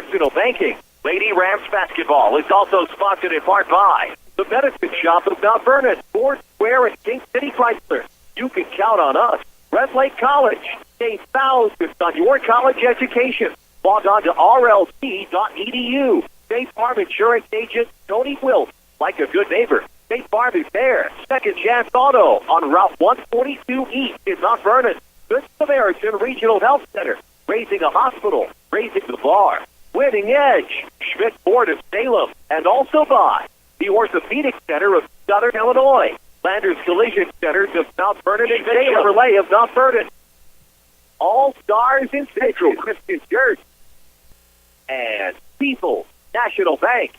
personal banking. Lady Rams Basketball is also sponsored in part by the Medicine Shop of Mount Vernon, Ford Square, and King City Chrysler. You can count on us. Red Lake College. Save thousands on your college education. Log on to rlc.edu. State Farm Insurance Agent Tony Wilt. Like a good neighbor, State Farm is there. Second Chance Auto on Route 142 East in Mount Vernon. Good Samaritan Regional Health Center. Raising a hospital. Raising the bar. Winning Edge. Schmidt Ford of Salem. And also by the Orthopedic Center of Southern Illinois. Landers Collision Centers of Mount Vernon and Chevrolet of Mount Vernon. All Stars in Central Christian Church. And People National Bank.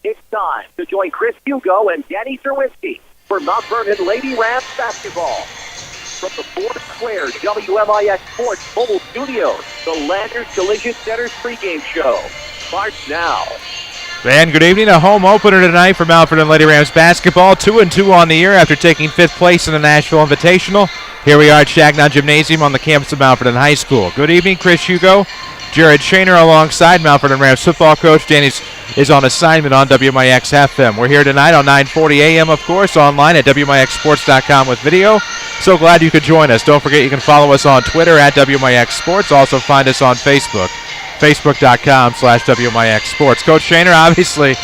It's time to join Chris Hugo and Danny Serwinski for Mount Vernon Lady Rams Basketball. From the Ford Square WMIX Sports Mobile Studios, the Landers Collision Center's pregame show starts now. And good evening. A home opener tonight for Mount Vernon Lady Rams Basketball. 2-2 on the year after taking 5th place in the Nashville Invitational. Here we are at Shagnon Gymnasium on the campus of Mount Vernon High School. Good evening, Chris Hugo. Jared Shaner alongside Mount Vernon Rams football coach. Danny is on assignment on WMIX FM. We're here tonight on 940 AM, of course, online at WMIXsports.com with video. So glad you could join us. Don't forget you can follow us on Twitter at WMIX Sports. Also find us on Facebook, facebook.com/WMIX Sports. Coach Shaner, obviously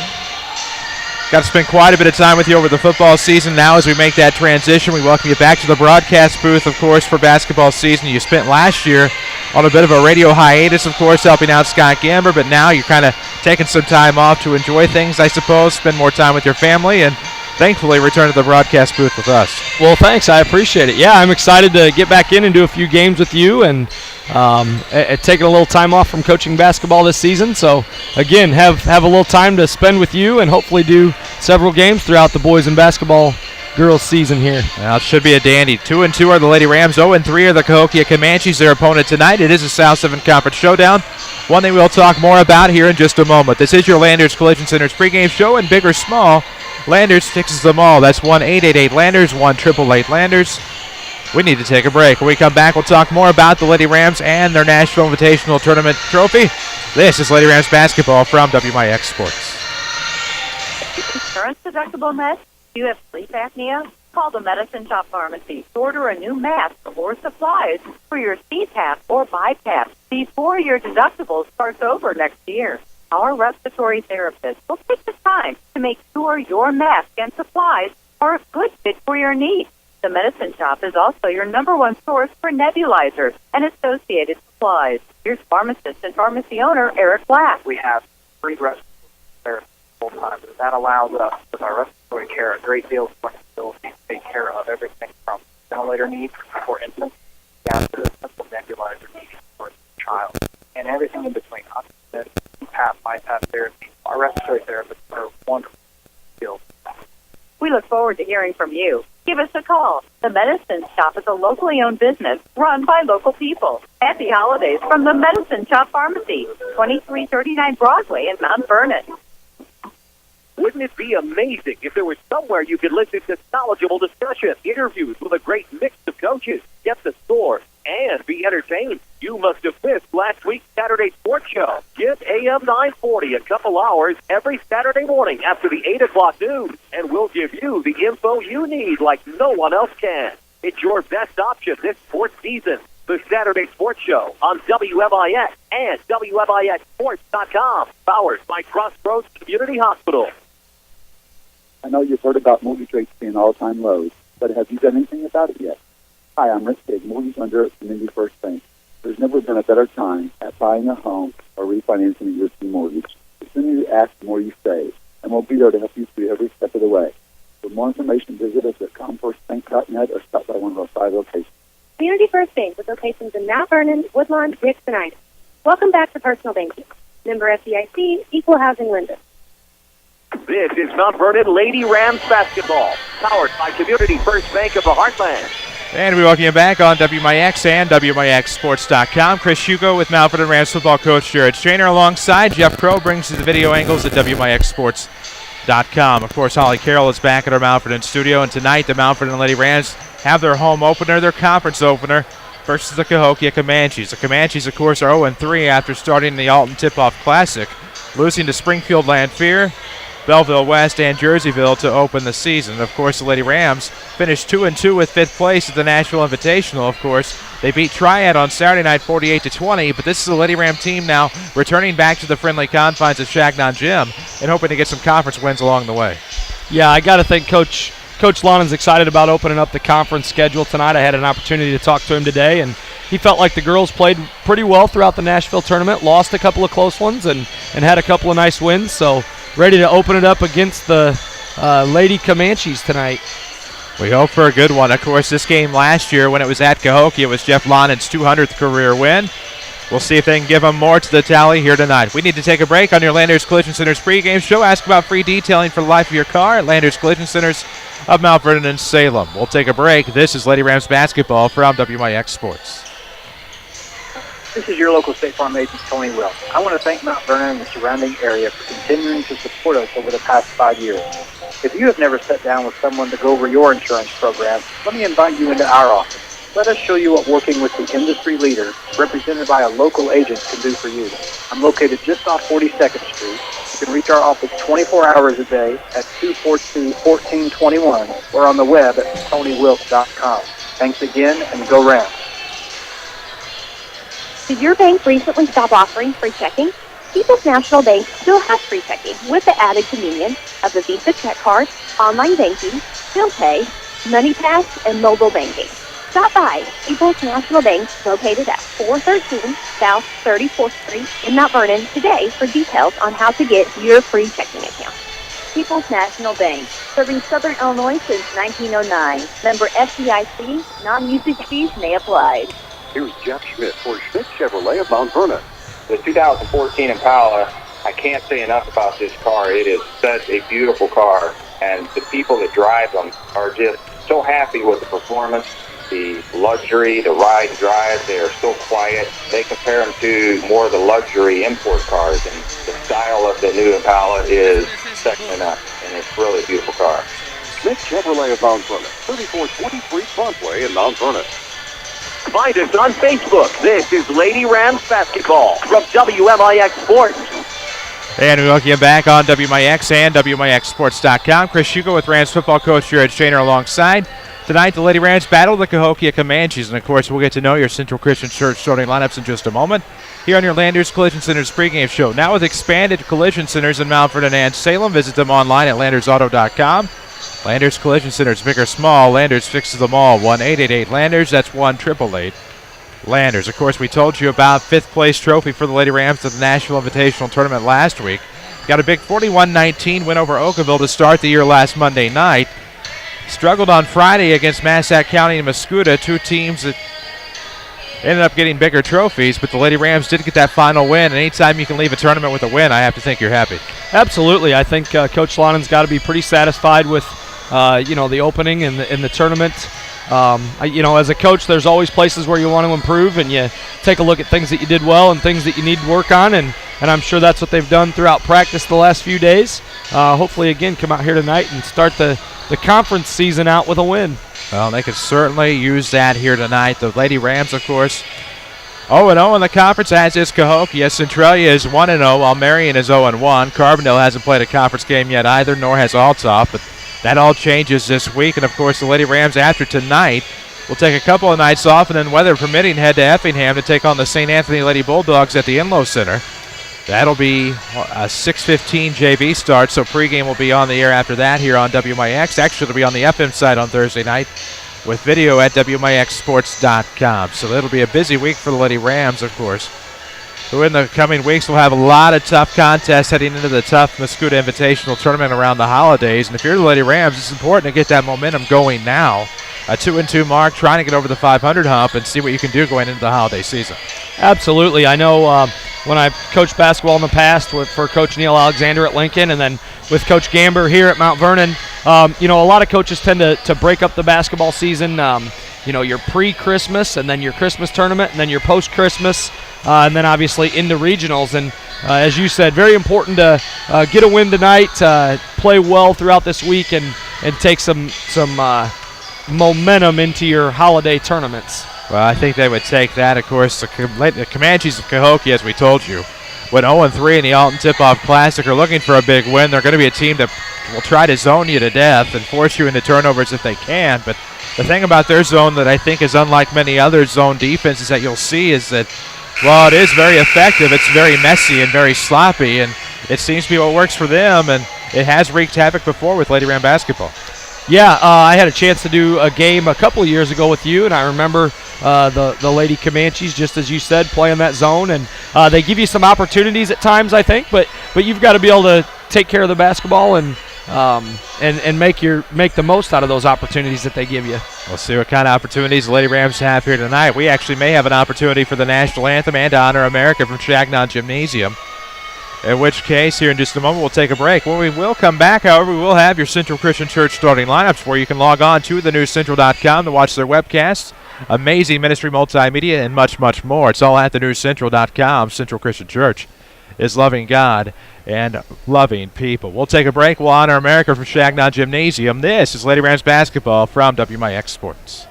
got to spend quite a bit of time with you over the football season. Now as we make that transition, we welcome you back to the broadcast booth, of course, for basketball season. You spent last year on a bit of a radio hiatus, of course, helping out Scott Gamber, but now you're kind of taking some time off to enjoy things, I suppose, spend more time with your family, and thankfully return to the broadcast booth with us. Well, thanks. I appreciate it. Yeah, I'm excited to get back in and do a few games with you, and taking a little time off from coaching basketball this season. So, again, have a little time to spend with you and hopefully do several games throughout the boys and basketball girls season here. Well, it should be a dandy. 2-2 are the Lady Rams. 0-3 are the Cahokia Comanches, their opponent tonight. It is a South 7 Conference showdown. One thing we'll talk more about here in just a moment. This is your Landers Collision Center's pregame show, and big or small, Landers fixes them all. That's 1-888-Landers, 1-888-Landers. We need to take a break. When we come back, we'll talk more about the Lady Rams and their Nashville Invitational Tournament trophy. This is Lady Rams Basketball from WMIX Sports. Insurance deductible meds? Do you have sleep apnea? Call the Medicine Shop Pharmacy to order a new mask or supplies for your CPAP or BiPAP before your deductible starts over next year. Our respiratory therapists will take the time to make sure your mask and supplies are a good fit for your needs. The Medicine Shop is also your #1 source for nebulizers and associated supplies. Here's pharmacist and pharmacy owner Eric Black. We have 3 respiratory therapists full-time. That allows us, with our respiratory care, a great deal of flexibility to take care of everything from ventilator needs for infants down to the simple nebulizer needs for a child, and everything in between. Oxygen, CPAP, BiPAP therapy. Our respiratory therapists are wonderful skills. We look forward to hearing from you. Give us a call. The Medicine Shop is a locally owned business run by local people. Happy holidays from the Medicine Shop Pharmacy, 2339 Broadway in Mount Vernon. Wouldn't it be amazing if there was somewhere you could listen to knowledgeable discussion, interviews with a great mix of coaches, get the score, and be entertained? You must have missed last week's Saturday Sports Show. Give AM 940 a couple hours every Saturday morning after the 8 o'clock news, and we'll give you the info you need like no one else can. It's your best option this sports season. The Saturday Sports Show on WMIX and WMIXsports.com, powered by Crossroads Community Hospital. I know you've heard about mortgage rates being all-time lows, but have you done anything about it yet? Hi, I'm Rick Big, mortgage lender at Community First Bank. There's never been a better time at buying a home or refinancing an existing mortgage. The sooner you act, the more you save, and we'll be there to help you through every step of the way. For more information, visit us at comfirstbank.net or stop by one of our 5 locations. Community First Bank with locations in Mount Vernon, Woodlawn, Ricks, and Ida. Welcome back to Personal Banking. Member FDIC, Equal Housing Lender. This is Mount Vernon Lady Rams Basketball, powered by Community First Bank of the Heartland. And we welcome you back on WMIX and WMIXsports.com. Chris Hugo with Mount Vernon Rams football coach Jared Shaner alongside. Jeff Crow brings you the video angles at WMIXsports.com. Of course, Holly Carroll is back at our Mount Vernon studio, and tonight the Mount Vernon Lady Rams have their home opener, their conference opener, versus the Cahokia Comanches. The Comanches, of course, are 0-3 after starting the Alton Tip-Off Classic, losing to Springfield Lanphier, Belleville West, and Jerseyville to open the season. Of course, the Lady Rams finished 2-2 with 5th place at the Nashville Invitational. Of course, they beat Triad on Saturday night 48-20, but this is the Lady Ram team now returning back to the friendly confines of Shagnon Gym and hoping to get some conference wins along the way. Yeah, I got to think Coach Lonen's excited about opening up the conference schedule tonight. I had an opportunity to talk to him today, and he felt like the girls played pretty well throughout the Nashville tournament, lost a couple of close ones, and had a couple of nice wins. So ready to open it up against the Lady Comanches tonight. We hope for a good one. Of course, this game last year when it was at Cahokia was Jeff Lonen's 200th career win. We'll see if they can give him more to the tally here tonight. We need to take a break on your Landers Collision Center's pregame show. Ask about free detailing for the life of your car at Landers Collision Centers of Mount Vernon and Salem. We'll take a break. This is Lady Rams Basketball from WMIX Sports. This is your local State Farm agent, Tony Will. I want to thank Mount Vernon and the surrounding area for continuing to support us over the past 5 years. If you have never sat down with someone to go over your insurance program, let me invite you into our office. Let us show you what working with the industry leader, represented by a local agent, can do for you. I'm located just off 42nd Street. You can reach our office 24 hours a day at 242-1421 or on the web at TonyWilk.com. Thanks again, and go Rams. Did your bank recently stop offering free checking? People's National Bank still has free checking with the added convenience of the Visa check card, online banking, bill pay, MoneyPass, and mobile banking. Stop by People's National Bank located at 413 South 34th Street in Mount Vernon today for details on how to get your free checking account. People's National Bank, serving Southern Illinois since 1909. Member FDIC, non-usage fees may apply. Here's Jeff Schmidt for Schmidt Chevrolet of Mount Vernon. The 2014 Impala, I can't say enough about this car. It is such a beautiful car, and the people that drive them are just so happy with the performance, the luxury, the ride and drive. They are so quiet. They compare them to more of the luxury import cars, and the style of the new Impala is second to none, and it's really a beautiful car. Schmidt Chevrolet of Mount Vernon, 3423 Frontway in Mount Vernon. Find us on Facebook. This is Lady Rams Basketball from WMIX Sports. And we welcome you back on WMIX and WMIXSports.com. Chris Hugo with Rams football coach Jared Shaner alongside. Tonight, the Lady Rams battle the Cahokia Comanches. And, of course, we'll get to know your Central Christian Church starting lineups in just a moment here on your Landers Collision Centers pregame show. Now with expanded collision centers in Mount Vernon and Salem, visit them online at LandersAuto.com. Landers Collision Centers, big or small, Landers fixes them all. 1-888-LANDERS, that's 1-888-LANDERS. Of course, we told you about 5th place trophy for the Lady Rams at the Nashville Invitational Tournament last week. Got a big 41-19 win over Oakville to start the year last Monday night. Struggled on Friday against Massac County and Mascoutah, two teams that ended up getting bigger trophies, but the Lady Rams did get that final win, and anytime you can leave a tournament with a win, I have to think you're happy. Absolutely. I think Coach Lonen's got to be pretty satisfied with the opening in the tournament. As a coach, there's always places where you want to improve, and you take a look at things that you did well and things that you need to work on, and I'm sure that's what they've done throughout practice the last few days. Hopefully, again, come out here tonight and start the conference season out with a win. Well, they could certainly use that here tonight. The Lady Rams, of course, 0-0 in the conference, as is Cahokia. Centralia is 1-0, while Marion is 0-1. Carbondale hasn't played a conference game yet either, nor has Althoff, but that all changes this week. And, of course, the Lady Rams, after tonight, will take a couple of nights off and then, weather permitting, head to Effingham to take on the St. Anthony Lady Bulldogs at the Inlow Center. That'll be a 6:15 JV start, so pregame will be on the air after that here on WMIX. Actually, it'll be on the FM side on Thursday night with video at WMIXSports.com. So that'll be a busy week for the Lady Rams, of course, who in the coming weeks will have a lot of tough contests heading into the tough Mascoutah Invitational Tournament around the holidays. And if you're the Lady Rams, it's important to get that momentum going now. A 2-2 mark, trying to get over the 500 hump and see what you can do going into the holiday season. Absolutely. I know when I've coached basketball in the past for Coach Neil Alexander at Lincoln and then with Coach Gamber here at Mount Vernon, a lot of coaches tend to break up the basketball season, your pre-Christmas and then your Christmas tournament and then your post-Christmas and then obviously into regionals. And as you said, very important to get a win tonight, play well throughout this week and take some momentum into your holiday tournaments. Well, I think they would take that. Of course, the Comanches of Cahokia, as we told you, went 0-3 in the Alton Tip-Off Classic, are looking for a big win. They're going to be a team that will try to zone you to death and force you into turnovers if they can. But the thing about their zone that I think is unlike many other zone defenses that you'll see is that while it is very effective, it's very messy and very sloppy, and it seems to be what works for them, and it has wreaked havoc before with Lady Ram basketball. Yeah, I had a chance to do a game a couple of years ago with you, and I remember the Lady Comanches, just as you said, playing that zone, and they give you some opportunities at times, I think, but you've got to be able to take care of the basketball and make the most out of those opportunities that they give you. We'll see what kind of opportunities the Lady Rams have here tonight. We actually may have an opportunity for the national anthem and to honor America from Shagnon Gymnasium. In which case, here in just a moment, we'll take a break. When we will come back, however, we will have your Central Christian Church starting lineups where you can log on to thenewscentral.com to watch their webcasts, amazing ministry multimedia, and much, much more. It's all at thenewscentral.com. Central Christian Church is loving God and loving people. We'll take a break. We'll honor America from Shagnon Gymnasium. This is Lady Rams basketball from WMIX Sports.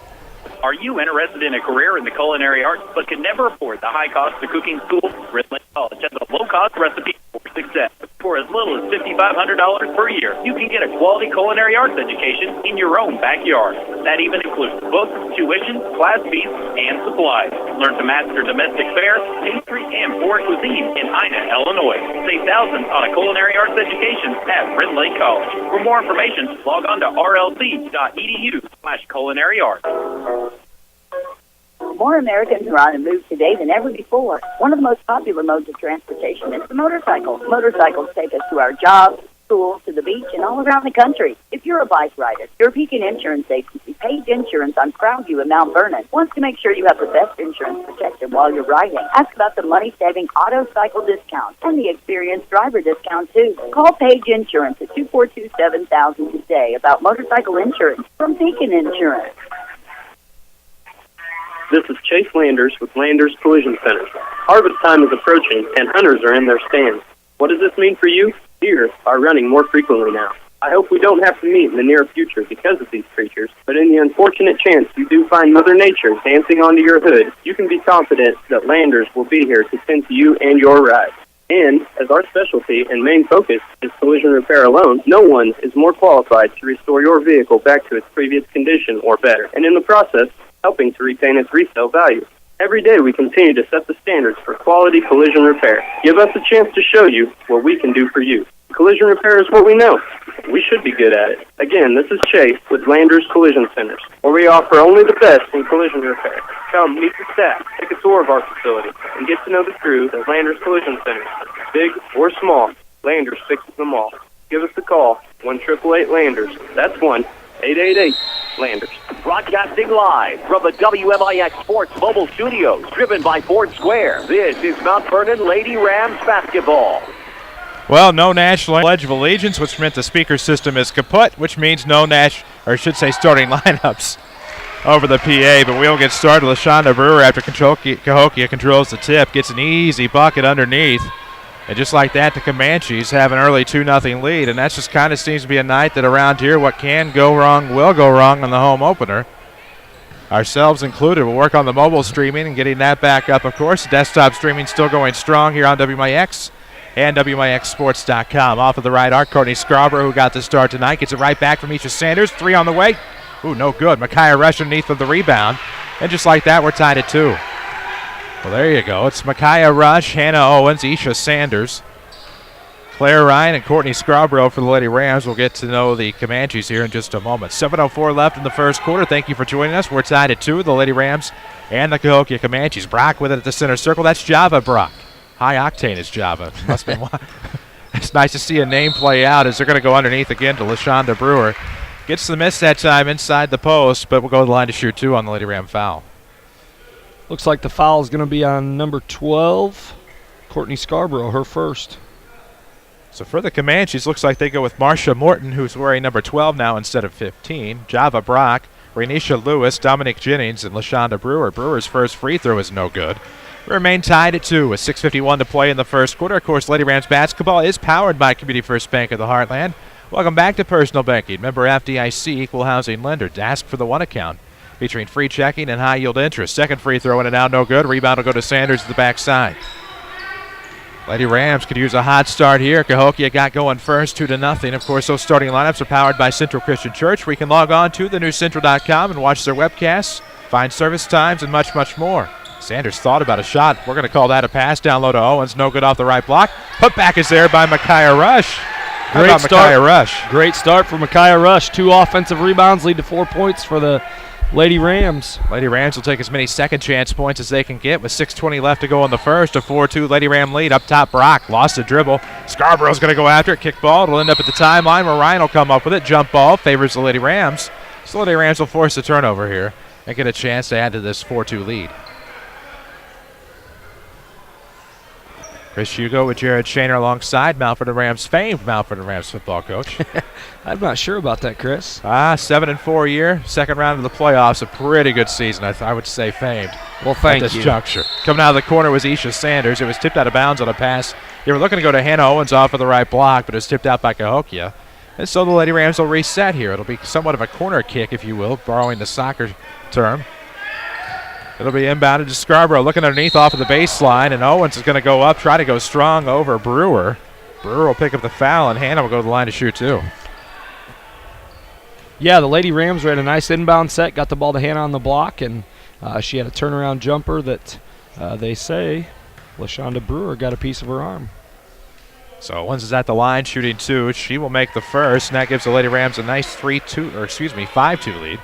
Are you interested in a career in the culinary arts but can never afford the high cost of cooking school? Ridley College has a low-cost recipe for success. For as little as $5,500 per year, you can get a quality culinary arts education in your own backyard. That even includes books, tuition, class fees, and supplies. Learn to master domestic fare, pastry, and foreign cuisine in Ina, Illinois. Save thousands on a culinary arts education at Ridley College. For more information, log on to rlc.edu/culinary arts. More Americans are on the move today than ever before. One of the most popular modes of transportation is the motorcycle. Motorcycles take us to our jobs, schools, to the beach, and all around the country. If you're a bike rider, your Pekin Insurance Agency, Page Insurance on Proudview in Mount Vernon, wants to make sure you have the best insurance protection while you're riding. Ask about the money-saving auto cycle discount and the experienced driver discount, too. Call Page Insurance at 242-7000 today about motorcycle insurance from Pekin Insurance. This is Chase Landers with Landers Collision Center. Harvest time is approaching, and hunters are in their stands. What does this mean for you? Deer are running more frequently now. I hope we don't have to meet in the near future because of these creatures, but in the unfortunate chance you do find Mother Nature dancing onto your hood, you can be confident that Landers will be here to tend to you and your ride. And, as our specialty and main focus is collision repair alone, no one is more qualified to restore your vehicle back to its previous condition or better, and in the process, helping to retain its resale value. Every day we continue to set the standards for quality collision repair. Give us a chance to show you what we can do for you. Collision repair is what we know. We should be good at it. Again, this is Chase with Landers Collision Centers, where we offer only the best in collision repair. Come meet the staff, take a tour of our facility, and get to know the crew at Landers Collision Centers. Big or small, Landers fixes them all. Give us a call, 1-888-LANDERS. That's 1-888-LANDERS. Broadcasting live from the WMIX Sports Mobile Studios, driven by Ford Square. This is Mount Vernon Lady Rams basketball. Well, no national pledge of allegiance, which meant the speaker system is kaput, which means no starting lineups over the PA. But we'll get started. LaShonda Brewer, after Cahokia controls the tip, gets an easy bucket underneath. And just like that, the Comanches have an early 2-0 lead, and that just kind of seems to be a night that around here what can go wrong will go wrong on the home opener. Ourselves included. We'll work on the mobile streaming and getting that back up, of course. Desktop streaming still going strong here on WMIX and WMIXsports.com. Off of the right arc, Courtney Scarborough, who got the start tonight, gets it right back from Isha Sanders. 3 on the way. Ooh, no good. Micaiah Rush underneath of the rebound. And just like that, we're tied at 2. Well, there you go. It's Micaiah Rush, Hannah Owens, Isha Sanders, Claire Ryan, and Courtney Scarborough for the Lady Rams. We'll get to know the Comanches here in just a moment. 7:04 left in the first quarter. Thank you for joining us. We're tied at 2, the Lady Rams and the Cahokia Comanches. Brock with it at the center circle. That's Java Brock. High octane is Java. Must be one. It's nice to see a name play out as they're going to go underneath again to LaShonda Brewer. Gets the miss that time inside the post, but we'll go to the line to shoot 2 on the Lady Ram foul. Looks like the foul is going to be on number 12, Courtney Scarborough, her first. So for the Comanches, looks like they go with Marsha Morton, who's wearing number 12 now instead of 15. Java Brock, Renisha Lewis, Dominic Jennings, and LaShonda Brewer. Brewer's first free throw is no good. We remain tied at 2 with 6:51 to play in the first quarter. Of course, Lady Rams basketball is powered by Community First Bank of the Heartland. Welcome back to Personal Banking. Member FDIC, Equal Housing Lender. Ask for the one account. featuring free checking and high-yield interest. Second free throw in and out, no good. Rebound will go to Sanders at the backside. Lady Rams could use a hot start here. Cahokia got going first, 2-0. Of course, those starting lineups are powered by Central Christian Church. We can log on to thenewcentral.com and watch their webcasts, find service times, and much, much more. Sanders thought about a shot. We're going to call that a pass. Down low to Owens. No good off the right block. Put back is there by Micaiah Rush. Great start. Micaiah Rush. Great start for Micaiah Rush. 2 offensive rebounds lead to 4 points for the Lady Rams. Lady Rams will take as many second chance points as they can get with 6:20 left to go in the first. A 4-2 Lady Ram lead. Up top, Brock lost the dribble. Scarborough's going to go after it. Kick ball. It'll end up at the timeline where Ryan will come up with it. Jump ball favors the Lady Rams. So Lady Rams will force a turnover here and get a chance to add to this 4-2 lead. Chris Hugo with Jared Shaner alongside Mount Rams famed Mount Rams football coach. I'm not sure about that, Chris. 7-4 year, second round of the playoffs, a pretty good season. I would say famed. Well, thank at you. this juncture. Coming out of the corner was Isha Sanders. It was tipped out of bounds on a pass. They were looking to go to Hannah Owens off of the right block, but it was tipped out by Cahokia. And so the Lady Rams will reset here. It'll be somewhat of a corner kick, if you will, borrowing the soccer term. It'll be inbounded to Scarborough, looking underneath off of the baseline, and Owens is going to go up, try to go strong over Brewer. Brewer will pick up the foul, and Hannah will go to the line to shoot too. Yeah, the Lady Rams ran a nice inbound set, got the ball to Hannah on the block, and she had a turnaround jumper that they say LaShonda Brewer got a piece of her arm. So Owens is at the line shooting 2. She will make the first, and that gives the Lady Rams a nice 5-2 lead.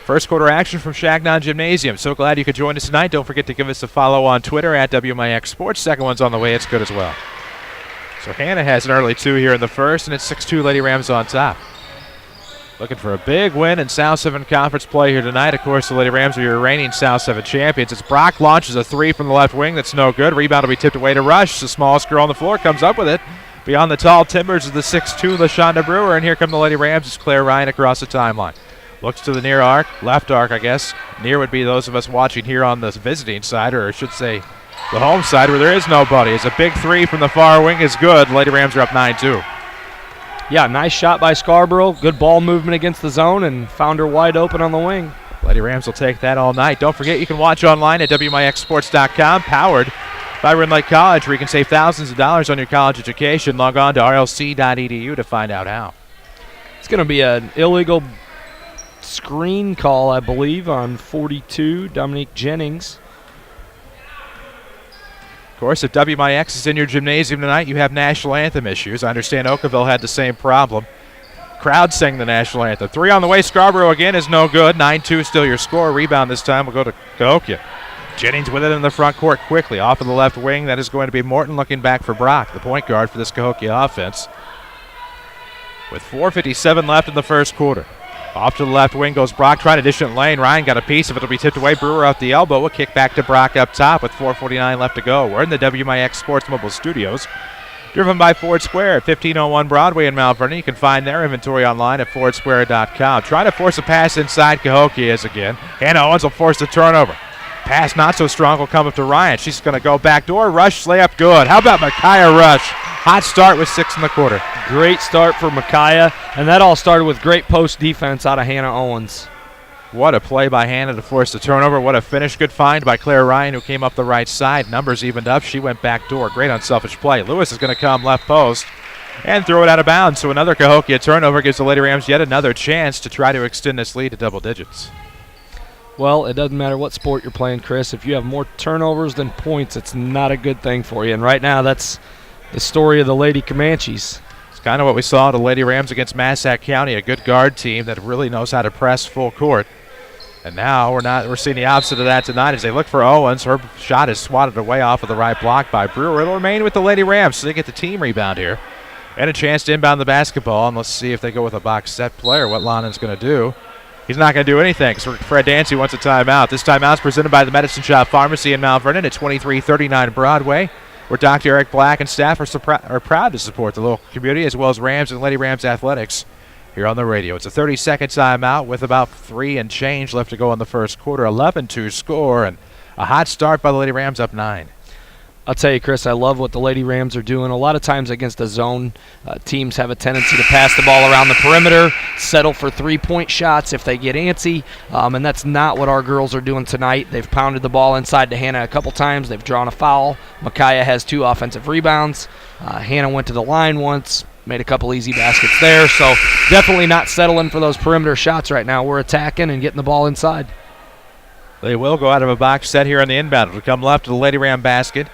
First quarter action from Shagnon Gymnasium. So glad you could join us tonight. Don't forget to give us a follow on Twitter at WMIX Sports. Second one's on the way. It's good as well. So Hannah has an early 2 here in the first, and it's 6-2 Lady Rams on top. Looking for a big win in South 7 Conference play here tonight. Of course, the Lady Rams are your reigning South 7 champions. It's Brock launches a 3 from the left wing. That's no good. Rebound will be tipped away to Rush. The smallest girl on the floor comes up with it. Beyond the tall timbers is the 6'2 LaShonda Brewer, and here come the Lady Rams. It's Claire Ryan across the timeline. Looks to the near arc, left arc, I guess. Near would be those of us watching here on the visiting side, or I should say the home side, where there is nobody. It's a big 3 from the far wing is good. Lady Rams are up 9-2. Yeah, nice shot by Scarborough. Good ball movement against the zone and found her wide open on the wing. Lady Rams will take that all night. Don't forget you can watch online at WMIXsports.com, powered by Red Lake College, where you can save thousands of dollars on your college education. Log on to rlc.edu to find out how. It's going to be an illegal screen call, I believe, on 42, Dominique Jennings. Of course, if WMIX is in your gymnasium tonight, you have national anthem issues. I understand Oakville had the same problem. Crowd sang the national anthem. 3 on the way. Scarborough again is no good. 9-2 still your score. Rebound this time will go to Cahokia. Jennings with it in the front court quickly. Off of the left wing, that is going to be Morton looking back for Brock, the point guard for this Cahokia offense. With 4:57 left in the first quarter. Off to the left wing goes Brock, trying to dish it in lane. Ryan got a piece of it. It'll be tipped away. Brewer out the elbow. We'll kick back to Brock up top with 4:49 left to go. We're in the WMIX Sports Mobile Studios. Driven by Ford Square at 1501 Broadway in Mount Vernon. You can find their inventory online at FordSquare.com. Trying to force a pass inside Cahokia is again. Hannah Owens will force the turnover. Pass not so strong will come up to Ryan. She's going to go back door. Rush layup good. How about Micaiah Rush? Hot start with 6 in the quarter. Great start for Micaiah, and that all started with great post defense out of Hannah Owens. What a play by Hannah to force the turnover. What a finish. Good find by Claire Ryan, who came up the right side. Numbers evened up. She went back door. Great unselfish play. Lewis is going to come left post and throw it out of bounds. So another Cahokia turnover gives the Lady Rams yet another chance to try to extend this lead to double digits. Well, it doesn't matter what sport you're playing, Chris. If you have more turnovers than points, it's not a good thing for you. And right now, that's the story of the Lady Comanches. It's kind of what we saw the Lady Rams against Massac County, a good guard team that really knows how to press full court. And now we're seeing the opposite of that tonight as they look for Owens. Her shot is swatted away off of the right block by Brewer. It'll remain with the Lady Rams, so they get the team rebound here. And a chance to inbound the basketball. And let's see if they go with a box set player, what Lonan's going to do. He's not going to do anything. So Fred Dancy wants a timeout. This timeout is presented by the Medicine Shop Pharmacy in Mount Vernon at 2339 Broadway, where Dr. Eric Black and staff are proud to support the local community as well as Rams and Lady Rams athletics here on the radio. It's a 30-second timeout with about 3 and change left to go in the first quarter. 11-2 score and a hot start by the Lady Rams up 9. I'll tell you, Chris, I love what the Lady Rams are doing. A lot of times against a zone, teams have a tendency to pass the ball around the perimeter, settle for three-point shots if they get antsy, and that's not what our girls are doing tonight. They've pounded the ball inside to Hannah a couple times. They've drawn a foul. Micaiah has 2 offensive rebounds. Hannah went to the line once, made a couple easy baskets there, so definitely not settling for those perimeter shots right now. We're attacking and getting the ball inside. They will go out of a box set here on the inbound. It'll come left to the Lady Ram basket.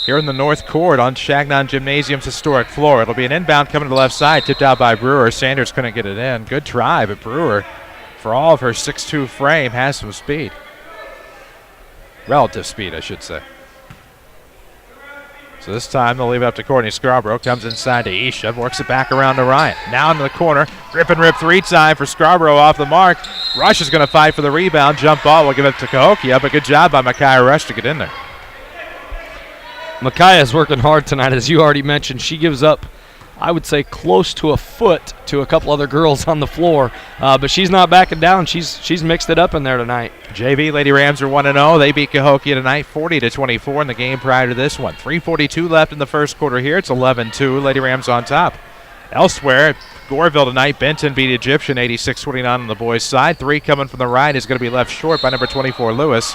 Here in the north court on Chagnon Gymnasium's historic floor. It'll be an inbound coming to the left side, tipped out by Brewer. Sanders couldn't get it in. Good try, but Brewer, for all of her 6'2" frame, has some speed. Relative speed, I should say. So this time they'll leave it up to Courtney Scarborough. Comes inside to Isha, works it back around to Ryan. Now into the corner. Rip and rip 3 time for Scarborough off the mark. Rush is going to fight for the rebound. Jump ball will give it to Cahokia, but good job by Micaiah Rush to get in there. Micaiah's working hard tonight, as you already mentioned. She gives up, I would say, close to a foot to a couple other girls on the floor, but she's not backing down. She's mixed it up in there tonight. JV Lady Rams are 1-0. They beat Cahokia tonight 40-24 in the game prior to this one. 3:42 left in the first quarter here. It's 11-2. Lady Rams on top. Elsewhere, Goreville tonight, Benton beat Egyptian 86-29 on the boys' side. 3 coming from the right is going to be left short by number 24, Lewis.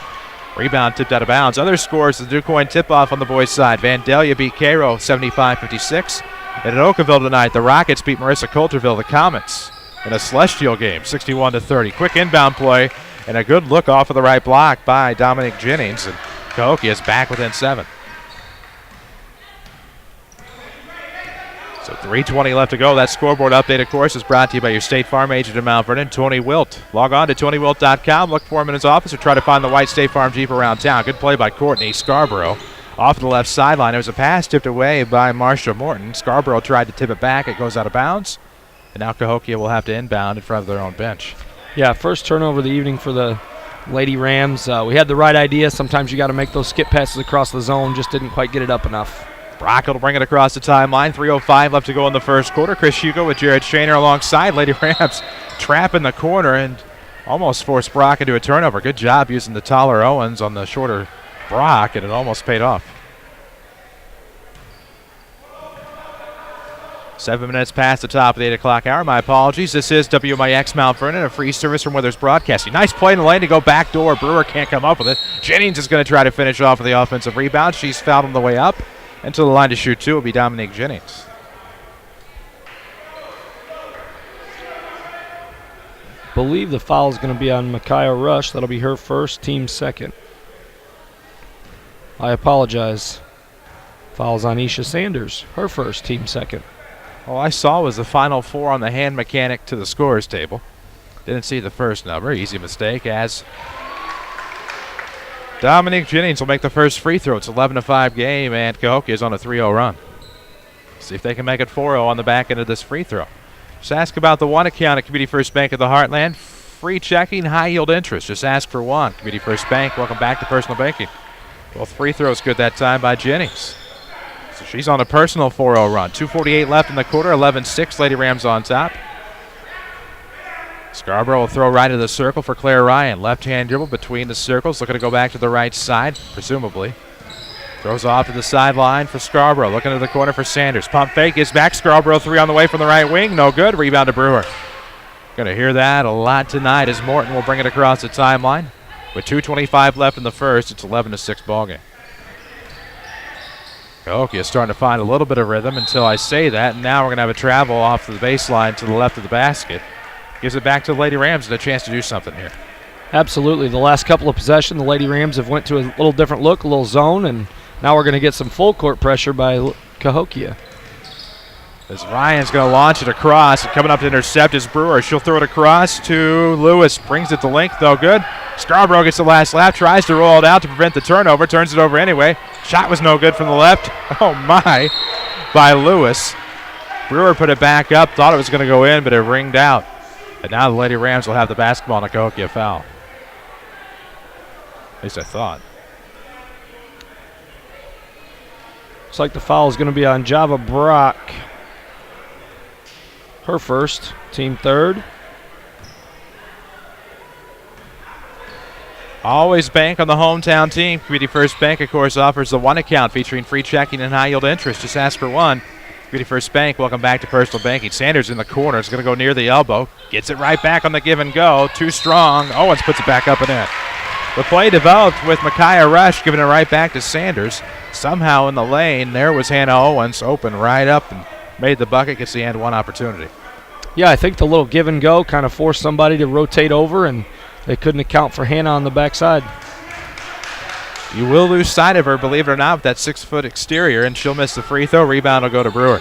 Rebound tipped out of bounds. Other scores, the DuQuoin tip-off on the boys' side. Vandalia beat Cairo 75-56. And at Oakville tonight, the Rockets beat Marissa Coulterville, the Comets, in a celestial game, 61-30. Quick inbound play and a good look off of the right block by Dominic Jennings. And Cahokia is back within 7. So 3:20 left to go. That scoreboard update, of course, is brought to you by your State Farm agent in Mount Vernon, Tony Wilt. Log on to TonyWilt.com. Look for him in his office or try to find the white State Farm Jeep around town. Good play by Courtney Scarborough. Off the left sideline, there was a pass tipped away by Marsha Morton. Scarborough tried to tip it back. It goes out of bounds. And now Cahokia will have to inbound in front of their own bench. Yeah, first turnover of the evening for the Lady Rams. We had the right idea. Sometimes you got to make those skip passes across the zone. Just didn't quite get it up enough. Brockett will bring it across the timeline. 3:05 left to go in the first quarter. Chris Hugo with Jared Shaner alongside. Lady Rams trap in the corner and almost forced Brock into a turnover. Good job using the taller Owens on the shorter Brock, and it almost paid off. 7 minutes past the top of the 8 o'clock hour. My apologies. This is WMIX Mount Vernon, a free service from Withers Broadcasting. Nice play in the lane to go backdoor. Brewer can't come up with it. Jennings is going to try to finish off with the offensive rebound. She's fouled on the way up. And to the line to shoot 2 will be Dominique Jennings. Believe the foul is going to be on Micaiah Rush. That'll be her first, team second. I apologize. Foul's on Isha Sanders, her first, team second. All I saw was the final 4 on the hand mechanic to the scorer's table. Didn't see the first number. Easy mistake as Dominique Jennings will make the first free throw. It's 11-5 game, and Cahokia is on a 3-0 run. See if they can make it 4-0 on the back end of this free throw. Just ask about the one account at Community First Bank of the Heartland. Free checking, high yield interest. Just ask for one. Community First Bank, welcome back to personal banking. Both free throws good that time by Jennings. So she's on a personal 4-0 run. 2:48 left in the quarter, 11-6. Lady Rams on top. Scarborough will throw right into the circle for Claire Ryan. Left-hand dribble between the circles, looking to go back to the right side, presumably. Throws off to the sideline for Scarborough. Looking to the corner for Sanders. Pump fake is back. Scarborough 3 on the way from the right wing. No good. Rebound to Brewer. Going to hear that a lot tonight as Morton will bring it across the timeline. With 2:25 left in the first, it's 11-6 ballgame. Cahokia is starting to find a little bit of rhythm until I say that. And now we're going to have a travel off the baseline to the left of the basket. Gives it back to the Lady Rams and a chance to do something here. Absolutely. The last couple of possessions, the Lady Rams have went to a little different look, a little zone, and now we're going to get some full court pressure by Cahokia. As Ryan's going to launch it across, and coming up to intercept is Brewer. She'll throw it across to Lewis. Brings it to length, though good. Scarborough gets the last lap, tries to roll it out to prevent the turnover, turns it over anyway. Shot was no good from the left. Oh, my, by Lewis. Brewer put it back up, thought it was going to go in, but it ringed out. And now the Lady Rams will have the basketball on a Cahokia foul. At least I thought. Looks like the foul is going to be on Java Brock. Her first, team third. Always bank on the hometown team. Community First Bank, of course, offers the one account featuring free checking and high yield interest. Just ask for one. Community First Bank, welcome back to personal banking. Sanders in the corner. It's going to go near the elbow. Gets it right back on the give and go. Too strong. Owens puts it back up and in. The play developed with Micaiah Rush giving it right back to Sanders. Somehow in the lane, there was Hannah Owens open right up and made the bucket. Gets the end one opportunity. Yeah, I think the little give and go kind of forced somebody to rotate over, and they couldn't account for Hannah on the backside. You will lose sight of her, believe it or not, with that 6-foot exterior, and she'll miss the free throw. Rebound will go to Brewer.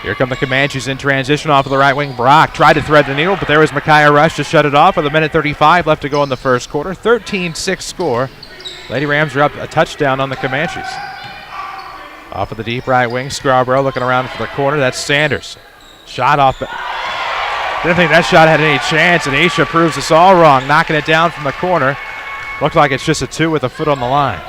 Here come the Comanches in transition off of the right wing. Brock tried to thread the needle, but there was Micaiah Rush to shut it off with 1:35 left to go in the first quarter. 13-6 score. Lady Rams are up a touchdown on the Comanches. Off of the deep right wing, Scarborough looking around for the corner. That's Sanders. Shot off. Didn't think that shot had any chance, and Aisha proves us all wrong, knocking it down from the corner. Looked like it's just a 2 with a foot on the line.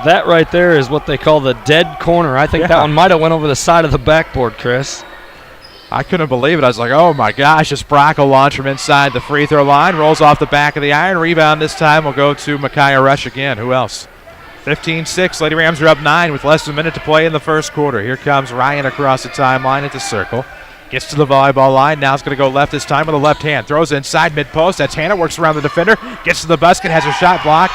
That right there is what they call the dead corner. I think that one might have went over the side of the backboard, Chris. I couldn't believe it. I was like, oh my gosh, it's Brock will launch from inside the free throw line, rolls off the back of the iron. Rebound this time will go to Micaiah Rush again. Who else? 15-6. Lady Rams are up 9 with less than a minute to play in the first quarter. Here comes Ryan across the timeline at the circle. Gets to the volleyball line. Now it's going to go left this time with a left hand. Throws inside mid-post. That's Hannah. Works around the defender. Gets to the basket. Has a shot blocked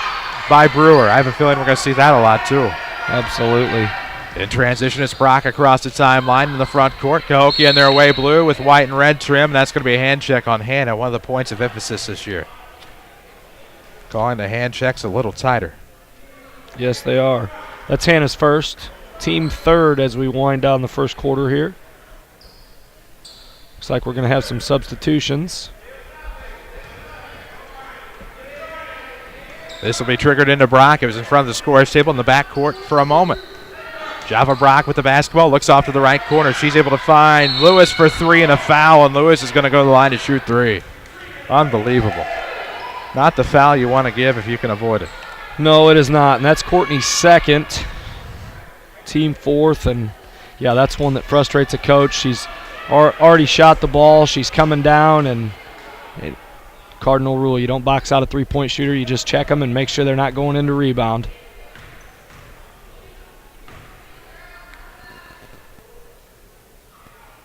by Brewer. I have a feeling we're going to see that a lot too. Absolutely. In transition, it's Brock across the timeline in the front court. Cahokia in their away blue with white and red trim. That's going to be a hand check on Hannah. One of the points of emphasis this year. Calling the hand checks a little tighter. Yes, they are. That's Hannah's first. Team third as we wind down the first quarter here. Looks like we're going to have some substitutions. This will be triggered into Brock. It was in front of the scorer's table in the backcourt for a moment. Java Brock with the basketball. Looks off to the right corner. She's able to find Lewis for 3 and a foul, and Lewis is going to go to the line to shoot 3. Unbelievable. Not the foul you want to give if you can avoid it. No, it is not, and that's Courtney's second. Team fourth, and yeah, that's one that frustrates a coach. She's already shot the ball. She's coming down, and cardinal rule, you don't box out a three-point shooter. You just check them and make sure they're not going into rebound.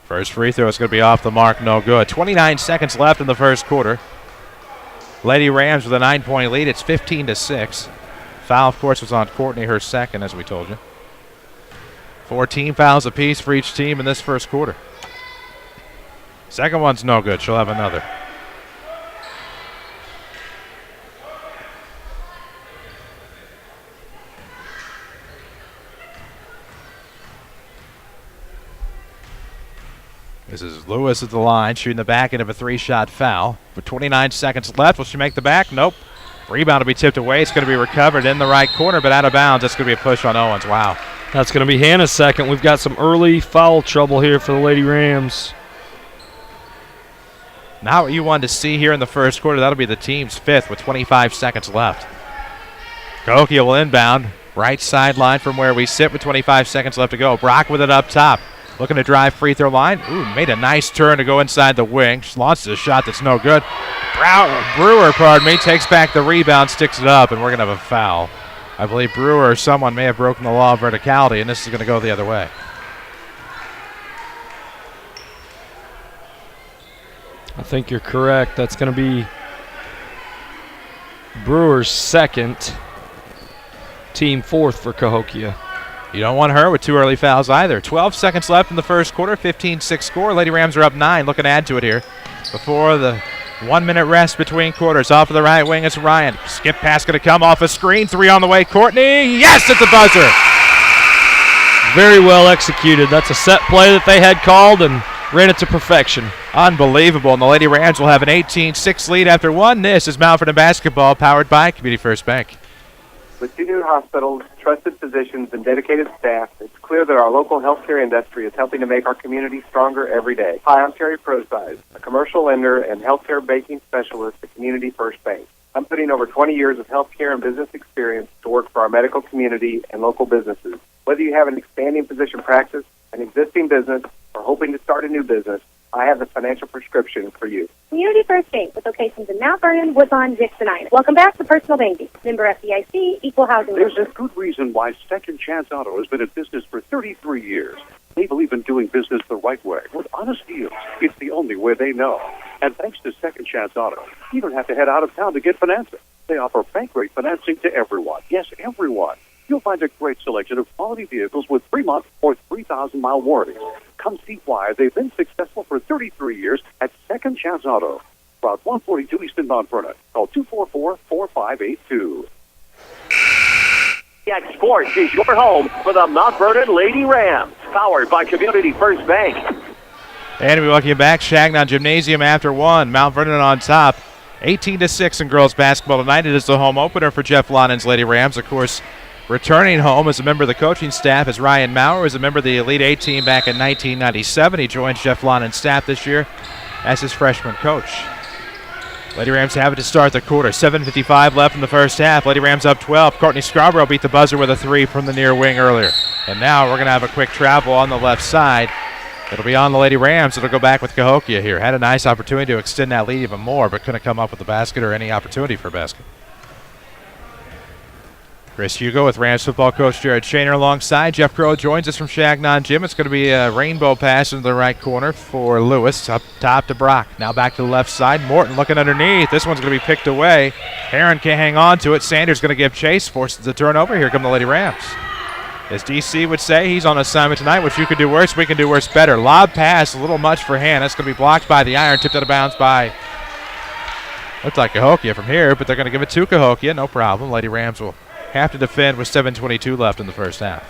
First free throw is going to be off the mark, no good. 29 seconds left in the first quarter. Lady Rams with a 9-point lead. It's 15-6. Foul, of course, was on Courtney, her second, as we told you. 14 fouls apiece for each team in this first quarter. Second one's no good. She'll have another. This is Lewis at the line, shooting the back end of a 3-shot foul. With 29 seconds left, will she make the back? Nope. Rebound will be tipped away. It's going to be recovered in the right corner, but out of bounds. That's going to be a push on Owens. Wow. That's going to be Hannah's second. We've got some early foul trouble here for the Lady Rams. Not what you wanted to see here in the first quarter. That'll be the team's 5th with 25 seconds left. Cahokia will inbound. Right sideline from where we sit with 25 seconds left to go. Brock with it up top. Looking to drive free throw line. Ooh, made a nice turn to go inside the wing. She launches a shot that's no good. Brewer, takes back the rebound, sticks it up, and we're going to have a foul. I believe Brewer or someone may have broken the law of verticality, and this is going to go the other way. I think you're correct. That's going to be Brewer's second, team fourth for Cahokia. You don't want her with 2 early fouls either. 12 seconds left in the first quarter, 15-6 score. Lady Rams are up 9, looking to add to it here. Before the 1-minute rest between quarters. Off of the right wing, it's Ryan. Skip pass going to come off a screen. 3 on the way. Courtney, yes, at the buzzer. Very well executed. That's a set play that they had called and ran it to perfection. Unbelievable, and the Lady Rams will have an 18-6 lead after one. This is Mount Vernon Basketball, powered by Community First Bank. With 2 new hospitals, trusted physicians, and dedicated staff, it's clear that our local healthcare industry is helping to make our community stronger every day. Hi, I'm Terry Prosize, a commercial lender and healthcare banking specialist at Community First Bank. I'm putting over 20 years of healthcare and business experience to work for our medical community and local businesses. Whether you have an expanding physician practice, an existing business, or hoping to start a new business, I have the financial prescription for you. Community First Bank with locations in Mount Vernon, Woodlawn, Dix, and Ina. Welcome back to Personal Banking. Member FDIC, Equal Housing. There's a good reason why Second Chance Auto has been in business for 33 years. They believe in doing business the right way, with honest deals. It's the only way they know. And thanks to Second Chance Auto, you don't have to head out of town to get financing. They offer bank rate financing to everyone. Yes, everyone. You'll find a great selection of quality vehicles with 3-month or 3,000-mile warranties. Come see why they've been successful for 33 years at Second Chance Auto. Route 142 East in Mount Vernon. Call 244-4582. WMIX Sports is your home for the Mount Vernon Lady Rams, powered by Community First Bank. And we welcome you back. Shagnon Gymnasium after one. Mount Vernon on top. 18-6 in girls basketball tonight. It is the home opener for Jeff Lonnen's Lady Rams. Of course, returning home as a member of the coaching staff is Ryan Maurer, as a member of the Elite 8 team back in 1997. He joins Jeff Lonnen's staff this year as his freshman coach. Lady Rams have it to start the quarter. 7:55 left in the first half. Lady Rams up 12. Courtney Scarborough beat the buzzer with a 3 from the near wing earlier. And now we're going to have a quick travel on the left side. It'll be on the Lady Rams. It'll go back with Cahokia here. Had a nice opportunity to extend that lead even more, but couldn't come up with the basket or any opportunity for a basket. Chris Hugo with Rams football coach Jared Shaner alongside. Jeff Crow joins us from Shagnon Gym. It's going to be a rainbow pass into the right corner for Lewis. Up top to Brock. Now back to the left side. Morton looking underneath. This one's going to be picked away. Heron can't hang on to it. Sanders going to give chase. Forces the turnover. Here come the Lady Rams. As DC would say, he's on assignment tonight. Which you could do worse, we can do worse better. Lob pass, a little much for Han. That's going to be blocked by the iron. Tipped out of bounds by, looks like Cahokia from here, but they're going to give it to Cahokia. No problem. Lady Rams will have to defend with 7:22 left in the first half.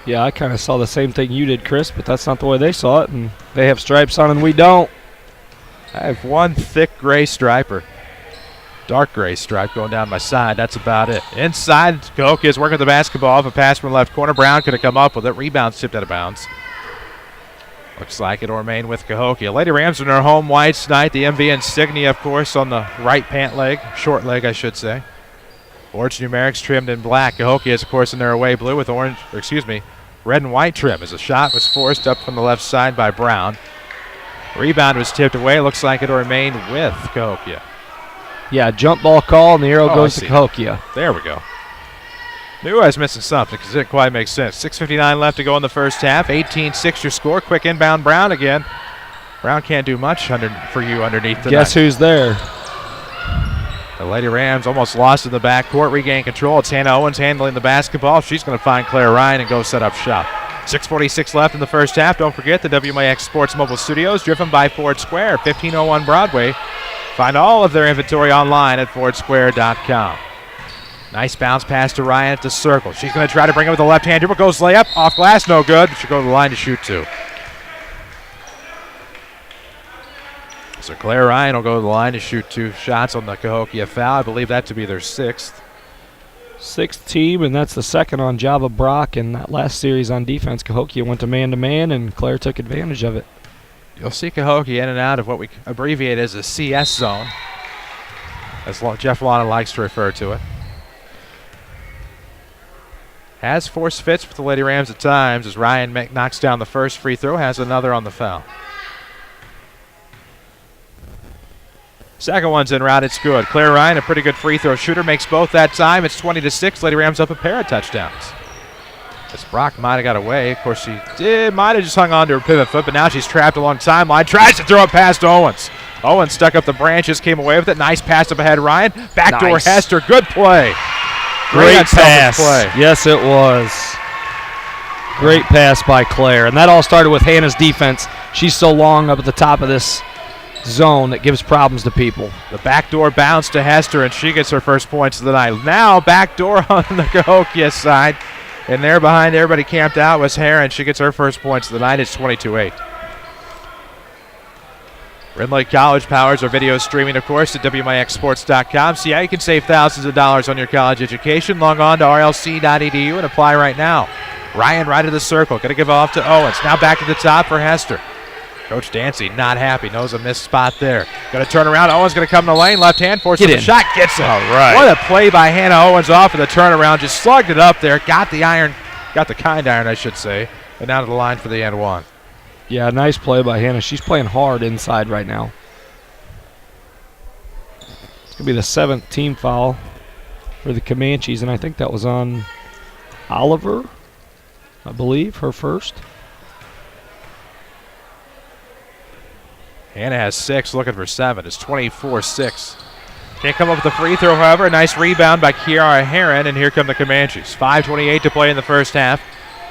Yeah, I kind of saw the same thing you did, Chris, but that's not the way they saw it, and they have stripes on and we don't. I have one thick gray striper. Dark gray stripe going down my side. That's about it. Inside, Cahokia is working the basketball off a pass from the left corner. Brown could have come up with it. Rebound tipped out of bounds. Looks like it'll remain with Cahokia. Lady Rams in their home whites tonight. The MV insignia, of course, on the right pant leg. Short leg, I should say. Orange numerics trimmed in black. Cahokia is, of course, in their away blue with red and white trim as a shot was forced up from the left side by Brown. Rebound was tipped away. Looks like it'll remain with Cahokia. Yeah, jump ball call, and the arrow goes to Cahokia. There we go. Knew I was missing something because it didn't quite make sense. 6:59 left to go in the first half. 18-6 your score. Quick inbound, Brown again. Brown can't do much for you underneath tonight. Guess who's there? The Lady Rams almost lost in the backcourt. Regain control. It's Hannah Owens handling the basketball. She's going to find Claire Ryan and go set up shop. 6:46 left in the first half. Don't forget the WMIX Sports Mobile Studios, driven by Ford Square, 1501 Broadway. Find all of their inventory online at fordsquare.com. Nice bounce pass to Ryan at the circle. She's going to try to bring it with the left hand. Dribble goes layup. Off glass, no good. She'll go to the line to shoot two. So Claire Ryan will go to the line to shoot 2 shots on the Cahokia foul. I believe that to be their 6th. 6th team, and that's the second on Java Brock. In that last series on defense, Cahokia went to man-to-man, and Claire took advantage of it. You'll see Cahokia in and out of what we abbreviate as a CS zone, as Jeff Lonnen likes to refer to it. Has forced fits with the Lady Rams at times as Ryan knocks down the first free throw, has another on the foul. Second one's in route, it's good. Claire Ryan, a pretty good free throw shooter, makes both that time. It's 20-6. Lady Rams up a pair of touchdowns. As Brock might have got away. Of course, she might have just hung on to her pivot foot, but now she's trapped along timeline. Tries to throw it past Owens. Owens stuck up the branches, came away with it. Nice pass up ahead, Ryan. Backdoor nice. Hester, good play. Great pass. Play. Yes, it was. Great pass by Claire. And that all started with Hannah's defense. She's so long up at the top of this zone that gives problems to people. The backdoor bounce to Hester, and she gets her first points of the night. Now backdoor on the Cahokia side. And there behind everybody camped out was Heron. She gets her first points of the night. It's 22-8. Red Lake College powers our video streaming, of course, at WMIXsports.com. See how you can save thousands of dollars on your college education. Log on to rlc.edu and apply right now. Ryan right of the circle. Going to give off to Owens. Now back to the top for Hester. Coach Dancy not happy. Knows a missed spot there. Going to turn around. Owens going to come in the lane. Left hand. Forces the shot. Gets it. All right. What a play by Hannah Owens off of the turnaround. Just slugged it up there. Got the iron. Got the kind iron, I should say. And down to the line for the and one. Yeah, nice play by Hannah. She's playing hard inside right now. It's going to be the 7th team foul for the Comanches, and I think that was on Oliver, I believe, her first. Hannah has 6, looking for 7. It's 24-6. Can't come up with the free throw, however. A nice rebound by Kiara Heron, and here come the Comanches. 5:28 to play in the first half.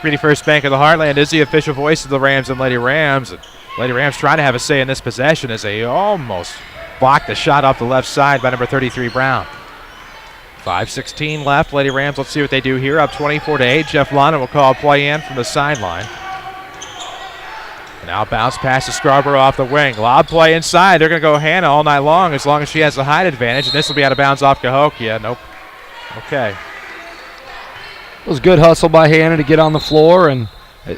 Community First Bank of the Heartland is the official voice of the Rams and Lady Rams. And Lady Rams trying to have a say in this possession as they almost blocked the shot off the left side by number 33, Brown. 5:16 left. Lady Rams, let's see what they do here. Up 24-8. Jeff Lana will call a play in from the sideline. Now bounce pass to Scarborough off the wing. Lob play inside. They're going to go Hannah all night long as she has the height advantage. And this will be out of bounds off Cahokia. Nope. Okay. It was good hustle by Hannah to get on the floor, and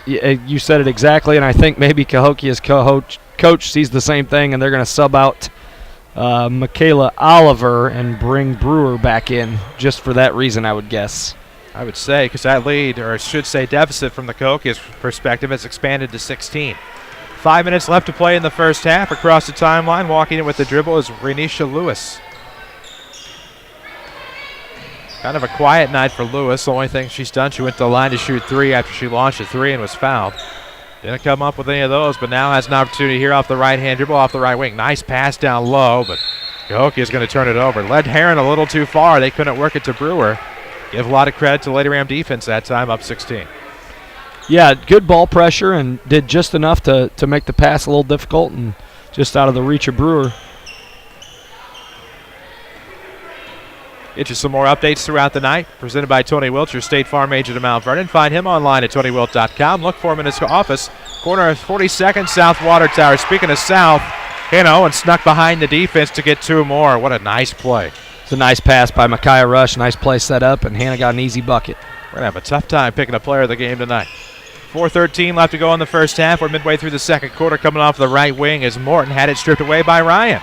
you said it exactly, and I think maybe Cahokia's coach sees the same thing, and they're going to sub out Michaela Oliver and bring Brewer back in just for that reason, I would guess. I would say, because that lead, or I should say deficit from the Cahokia's perspective, has expanded to 16. 5 minutes left to play in the first half. Across the timeline, walking in with the dribble is Renisha Lewis. Kind of a quiet night for Lewis. The only thing she's done, she went to the line to shoot 3 after she launched a 3 and was fouled. Didn't come up with any of those, but now has an opportunity here off the right-hand dribble, off the right wing. Nice pass down low, but Cahokia is going to turn it over. Led Heron a little too far. They couldn't work it to Brewer. Give a lot of credit to Lady Ram defense that time, up 16. Yeah, good ball pressure and did just enough to make the pass a little difficult and just out of the reach of Brewer. Get you some more updates throughout the night. Presented by Tony Wilt, your State Farm agent of Mount Vernon. Find him online at TonyWilt.com. Look for him in his office. Corner of 42nd South Water Tower. Speaking of South, and snuck behind the defense to get 2 more. What a nice play. It's a nice pass by Micaiah Rush. Nice play set up, and Hannah got an easy bucket. We're going to have a tough time picking a player of the game tonight. 4:13 left to go in the first half. We're midway through the second quarter. Coming off the right wing as Morton had it stripped away by Ryan.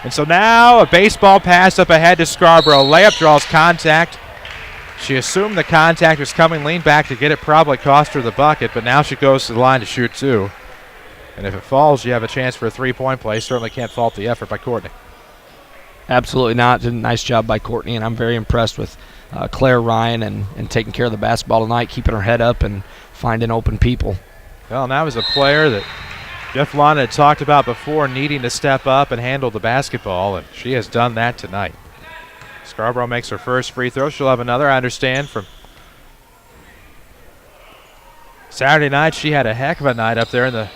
And so now a baseball pass up ahead to Scarborough. Layup draws contact. She assumed the contact was coming, leaned back to get it, probably cost her the bucket, but now she goes to the line to shoot 2. And if it falls, you have a chance for a 3-point play. Certainly can't fault the effort by Courtney. Absolutely not. Did a nice job by Courtney, and I'm very impressed with Claire Ryan and taking care of the basketball tonight, keeping her head up and finding open people. Well, now is a player that Jeff Lana had talked about before, needing to step up and handle the basketball, and she has done that tonight. Scarborough makes her first free throw. She'll have another, I understand, from Saturday night. She had a heck of a night up there in the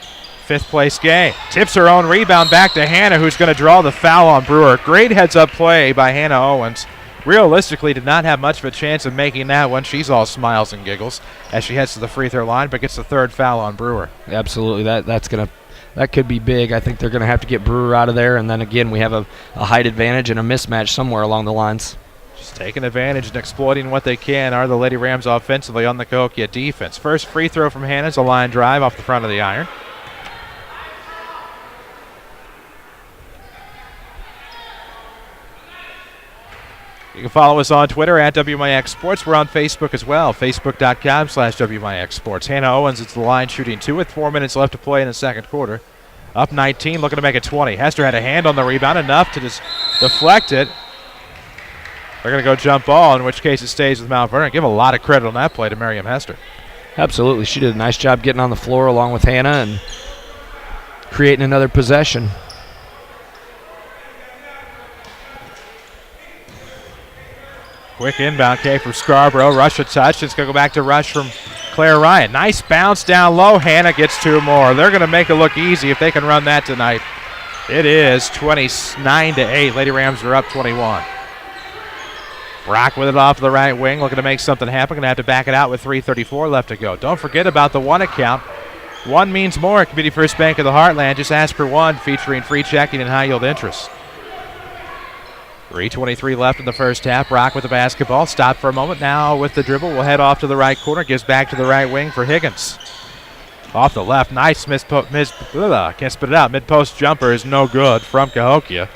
5th place game. Tips her own rebound back to Hannah, who's going to draw the foul on Brewer. Great heads-up play by Hannah Owens. Realistically did not have much of a chance of making that one. She's all smiles and giggles as she heads to the free throw line, but gets the 3rd foul on Brewer. Absolutely. That could be big. I think they're going to have to get Brewer out of there, and then again we have a height advantage and a mismatch somewhere along the lines. Just taking advantage and exploiting what they can are the Lady Rams offensively on the Cahokia defense. First free throw from Hannah's a line drive off the front of the iron. You can follow us on Twitter at WMIX Sports. We're on Facebook as well, facebook.com/WMIX Sports. Hannah Owens is the line shooting 2 with 4 minutes left to play in the second quarter. Up 19, looking to make it 20. Hester had a hand on the rebound, enough to just deflect it. They're going to go jump ball, in which case it stays with Mount Vernon. Give a lot of credit on that play to Miriam Hester. Absolutely. She did a nice job getting on the floor along with Hannah and creating another possession. Quick inbound came from Scarborough. Rush a touch. It's going to go back to Rush from Claire Ryan. Nice bounce down low. Hannah gets 2 more. They're going to make it look easy if they can run that tonight. It is 29-8. Lady Rams are up 21. Brock with it off the right wing, looking to make something happen. Going to have to back it out with 3:34 left to go. Don't forget about the 1 account. 1 means more at Community First Bank of the Heartland. Just ask for 1, featuring free checking and high-yield interest. 3:23 left in the first half. Brock with the basketball. Stopped for a moment. Now with the dribble, will head off to the right corner. Gives back to the right wing for Higgins. Off the left. Nice can't spit it out. Mid-post jumper is no good from Cahokia.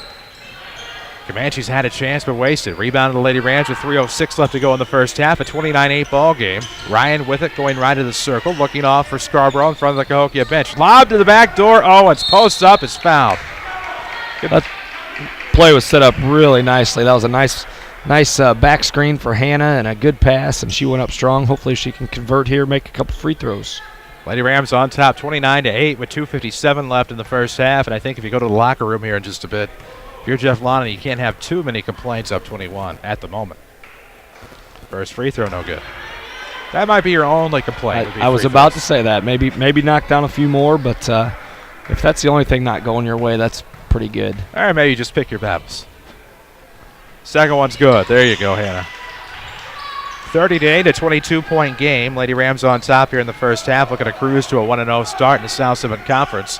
Comanches had a chance but wasted. Rebound to the Lady Rams with 3:06 left to go in the first half. A 29-8 ball game. Ryan with it, going right to the circle, looking off for Scarborough in front of the Cahokia bench. Lob to the back door. Owens posts up, is fouled. That play was set up really nicely. That was a nice back screen for Hannah and a good pass, and she went up strong. Hopefully she can convert here, make a couple free throws. Lady Rams on top 29-8 with 2:57 left in the first half, and I think if you go to the locker room here in just a bit, if you're Jeff Lonnie, you can't have too many complaints up 21 at the moment. First free throw, no good. That might be your only complaint. I was about to say that. Maybe knock down a few more, but if that's the only thing not going your way, that's pretty good. All right, maybe you just pick your battles. Second one's good. There you go, Hannah. 30-8, a 22-point game. Lady Rams on top here in the first half, looking to cruise to a 1-0 start in the South 7 Conference.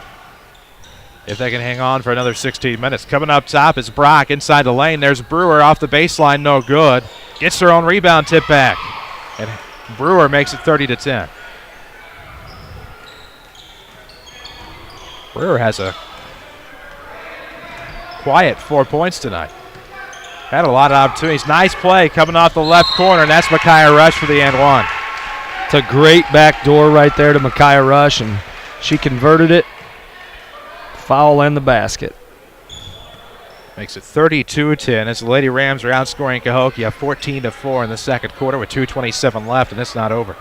If they can hang on for another 16 minutes. Coming up top is Brock inside the lane. There's Brewer off the baseline, no good. Gets her own rebound tip back. And Brewer makes it 30-10. Brewer has a quiet 4 points tonight. Had a lot of opportunities. Nice play coming off the left corner, and that's Micaiah Rush for the and one. It's a great back door right there to Micaiah Rush, and she converted it. Foul and the basket. Makes it 32-10 as the Lady Rams are outscoring Cahokia 14-4 in the second quarter with 2:27 left, and it's not over.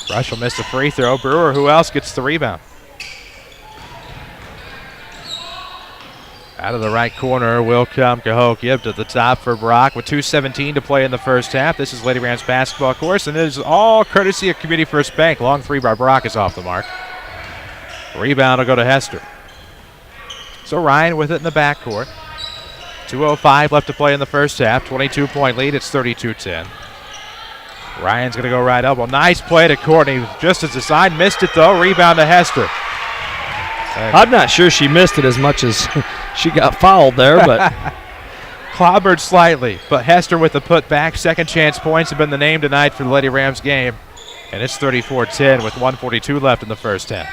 Rush will miss the free throw. Brewer, who else gets the rebound? Out of the right corner will come Cahokia to the top for Brock with 2:17 to play in the first half. This is Lady Rams basketball, of course, and it is all courtesy of Community First Bank. Long three by Brock is off the mark. Rebound will go to Hester. So Ryan with it in the backcourt. 2:05 left to play in the first half. 22-point lead. It's 32-10. Ryan's going to go right elbow. Nice play to Courtney. Just as designed. Missed it, though. Rebound to Hester. I'm not sure she missed it as much as she got fouled there, but clobbered slightly. But Hester with the putback. Second chance points have been the name tonight for the Lady Rams game. And it's 34-10 with 1:42 left in the first half.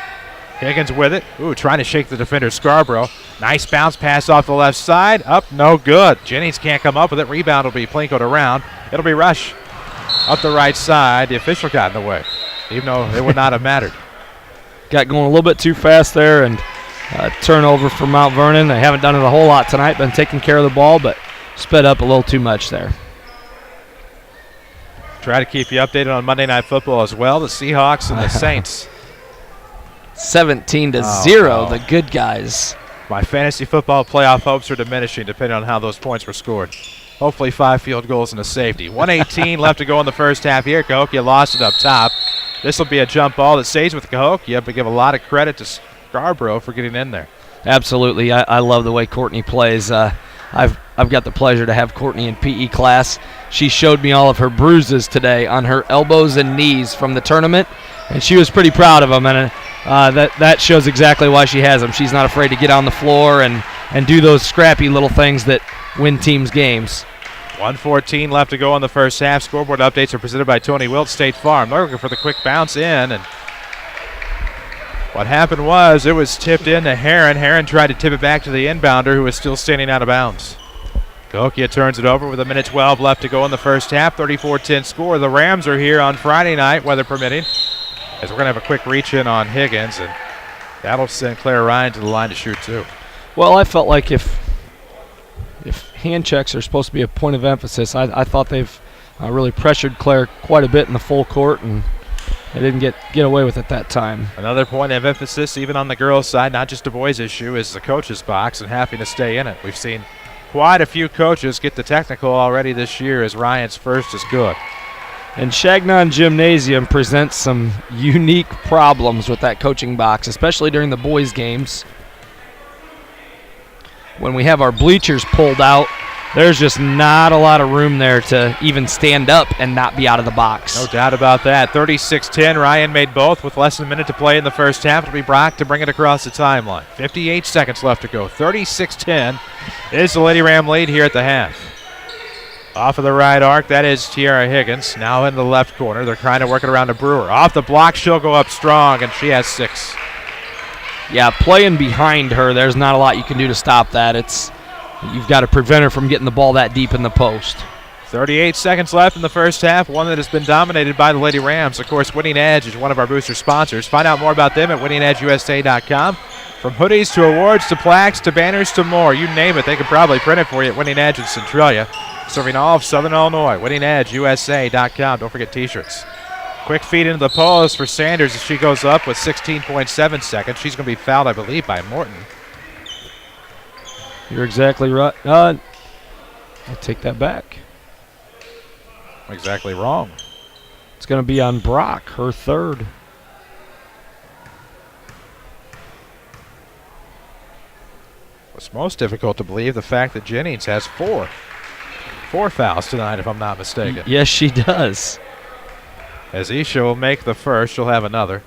Higgins with it. Ooh, trying to shake the defender, Scarborough. Nice bounce pass off the left side. Up, no good. Jennings can't come up with it. Rebound will be Plinkoed around. It'll be Rush up the right side. The official got in the way, even though it would not have mattered. Got going a little bit too fast there, and turnover for Mount Vernon. They haven't done it a whole lot tonight, been taking care of the ball, but sped up a little too much there. Try to keep you updated on Monday Night Football as well. The Seahawks and the Saints. 17-0, no. The good guys. My fantasy football playoff hopes are diminishing depending on how those points were scored. Hopefully 5 field goals and a safety. 1:18 left to go in the first half here. Cahokia lost it up top. This will be a jump ball that stays with Cahokia, but give a lot of credit to Scarborough for getting in there. Absolutely. I love the way Courtney plays. I've got the pleasure to have Courtney in PE class. She showed me all of her bruises today on her elbows and knees from the tournament, and she was pretty proud of them, and that shows exactly why she has them. She's not afraid to get on the floor and do those scrappy little things that win teams games. 1:14 left to go in the first half. Scoreboard updates are presented by Tony Wilt State Farm. They're looking for the quick bounce in, and what happened was it was tipped in to Heron. Heron tried to tip it back to the inbounder, who was still standing out of bounds. Cahokia turns it over with 1:12 left to go in the first half. 34-10 score. The Rams are here on Friday night, weather permitting, as we're going to have a quick reach in on Higgins, and that'll send Claire Ryan to the line to shoot too. Well, I felt like if hand checks are supposed to be a point of emphasis, I thought they've really pressured Claire quite a bit in the full court, and they didn't get away with it that time. Another point of emphasis, even on the girls' side, not just a boys' issue, is the coaches' box and having to stay in it. We've seen quite a few coaches get the technical already this year, as Ryan's first is good. And Chagnon Gymnasium presents some unique problems with that coaching box, especially during the boys' games. When we have our bleachers pulled out, there's just not a lot of room there to even stand up and not be out of the box. No doubt about that. 36-10, Ryan made both with less than a minute to play in the first half. It'll be Brock to bring it across the timeline. 58 seconds left to go. 36-10 is the Lady Ram lead here at the half. Off of the right arc, that is Tiara Higgins. Now in the left corner. They're trying to work it around to Brewer. Off the block, she'll go up strong, and she has 6. Yeah, playing behind her, there's not a lot you can do to stop that. It's you've got to prevent her from getting the ball that deep in the post. 38 seconds left in the first half, one that has been dominated by the Lady Rams. Of course, Winning Edge is one of our booster sponsors. Find out more about them at winningedgeusa.com. From hoodies to awards to plaques to banners to more, you name it, they could probably print it for you at Winning Edge in Centralia. Serving all of Southern Illinois, winningedgeusa.com. Don't forget T-shirts. Quick feed into the post for Sanders as she goes up with 16.7 seconds. She's going to be fouled, I believe, by Morton. You're exactly right. I'll take that back. Exactly wrong. It's going to be on Brock, her third. What's most difficult to believe, the fact that Jennings has four fouls tonight, if I'm not mistaken. Yes, she does. As Isha will make the first, she'll have another.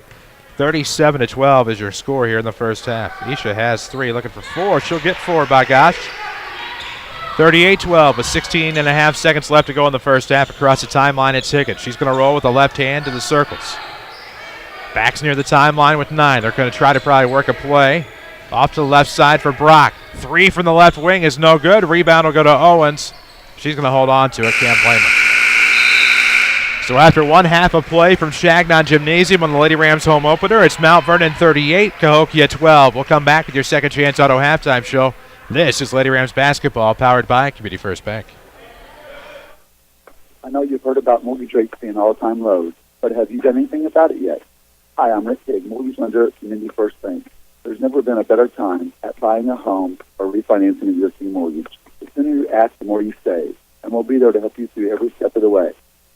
37-12 is your score here in the first half. Isha has 3, looking for 4. She'll get 4, by gosh. 38-12 with 16 and a half seconds left to go in the first half. Across the timeline, it's Higgins. She's going to roll with the left hand to the circles. Backs near the timeline with 9. They're going to try to probably work a play. Off to the left side for Brock. 3 from the left wing is no good. Rebound will go to Owens. She's going to hold on to it. Can't blame her. So after one half of play from Chagnon Gymnasium on the Lady Rams home opener, it's Mount Vernon 38, Cahokia 12. We'll come back with your Second Chance Auto halftime show. This is Lady Rams basketball, powered by Community First Bank. I know you've heard about mortgage rates being all-time lows, but have you done anything about it yet? Hi, I'm Rick Digg, mortgage lender at Community First Bank. There's never been a better time at buying a home or refinancing an existing mortgage. The sooner you ask, the more you save, and we'll be there to help you through every step of the way.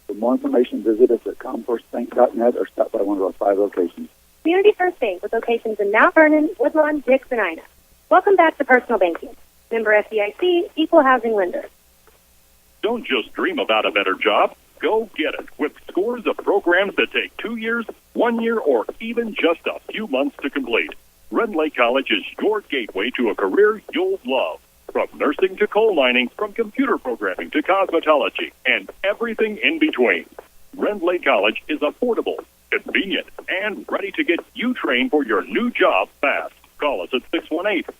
For more information, visit us at comfirstbank.net or stop by one of our 5 locations. Community First Bank with locations in Mount Vernon, Woodlawn, Dix, and Ina. Welcome back to Personal Banking. Member FDIC, Equal Housing Lender. Don't just dream about a better job. Go get it with scores of programs that take 2 years, 1 year, or even just a few months to complete. Red Lake College is your gateway to a career you'll love. From nursing to coal mining, from computer programming to cosmetology, and everything in between. Red Lake College is affordable, convenient, and ready to get you trained for your new job fast. Call us at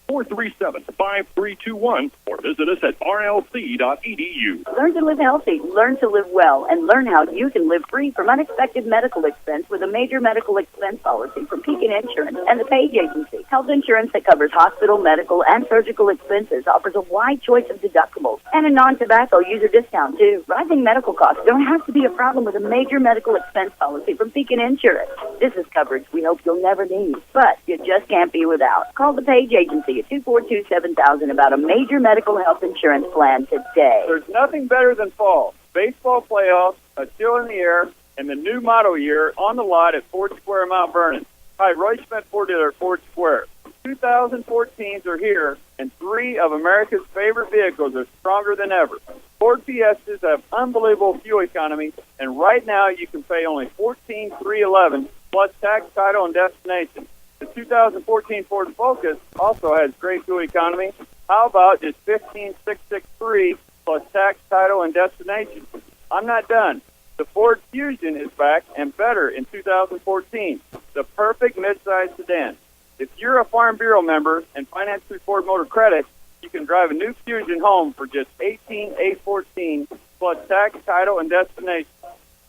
618-437-5321 or visit us at rlc.edu. Learn to live healthy, learn to live well, and learn how you can live free from unexpected medical expense with a major medical expense policy from Pekin Insurance and the Page Agency. Health insurance that covers hospital, medical, and surgical expenses offers a wide choice of deductibles and a non-tobacco user discount, too. Rising medical costs don't have to be a problem with a major medical expense policy from Pekin Insurance. This is coverage we hope you'll never need, but you just can't be without. Call the Page Agency at 242-7000 about a major medical health insurance plan today. There's nothing better than fall. Baseball playoffs, a chill in the air, and the new model year on the lot at Ford Square, Mount Vernon. Hi, Roy Schmidt Ford dealer at Ford Square. 2014s are here, and 3 of America's favorite vehicles are stronger than ever. Ford Fiestas have unbelievable fuel economy, and right now you can pay only $14,311 plus tax, title, and destination. The 2014 Ford Focus also has great fuel economy. How about just $15,663 plus tax, title, and destination? I'm not done. The Ford Fusion is back and better in 2014. The perfect midsize sedan. If you're a Farm Bureau member and finance through Ford Motor Credit, you can drive a new Fusion home for just $18,814 plus tax, title, and destination.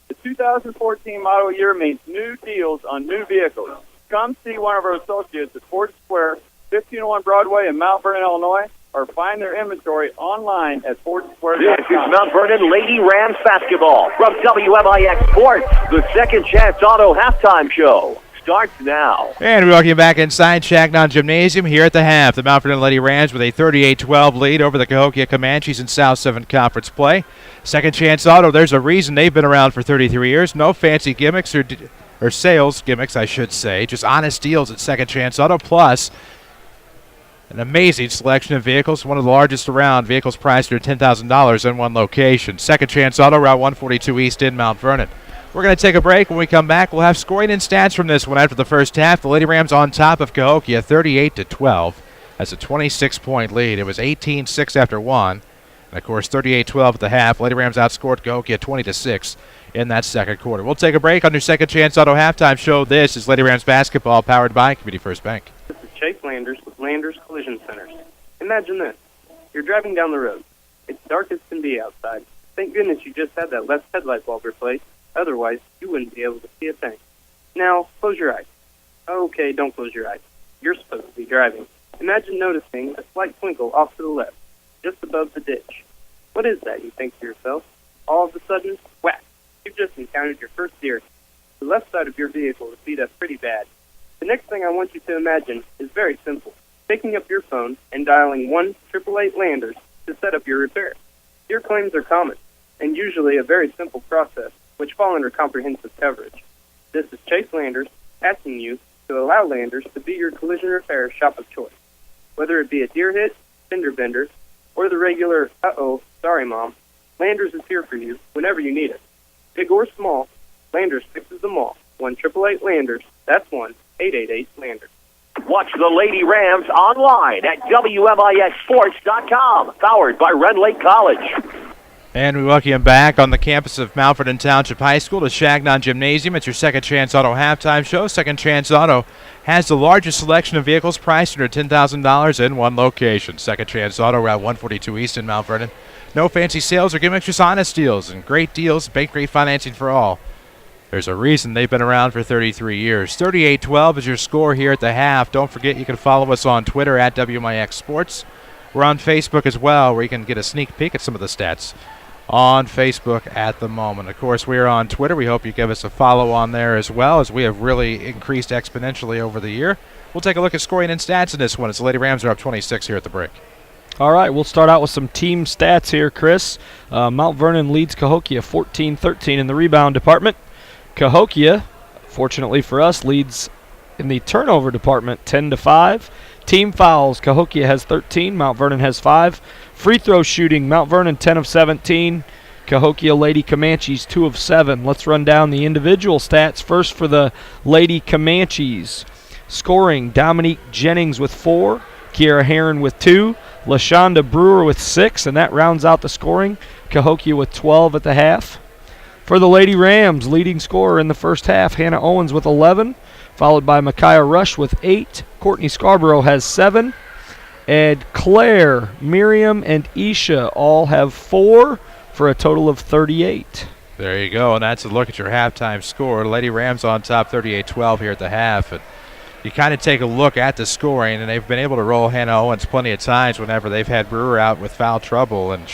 The 2014 model year means new deals on new vehicles. Come see one of our associates at Ford Square, 1501 Broadway in Mount Vernon, Illinois, or find their inventory online at FordSquare.com. This is Mount Vernon Lady Rams Basketball from WMIX Sports. The Second Chance Auto halftime show starts now. And we welcome you back inside Chagnon Gymnasium here at the half. The Mount Vernon Lady Rams with a 38-12 lead over the Cahokia Comanches in South 7 Conference play. Second Chance Auto, there's a reason they've been around for 33 years. No fancy gimmicks or sales gimmicks, I should say. Just honest deals at Second Chance Auto, plus an amazing selection of vehicles, one of the largest around, vehicles priced under $10,000 in one location. Second Chance Auto, Route 142 East in Mount Vernon. We're going to take a break. When we come back, we'll have scoring and stats from this one after the first half. The Lady Rams on top of Cahokia, 38-12. That's a 26-point lead. It was 18-6 after one. And, of course, 38-12 at the half. Lady Rams outscored Cahokia 20-6 in that second quarter. We'll take a break on your Second Chance Auto halftime show. This is Lady Rams basketball, powered by Community First Bank. This is Chase Landers with Landers Collision Centers. Imagine this. You're driving down the road. It's dark as can be outside. Thank goodness you just had that left headlight bulb replaced. Otherwise, you wouldn't be able to see a thing. Now, close your eyes. Okay, don't close your eyes. You're supposed to be driving. Imagine noticing a slight twinkle off to the left, just above the ditch. What is that, you think to yourself? All of a sudden, whack! You've just encountered your first deer. The left side of your vehicle is beat up pretty bad. The next thing I want you to imagine is very simple. Picking up your phone and dialing 1-888 Landers to set up your repair. Deer claims are common, and usually a very simple process, which fall under comprehensive coverage. This is Chase Landers asking you to allow Landers to be your collision repair shop of choice. Whether it be a deer hit, fender bender, or the regular, uh-oh, sorry mom, Landers is here for you whenever you need it. Big or small, Landers fixes them all. 1-888 Landers. That's 1-888 Landers. Watch the Lady Rams online at WMIXsports.com, powered by Red Lake College. And we welcome you back on the campus of Mount Vernon Township High School to Chagnon Gymnasium. It's your Second Chance Auto halftime show. Second Chance Auto has the largest selection of vehicles priced under $10,000 in one location. Second Chance Auto, Route 142 East in Mount Vernon. No fancy sales or gimmicks, just honest deals and great deals, bank-rate financing for all. There's a reason they've been around for 33 years. 38-12 is your score here at the half. Don't forget you can follow us on Twitter at WMIX Sports. We're on Facebook as well, where you can get a sneak peek at some of the stats on Facebook at the moment. Of course, we are on Twitter. We hope you give us a follow on there as well, as we have really increased exponentially over the year. We'll take a look at scoring and stats in this one as the Lady Rams are up 26 here at the break. All right, we'll start out with some team stats here, Chris. Mount Vernon leads Cahokia 14-13 in the rebound department. Cahokia, fortunately for us, leads in the turnover department 10-5. Team fouls, Cahokia has 13, Mount Vernon has 5. Free throw shooting, Mount Vernon 10 of 17. Cahokia Lady Comanches 2 of 7. Let's run down the individual stats. First for the Lady Comanches. Scoring, Dominique Jennings with 4, Kiara Heron with 2, LaShonda Brewer with 6, and that rounds out the scoring. Cahokia with 12 at the half. For the Lady Rams, leading scorer in the first half, Hannah Owens with 11, followed by Micaiah Rush with 8. Courtney Scarborough has 7. And Claire, Miriam, and Isha all have 4 for a total of 38. There you go, and that's a look at your halftime score. Lady Rams on top 38-12 here at the half. And you kind of take a look at the scoring, and they've been able to roll Hannah Owens plenty of times whenever they've had Brewer out with foul trouble. And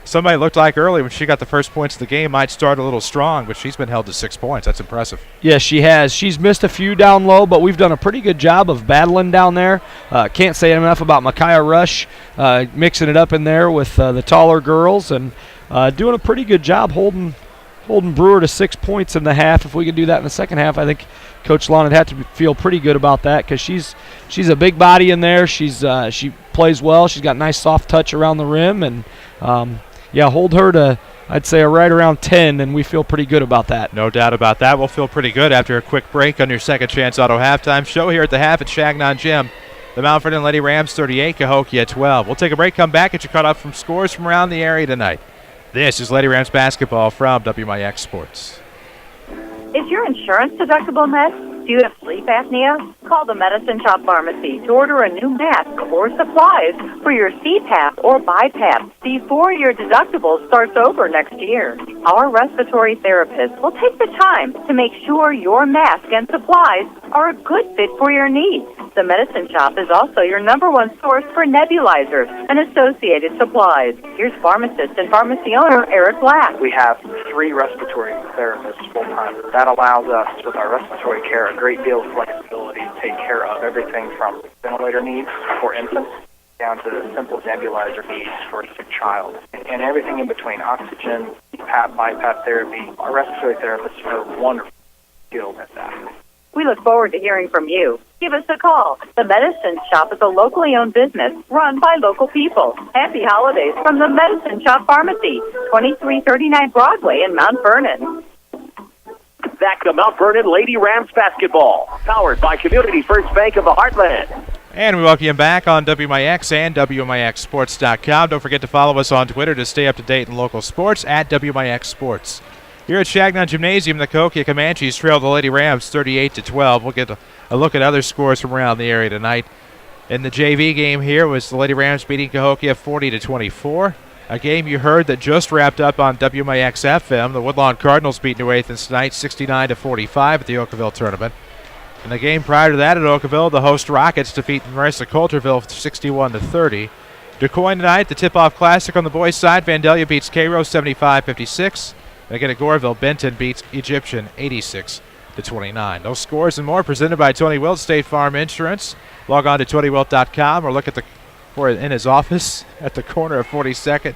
somebody looked like early when she got the first points of the game might start a little strong, but she's been held to 6 points. That's impressive. Yes, she has. She's missed a few down low, but we've done a pretty good job of battling down there. Can't say enough about Micaiah Rush mixing it up in there with the taller girls and doing a pretty good job holding Brewer to 6 points in the half. If we could do that in the second half, I think Coach Lon would have to feel pretty good about that because she's a big body in there. She plays well. She's got nice soft touch around the rim, and hold her to, I'd say, right around 10, and we feel pretty good about that. No doubt about that. We'll feel pretty good after a quick break on your Second Chance Auto halftime show here at the half at Chagnon Gym. The Mount Vernon Lady Rams 38, Cahokia 12. We'll take a break, come back, get you caught up from scores from around the area tonight. This is Lady Rams basketball from WMIX Sports. Is your insurance deductible met? Do you have sleep apnea? Call the Medicine Shop Pharmacy to order a new mask or supplies for your CPAP or BiPAP before your deductible starts over next year. Our respiratory therapists will take the time to make sure your mask and supplies are a good fit for your needs. The Medicine Shop is also your #1 source for nebulizers and associated supplies. Here's pharmacist and pharmacy owner Eric Black. We have 3 respiratory therapists full-time. That allows us, with our respiratory care, a great deal of flexibility to take care of everything from ventilator needs for infants down to simple nebulizer needs for a sick child, and everything in between, oxygen, CPAP, BiPAP therapy. Our respiratory therapists are wonderful skilled at that. We look forward to hearing from you. Give us a call. The Medicine Shop is a locally owned business run by local people. Happy holidays from the Medicine Shop Pharmacy, 2339 Broadway in Mount Vernon. Back to Mount Vernon Lady Rams basketball, powered by Community First Bank of the Heartland. And we welcome you back on WMIX and WMIXsports.com. Don't forget to follow us on Twitter to stay up to date in local sports at WMIX Sports. Here at Chagnon Gymnasium, the Cahokia Comanches trail the Lady Rams 38-12. We'll get a look at other scores from around the area tonight. In the JV game here was the Lady Rams beating Cahokia 40-24. A game you heard that just wrapped up on WMIX FM. The Woodlawn Cardinals beat New Athens tonight 69-45 at the Oakville tournament. In the game prior to that at Oakville, the host Rockets defeat Marissa Coulterville 61-30. DuQuoin tonight, the tip-off classic on the boys' side. Vandalia beats Cairo 75-56. And again at Goreville, Benton beats Egyptian 86-29. Those scores and more presented by Tony Wilt, State Farm Insurance. Log on to TonyWilt.com or look at in his office at the corner of 42nd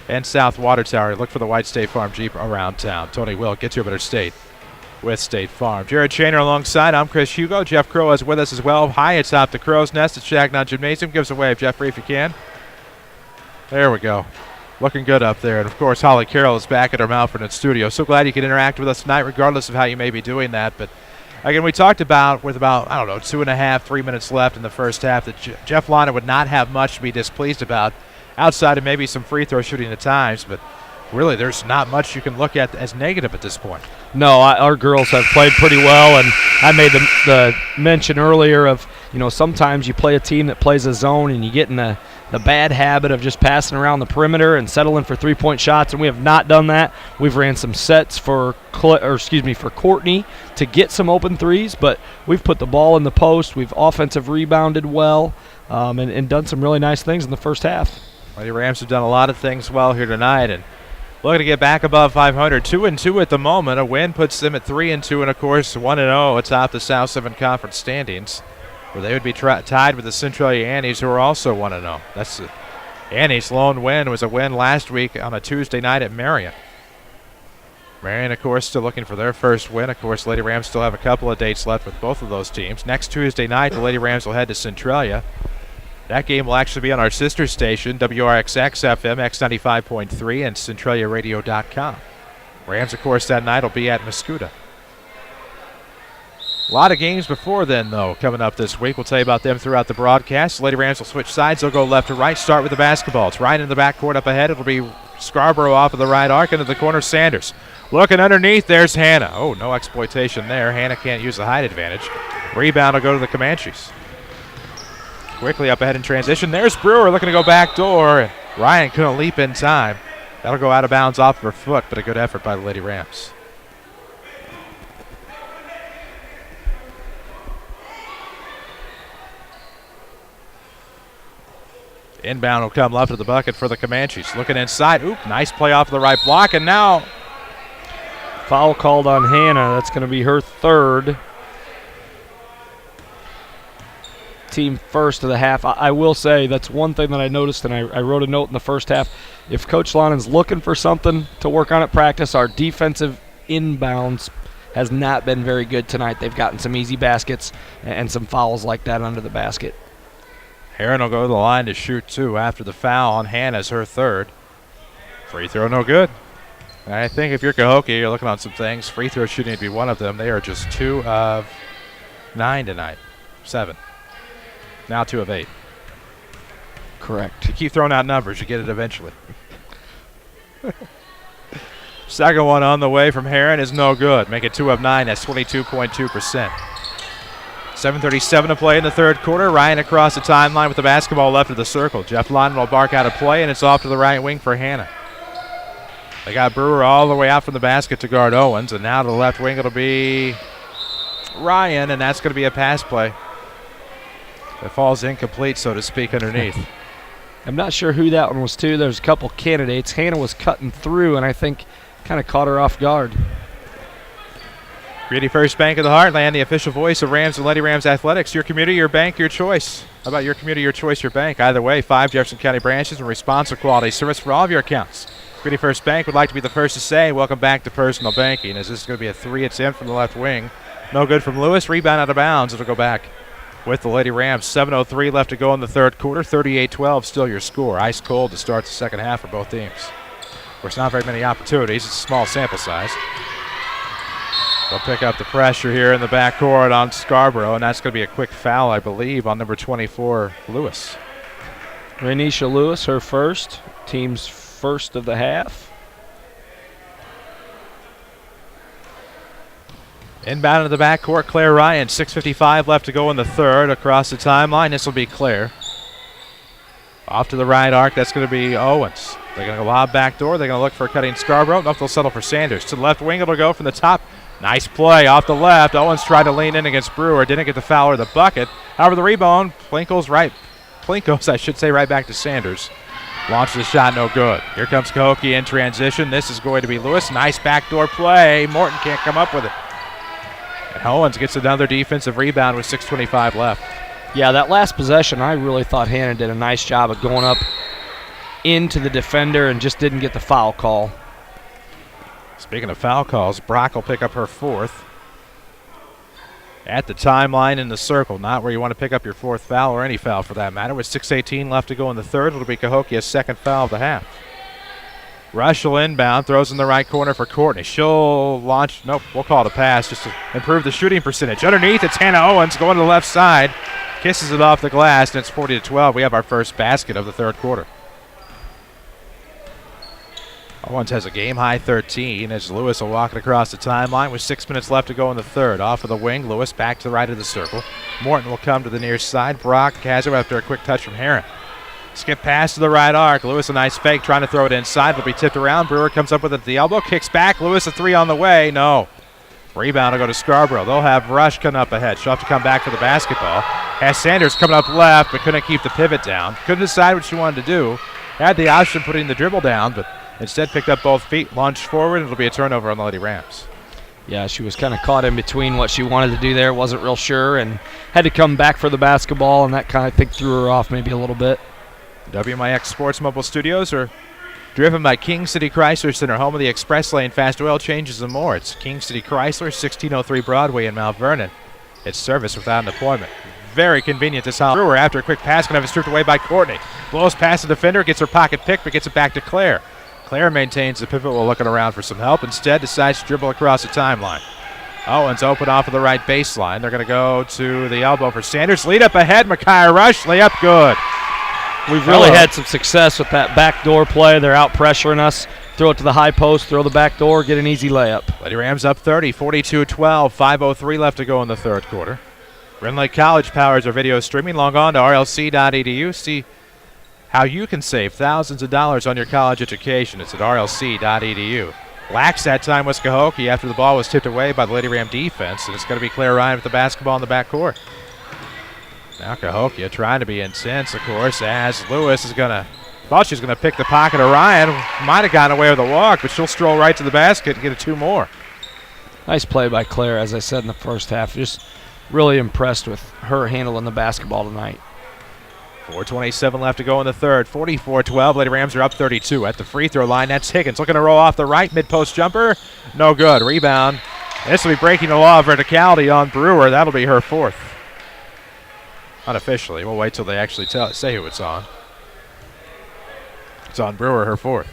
and South Water Tower. Look for the white State Farm Jeep around town. Tony Wilt gets you a better state with State Farm. Jared Shaner alongside. I'm Chris Hugo. Jeff Crow is with us as well. High atop the Crow's Nest at Shagnon Gymnasium. Give us a wave, Jeffrey, if you can. There we go. Looking good up there. And, of course, Holly Carroll is back at our Mount Vernon studio. So glad you could interact with us tonight, regardless of how you may be doing that. But, again, we talked about, with about, 2.5, 3 minutes left in the first half, that Jeff Lana would not have much to be displeased about outside of maybe some free throw shooting at times. But, really, there's not much you can look at as negative at this point. No, our girls have played pretty well, and I made the mention earlier of, sometimes you play a team that plays a zone and you get in the bad habit of just passing around the perimeter and settling for three-point shots, and we have not done that. We've ran some sets for Courtney to get some open threes, but we've put the ball in the post. We've offensive rebounded well and done some really nice things in the first half. Lady Rams have done a lot of things well here tonight, and looking to get back above 500. 2-2 at the moment. A win puts them at 3-2, and of course 1-0 atop the South 7 Conference standings, where they would be tied with the Centralia Annies, who are also 1-0. That's the Annies' lone win was a win last week on a Tuesday night at Marion. Marion, of course, still looking for their first win. Of course, Lady Rams still have a couple of dates left with both of those teams. Next Tuesday night, the Lady Rams will head to Centralia. That game will actually be on our sister station, WRXX FM, X95.3, and CentraliaRadio.com. Rams, of course, that night will be at Mascoutah. A lot of games before then, though, coming up this week. We'll tell you about them throughout the broadcast. Lady Rams will switch sides. They'll go left to right, start with the basketball. It's Ryan in the backcourt up ahead. It'll be Scarborough off of the right arc into the corner. Sanders looking underneath. There's Hannah. Oh, no exploitation there. Hannah can't use the height advantage. Rebound will go to the Comanches. Quickly up ahead in transition. There's Brewer looking to go back door. Ryan couldn't leap in time. That'll go out of bounds off of her foot, but a good effort by the Lady Rams. Inbound will come left of the bucket for the Comanches. Looking inside. Oop, nice play off the right block, and now foul called on Hannah. That's going to be her third. Team first of the half. I will say that's one thing that I noticed, and I wrote a note in the first half. If Coach Lonan's looking for something to work on at practice, our defensive inbounds has not been very good tonight. They've gotten some easy baskets and some fouls like that under the basket. Heron will go to the line to shoot two after the foul on Hannah's her third. Free throw no good. And I think if you're Cahokia, you're looking on some things. Free throw shooting to be one of them. They are just 2 of 9 tonight. 7. Now 2 of 8. Correct. You keep throwing out numbers, you get it eventually. Second one on the way from Heron is no good. Make it 2 of 9. That's 22.2%. 7:37 to play in the third quarter. Ryan across the timeline with the basketball left of the circle. Jeff London will bark out a play, and it's off to the right wing for Hannah. They got Brewer all the way out from the basket to guard Owens, and now to the left wing it'll be Ryan, and that's going to be a pass play. It falls incomplete, so to speak, underneath. I'm not sure who that one was to. There's a couple candidates. Hannah was cutting through, and I think kind of caught her off guard. Community First Bank of the Heartland, the official voice of Rams and Lady Rams Athletics. Your community, your bank, your choice. How about your community, your choice, your bank? Either way, 5 Jefferson County branches and responsive quality service for all of your accounts. Community First Bank would like to be the first to say, welcome back to personal banking, as this is going to be a 3 attempt from the left wing. No good from Lewis. Rebound out of bounds. It'll go back with the Lady Rams. 7:03 left to go in the third quarter. 38-12 still your score. Ice cold to start the second half for both teams. Of course, not very many opportunities. It's a small sample size. They'll pick up the pressure here in the backcourt on Scarborough, and that's going to be a quick foul, I believe, on number 24, Lewis. Rainisha Lewis, her first. Team's first of the half. Inbound into the backcourt, Claire Ryan. 6:55 left to go in the third. Across the timeline, this will be Claire. Off to the right arc, that's going to be Owens. They're going to go lob back door. They're going to look for cutting Scarborough. Nope, they'll settle for Sanders. To the left wing, it'll go from the top. Nice play off the left. Owens tried to lean in against Brewer. Didn't get the foul or the bucket. However, the rebound, Plinko's right back to Sanders. Launches the shot, no good. Here comes Cahokia in transition. This is going to be Lewis. Nice backdoor play. Morton can't come up with it. And Owens gets another defensive rebound with 6:25 left. Yeah, that last possession, I really thought Hannah did a nice job of going up into the defender and just didn't get the foul call. Speaking of foul calls, Brock will pick up her fourth. At the timeline in the circle, not where you want to pick up your fourth foul or any foul for that matter. With 6:18 left to go in the third, it'll be Cahokia's second foul of the half. Rush will inbound, throws in the right corner for Courtney. She'll launch, nope, we'll call it a pass just to improve the shooting percentage. Underneath, it's Hannah Owens going to the left side. Kisses it off the glass, and it's 40-12. We have our first basket of the third quarter. Owens has a game-high 13 as Lewis will walk it across the timeline with 6 minutes left to go in the third. Off of the wing, Lewis back to the right of the circle. Morton will come to the near side. Brock has it after a quick touch from Herron. Skip pass to the right arc. Lewis a nice fake, trying to throw it inside. It'll be tipped around. Brewer comes up with it at the elbow, kicks back. Lewis a three on the way. No. Rebound will go to Scarborough. They'll have Rush coming up ahead. She'll have to come back for the basketball. Has Sanders coming up left, but couldn't keep the pivot down. Couldn't decide what she wanted to do. Had the option putting the dribble down, but instead picked up both feet, launched forward, and it'll be a turnover on the Lady Rams. Yeah, she was kind of caught in between what she wanted to do there. Wasn't real sure and had to come back for the basketball, and that kind of, I think, threw her off maybe a little bit. WMIX Sports Mobile Studios are driven by King City Chrysler Center, home of the Express Lane, fast oil changes, and more. It's King City Chrysler, 1603 Broadway in Mount Vernon. It's service without an appointment. Very convenient this time. Brewer, after a quick pass, going to have it stripped away by Courtney. Blows past the defender, gets her pocket picked, but gets it back to Claire. Claire maintains the pivot while looking around for some help. Instead, decides to dribble across the timeline. Owens open off of the right baseline. They're going to go to the elbow for Sanders. Lead up ahead, Micaiah Rush, layup good. We've really had some success with that backdoor play. They're out pressuring us. Throw it to the high post, throw the back door, get an easy layup. Lady Rams up 30, 42-12, 5:03 left to go in the third quarter. Vernon Lake College powers our video streaming. Log on to rlc.edu. See how you can save thousands of dollars on your college education. It's at rlc.edu. Lax that time was Cahokia after the ball was tipped away by the Lady Ram defense, and it's going to be Claire Ryan with the basketball in the backcourt. Now Cahokia trying to be intense, of course, as Lewis is going to, thought she was going to pick the pocket of Ryan. Might have gotten away with a walk, but she'll stroll right to the basket and get a two more. Nice play by Claire, as I said in the first half. Just really impressed with her handling the basketball tonight. 4:27 left to go in the third. 44-12. Lady Rams are up 32 at the free throw line. That's Higgins looking to roll off the right. Mid-post jumper. No good. Rebound. This will be breaking the law of verticality on Brewer. That'll be her fourth. Unofficially. We'll wait till they actually say who it's on. It's on Brewer, her fourth.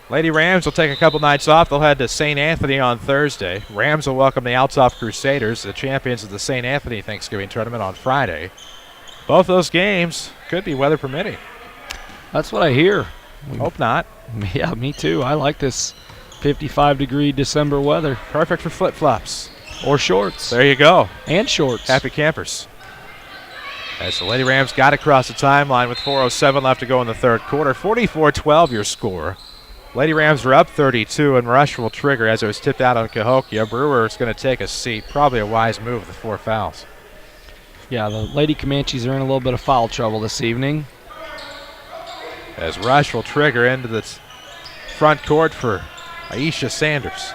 Lady Rams will take a couple nights off. They'll head to St. Anthony on Thursday. Rams will welcome the Althoff Crusaders, the champions of the St. Anthony Thanksgiving tournament, on Friday. Both those games could be weather permitting. That's what I hear. Hope not. Yeah, me too. I like this 55-degree December weather. Perfect for flip-flops. Or shorts. There you go. And shorts. Happy campers. As the Lady Rams got across the timeline with 4:07 left to go in the third quarter. 44-12 your score. Lady Rams are up 32, and Rush will trigger as it was tipped out on Cahokia. Brewer is going to take a seat. Probably a wise move with 4 fouls. Yeah, the Lady Comanches are in a little bit of foul trouble this evening. As Rush will trigger into the front court for Aisha Sanders.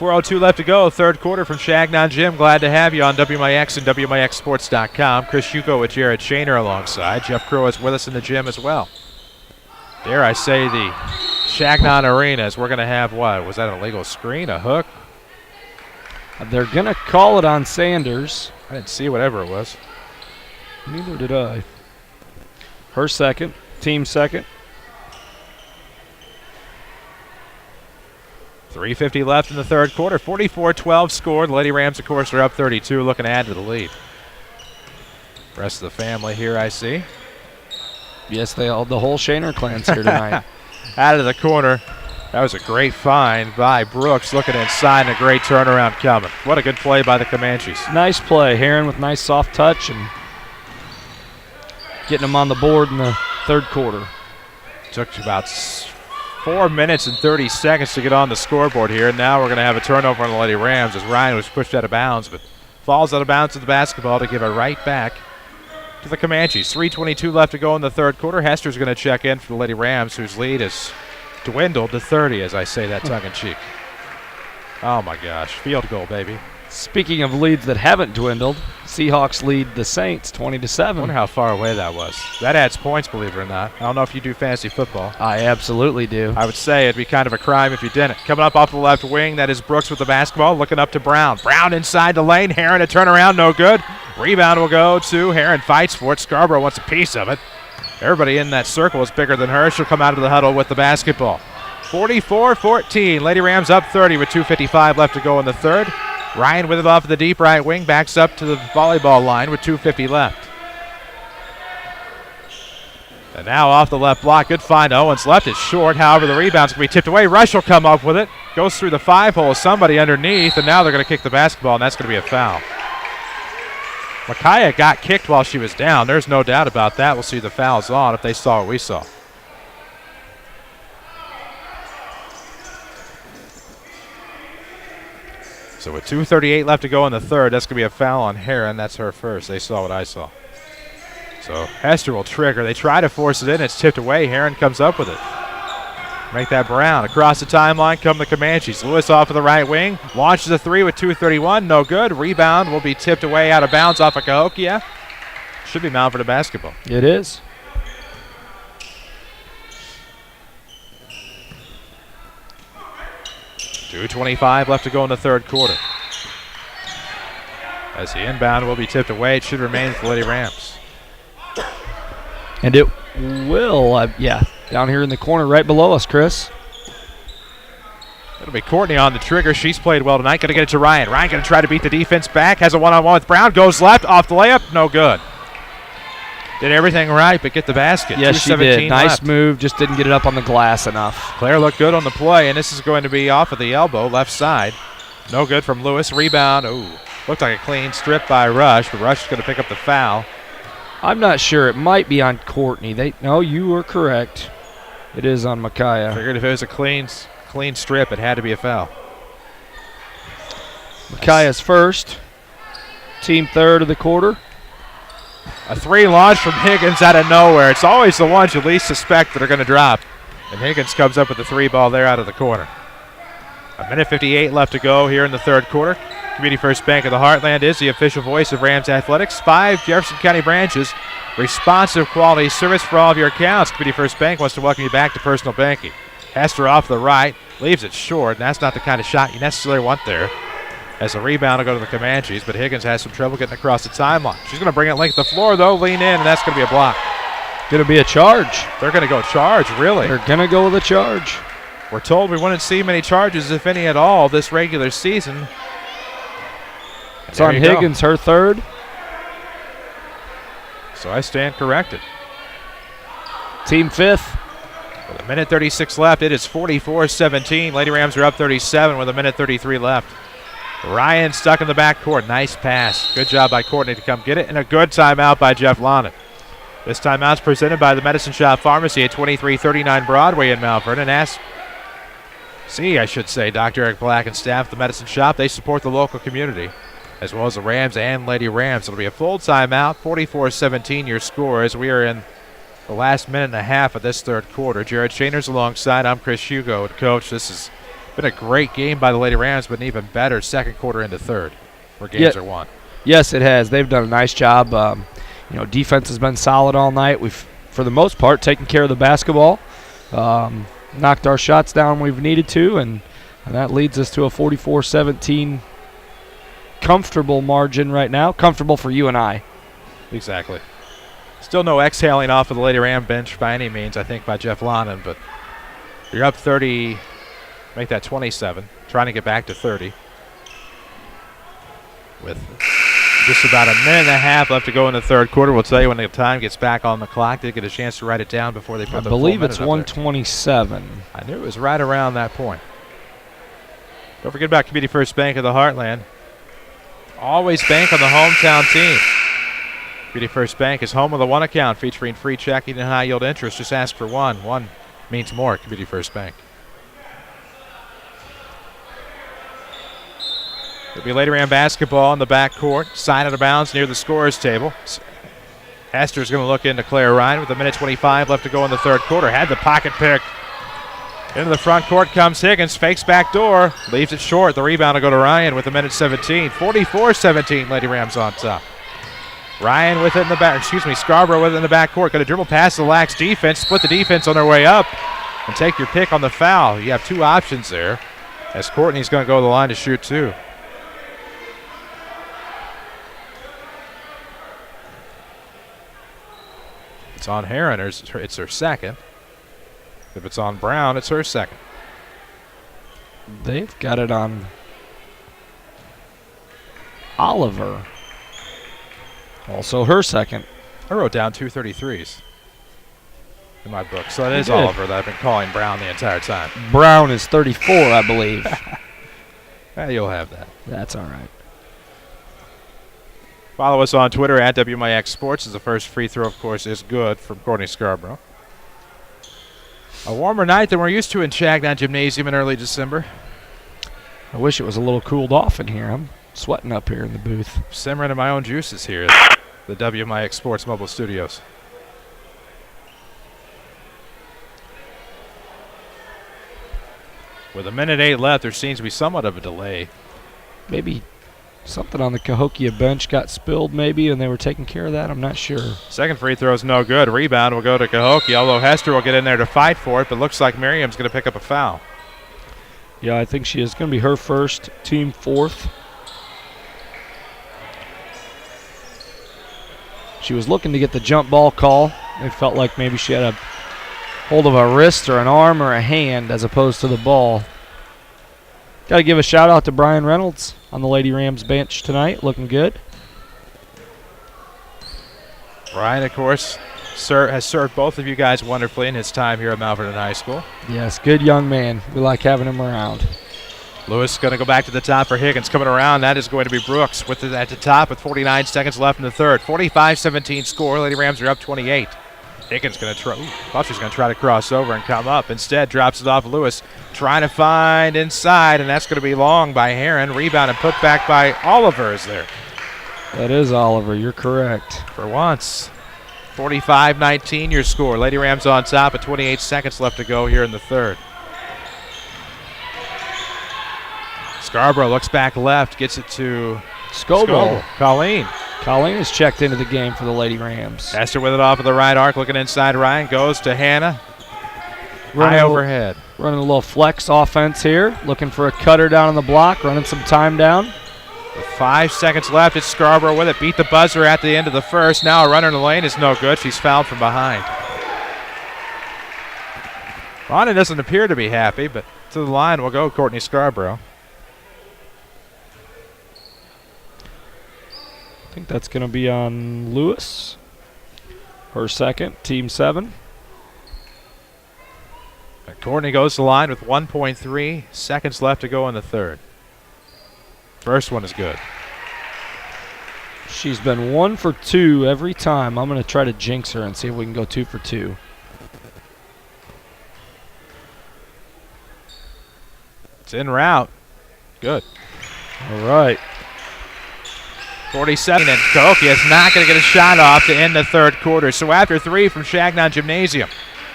4:02 left to go, third quarter from Shagnon Gym. Glad to have you on WMIX and WMIXsports.com. Chris Hugo with Jared Shaner alongside. Jeff Crow is with us in the gym as well. Dare I say the Shagnon Arena, as we're going to have what? Was that an illegal screen, a hook? They're going to call it on Sanders. I didn't see whatever it was. Neither did I. Her second, team second. 3:50 left in the third quarter. 44-12 scored. The Lady Rams, of course, are up 32, looking to add to the lead. Rest of the family here, I see. Yes, the whole Shaner clan's here tonight. Out of the corner. That was a great find by Brooks, looking inside, and a great turnaround coming. What a good play by the Comanches. Nice play. Heron with nice soft touch and getting them on the board in the third quarter. Took about 4 minutes and 30 seconds to get on the scoreboard here, and now we're going to have a turnover on the Lady Rams as Ryan was pushed out of bounds, but falls out of bounds to the basketball to give it right back to the Comanches. 3:22 left to go in the third quarter. Hester's going to check in for the Lady Rams, whose lead is dwindled to 30, as I say that tongue-in-cheek. Oh, my gosh. Field goal, baby. Speaking of leads that haven't dwindled, Seahawks lead the Saints 20-7. I wonder how far away that was. That adds points, believe it or not. I don't know if you do fantasy football. I absolutely do. I would say it'd be kind of a crime if you didn't. Coming up off the left wing, that is Brooks with the basketball, looking up to Brown. Brown inside the lane. Heron a turnaround, no good. Rebound will go to Heron. Fights for it. Scarborough wants a piece of it. Everybody in that circle is bigger than her. She'll come out of the huddle with the basketball. 44-14. Lady Rams up 30 with 2:55 left to go in the third. Ryan with it off the deep right wing, backs up to the volleyball line with 2:50 left. And now off the left block, good find. Owens left it short. However, the rebound's going to be tipped away. Rush will come up with it. Goes through the 5-hole. Somebody underneath, and now they're going to kick the basketball, and that's going to be a foul. Micaiah got kicked while she was down. There's no doubt about that. We'll see the fouls on if they saw what we saw. So with 2:38 left to go in the third, that's going to be a foul on Heron. That's her first. They saw what I saw. So Hester will trigger. They try to force it in. It's tipped away. Heron comes up with it. Make that Brown. Across the timeline come the Comanches. Lewis off of the right wing. Launches a three with 2:31. No good. Rebound will be tipped away out of bounds off of Cahokia. Should be Mount Vernon basketball. It is. .225 left to go in the third quarter. As the inbound will be tipped away, it should remain with the Lady Rams. And it will, down here in the corner right below us, Chris. It'll be Courtney on the trigger. She's played well tonight. Going to get it to Ryan. Ryan going to try to beat the defense back. Has a one-on-one with Brown. Goes left, off the layup. No good. Did everything right, but get the basket. Yes, she did. Nice left. move. Just didn't get it up on the glass enough. Claire looked good on the play, and this is going to be off of the elbow, left side. No good from Lewis. Rebound. Ooh, looked like a clean strip by Rush, but Rush is going to pick up the foul. I'm not sure. It might be on Courtney. No, you were correct. It is on Micaiah. Figured if it was a clean strip, it had to be a foul. Micaiah's first. Team third of the quarter. A three launch from Higgins out of nowhere. It's always the ones you least suspect that are going to drop. And Higgins comes up with the three ball there out of the corner. 1:58 left to go here in the third quarter. Community First Bank of the Heartland is the official voice of Rams Athletics. 5 Jefferson County branches. Responsive quality service for all of your accounts. Community First Bank wants to welcome you back to personal banking. Hester off the right. Leaves it short, and that's not the kind of shot you necessarily want there. As the rebound will go to the Comanches, but Higgins has some trouble getting across the timeline. She's going to bring it length the floor, though, lean in, and that's going to be a block. Going to be a charge. They're going to go charge, really. They're going to go with a charge. We're told we wouldn't see many charges, if any at all, this regular season. It's on Higgins, her third. So I stand corrected. Team fifth. With 1:36 left, it is 44-17. Lady Rams are up 37 with 1:33 left. Ryan stuck in the backcourt. Nice pass. Good job by Courtney to come get it, and a good timeout by Jeff Lonan. This timeout's presented by the Medicine Shop Pharmacy at 2339 Broadway in Mount Vernon. I should say, Dr. Eric Black and staff at the Medicine Shop. They support the local community, as well as the Rams and Lady Rams. It'll be a full timeout, 44-17 your score, as we are in the last minute and a half of this third quarter. Jared Shaner's alongside. I'm Chris Hugo, and Coach, this has been a great game by the Lady Rams, but an even better second quarter into third, where games are won. Yes, it has. They've done a nice job. Defense has been solid all night. We've, for the most part, taken care of the basketball, knocked our shots down when we've needed to, and that leads us to a 44-17 comfortable margin right now. Comfortable for you and I. Exactly. Still no exhaling off of the Lady Ram bench by any means, I think, by Jeff Lonan, but you're up 30. Make that 27. Trying to get back to 30. With Just about a minute and a half left to go in the third quarter. We'll tell you when the time gets back on the clock. Did get a chance to write it down before they put the full minute up there. I believe it's 1:27. I knew it was right around that point. Don't forget about Community First Bank of the Heartland. Always bank on the hometown team. Community First Bank is home of the one account featuring free checking and high yield interest. Just ask for one. One means more. Community First Bank. It'll be Lady Ram basketball in the backcourt. Side out of bounds near the scorer's table. Hester's going to look into Claire Ryan with 1:25 left to go in the third quarter. Had the pocket pick. Into the front court comes Higgins. Fakes back door. Leaves it short. The rebound will go to Ryan with 1:17. 44-17. Lady Rams on top. Ryan with it in the back. Scarborough with it in the backcourt. Got a dribble past the lax defense. Split the defense on their way up. And take your pick on the foul. You have two options there. As Courtney's going to go to the line to shoot two. It's on Heron. It's her second. If it's on Brown, it's her second. They've got it on Oliver. Also her second. I wrote down 233s in my book. So it is Oliver that I've been calling Brown the entire time. Brown is 34, I believe. You'll have that. That's all right. Follow us on Twitter at WMIX Sports. As the first free throw, of course, is good from Courtney Scarborough. A warmer night than we're used to in Chagnon Gymnasium in early December. I wish it was a little cooled off in here. I'm sweating up here in the booth. Simmering in my own juices here at the WMIX Sports Mobile Studios. With 1:08 left, there seems to be somewhat of a delay. Maybe something on the Cahokia bench got spilled maybe, and they were taking care of that. I'm not sure. Second free throw is no good. Rebound will go to Cahokia, although Hester will get in there to fight for it, but looks like Miriam's going to pick up a foul. Yeah, I think she is. Going to be her first, team fourth. She was looking to get the jump ball call. They felt like maybe she had a hold of a wrist or an arm or a hand as opposed to the ball. Got to give a shout out to Brian Reynolds on the Lady Rams bench tonight, looking good. Brian, of course, has served both of you guys wonderfully in his time here at Mount Vernon High School. Yes, good young man. We like having him around. Lewis is going to go back to the top for Higgins. Coming around, that is going to be Brooks with it at the top with 49 seconds left in the third. 45-17 score. Lady Rams are up 28. Higgins going to try. Thought she was going to try to cross over and come up. Instead, drops it off Lewis. Trying to find inside, and that's going to be long by Heron. Rebound and put back by Oliver is there. That is Oliver. You're correct. For once. 45-19 your score. Lady Rams on top with 28 seconds left to go here in the third. Scarborough looks back left, gets it to Scoble. Colleen is checked into the game for the Lady Rams. Hester with it off of the right arc, looking inside Ryan, goes to Hannah. High overhead. Running a little flex offense here, looking for a cutter down on the block, running some time down. With 5 seconds left, it's Scarborough with it. Beat the buzzer at the end of the first. Now a runner in the lane is no good. She's fouled from behind. Rhonda doesn't appear to be happy, but to the line will go Courtney Scarborough. I think that's going to be on Lewis. Her second, team 7. And Courtney goes to the line with 1.3 seconds left to go in the third. First one is good. She's been 1 for 2 every time. I'm going to try to jinx her and see if we can go 2 for 2. It's en route. Good. All right. 47, and Cahokia is not going to get a shot off to end the third quarter. So after 3 from Chagnon Gymnasium,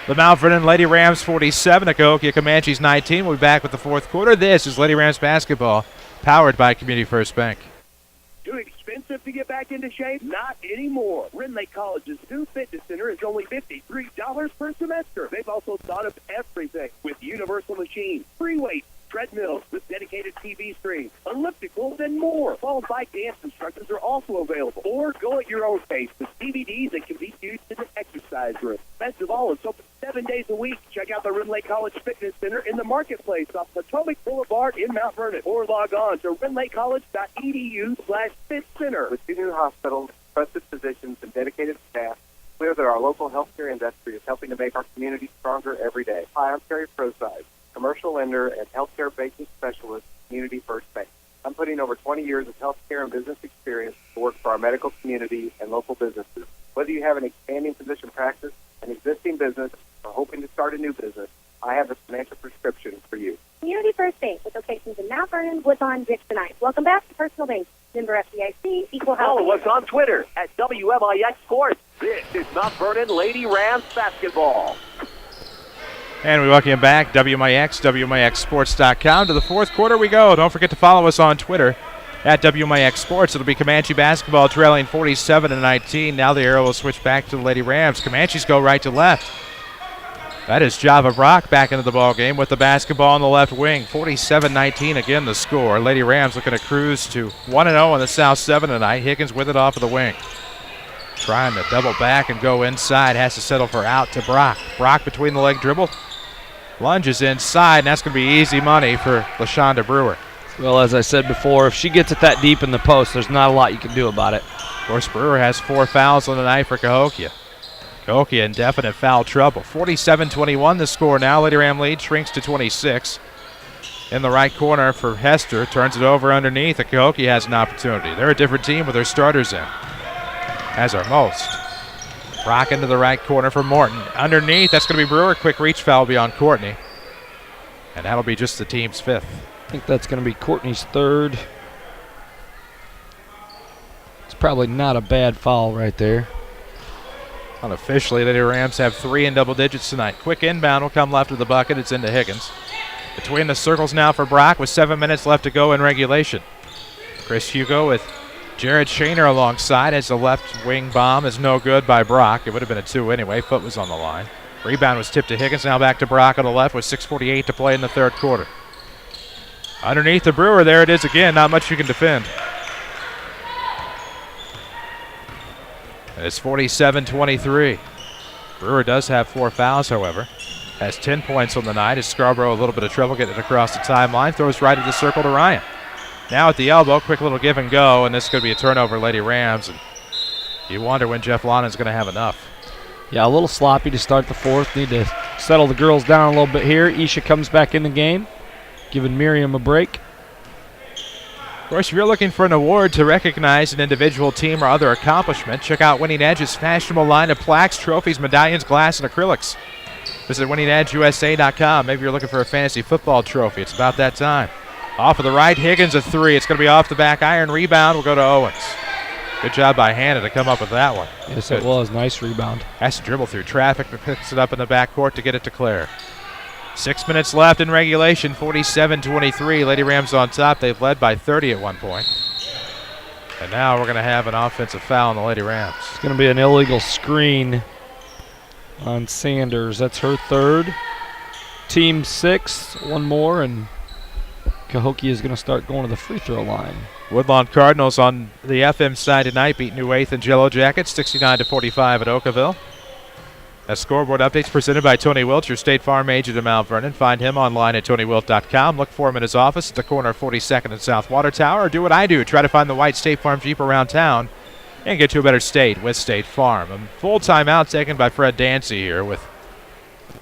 the Mount Vernon Lady Rams 47, the Cahokia Comanches 19. We'll be back with the fourth quarter. This is Lady Rams basketball, powered by Community First Bank. Too expensive to get back into shape? Not anymore. Ren Lake College's new fitness center is only $53 per semester. They've also thought of everything with universal machines, free weights, treadmills with dedicated TV screens, ellipticals, and more. Qualified dance instructors are also available. Or go at your own pace with DVDs that can be used in the exercise room. Best of all, it's open 7 7 days a week. Check out the Red Lake College Fitness Center in the marketplace off Potomac Boulevard in Mount Vernon, or log on to redlakecollege.edu/fit-center. With 2 new hospitals, trusted physicians, and dedicated staff, it's clear that our local healthcare industry is helping to make our community stronger every day. Hi, I'm Terry Proside, commercial lender and healthcare banking specialist, Community First Bank. I'm putting over 20 years of healthcare and business experience to work for our medical community and local businesses. Whether you have an expanding physician practice, an existing business, or hoping to start a new business, I have the financial prescription for you. Community First Bank with locations in Mount Vernon, Woodlawn, Dixon. Welcome back to Personal Bank. Member FDIC, equal housing. Follow us on Twitter at WMIX Sports. This is Mount Vernon Lady Rams Basketball. And we welcome you back, WMIX, WMIXsports.com. To the fourth quarter we go. Don't forget to follow us on Twitter at WMIX Sports. It'll be Comanche basketball trailing 47-19. Now the arrow will switch back to the Lady Rams. Comanches go right to left. That is Java Brock back into the ball game with the basketball on the left wing. 47-19 again the score. Lady Rams looking to cruise to 1-0 in the South 7 tonight. Higgins with it off of the wing. Trying to double back and go inside. Has to settle for out to Brock. Brock between the leg dribble. Lunges inside, and that's going to be easy money for LaShonda Brewer. Well, as I said before, if she gets it that deep in the post, there's not a lot you can do about it. Of course, Brewer has 4 fouls on the night for Cahokia. Cahokia in definite foul trouble. 47-21 the score now. Lady Ram lead shrinks to 26. In the right corner for Hester. Turns it over underneath, and Cahokia has an opportunity. They're a different team with their starters in, as are most. Brock into the right corner for Morton. Underneath, that's going to be Brewer. Quick reach foul will be on Courtney. And that'll be just the team's 5th. I think that's going to be Courtney's 3rd. It's probably not a bad foul right there. Unofficially, the Rams have 3 in double digits tonight. Quick inbound will come left of the bucket. It's into Higgins. Between the circles now for Brock with 7 minutes left to go in regulation. Chris Hugo with Jared Shaner alongside as the left wing bomb is no good by Brock. It would have been a 2 anyway. Foot was on the line. Rebound was tipped to Higgins. Now back to Brock on the left with 6:48 to play in the third quarter. Underneath the Brewer, there it is again. Not much you can defend. And it's 47-23. Brewer does have 4 fouls, however. Has 10 points on the night. As Scarborough a little bit of trouble getting it across the timeline. Throws right at the circle to Ryan. Now at the elbow, quick little give and go, and this is going to be a turnover, Lady Rams. And you wonder when Jeff Lonan's going to have enough. Yeah, a little sloppy to start the fourth. Need to settle the girls down a little bit here. Isha comes back in the game, giving Miriam a break. Of course, if you're looking for an award to recognize an individual team or other accomplishment, check out Winning Edge's fashionable line of plaques, trophies, medallions, glass, and acrylics. Visit winningedgeusa.com. Maybe you're looking for a fantasy football trophy. It's about that time. Off of the right, Higgins a 3. It's going to be off the back iron. Rebound will go to Owens. Good job by Hannah to come up with that one. Yes, it was. Nice rebound. Has to dribble through traffic, but picks it up in the backcourt to get it to Claire. 6 minutes left in regulation, 47-23. Lady Rams on top. They've led by 30 at one point. And now we're going to have an offensive foul on the Lady Rams. It's going to be an illegal screen on Sanders. That's her 3rd. Team 6, 1 more, and Cahokia is going to start going to the free throw line. Woodlawn Cardinals on the FM side tonight beat New 8th and Jello Jackets 69-45 at Oakville. That scoreboard updates presented by Tony Wilt, your State Farm agent in Mount Vernon. Find him online at TonyWilt.com. Look for him in his office at the corner of 42nd and South Water Tower. Or do what I do. Try to find the white State Farm Jeep around town and get to a better state with State Farm. A full timeout taken by Fred Dancy here with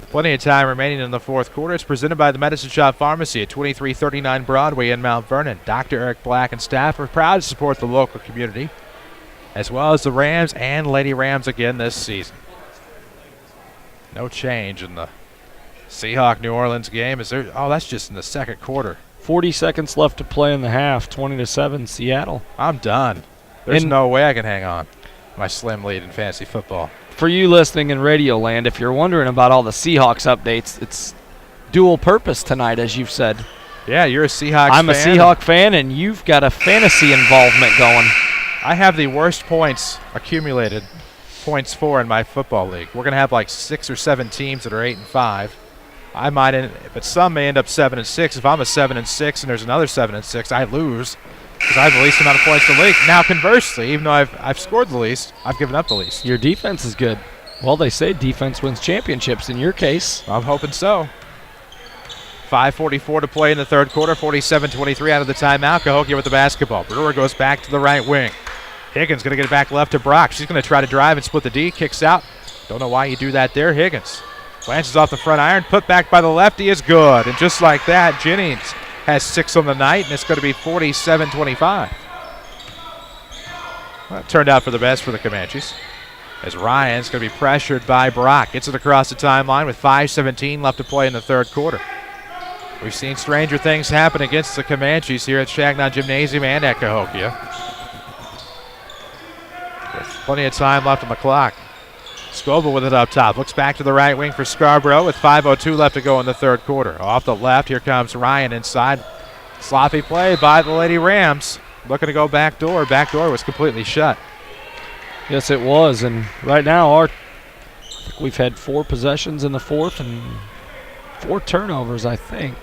plenty of time remaining in the fourth quarter. It's presented by the Medicine Shop Pharmacy at 2339 Broadway in Mount Vernon. Dr. Eric Black and staff are proud to support the local community, as well as the Rams and Lady Rams again this season. No change in the Seahawk-New Orleans game. Is there? Oh, that's just in the second quarter. 40 seconds left to play in the half. 20-7 Seattle. I'm done. There's no way I can hang on my slim lead in fantasy football. For you listening in Radio Land, if you're wondering about all the Seahawks updates, it's dual purpose tonight, as you've said. Yeah, you're a Seahawks fan. I'm a Seahawk fan, and you've got a fantasy involvement going. I have the worst points accumulated. Points for in my football league. We're going to have like 6 or 7 teams that are 8-5. I might, but some may end up 7-6. If I'm a 7-6 and there's another 7-6, I lose because I have the least amount of points in the league. Now, conversely, even though I've scored the least, I've given up the least. Your defense is good. Well, they say defense wins championships in your case. I'm hoping so. 5:44 to play in the third quarter, 47-23 out of the timeout. Cahokia with the basketball. Brewer goes back to the right wing. Higgins going to get it back left to Brock. She's going to try to drive and split the D. Kicks out. Don't know why you do that there. Higgins glances off the front iron. Put back by the lefty is good. And just like that, Jennings has 6 on the night, and it's going to be 47-25. Well, it turned out for the best for the Comanches, as Ryan's going to be pressured by Brock. Gets it across the timeline with 5:17 left to play in the third quarter. We've seen stranger things happen against the Comanches here at Shagnon Gymnasium and at Cahokia. With plenty of time left on the clock. Scoble with it up top. Looks back to the right wing for Scarborough with 5:02 left to go in the third quarter. Off the left, here comes Ryan inside. Sloppy play by the Lady Rams. Looking to go back door. Back door was completely shut. Yes, it was. And right now, I think we've had 4 possessions in the fourth and 4 turnovers, I think.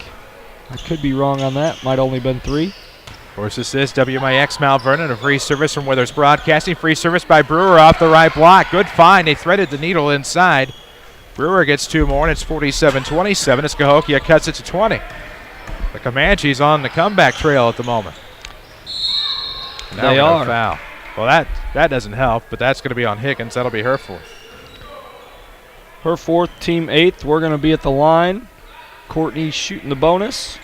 I could be wrong on that. Might only been 3. Of course, this is WMIX Mount Vernon. A free service from Withers Broadcasting. Free service by Brewer off the right block. Good find. They threaded the needle inside. Brewer gets 2 more, and it's 47-27 as Cahokia cuts it to 20. The Comanches on the comeback trail at the moment. Now they are. Foul. Well, that doesn't help, but that's going to be on Higgins. That'll be her 4th. Her 4th, team 8th. We're going to be at the line. Courtney shooting the bonus.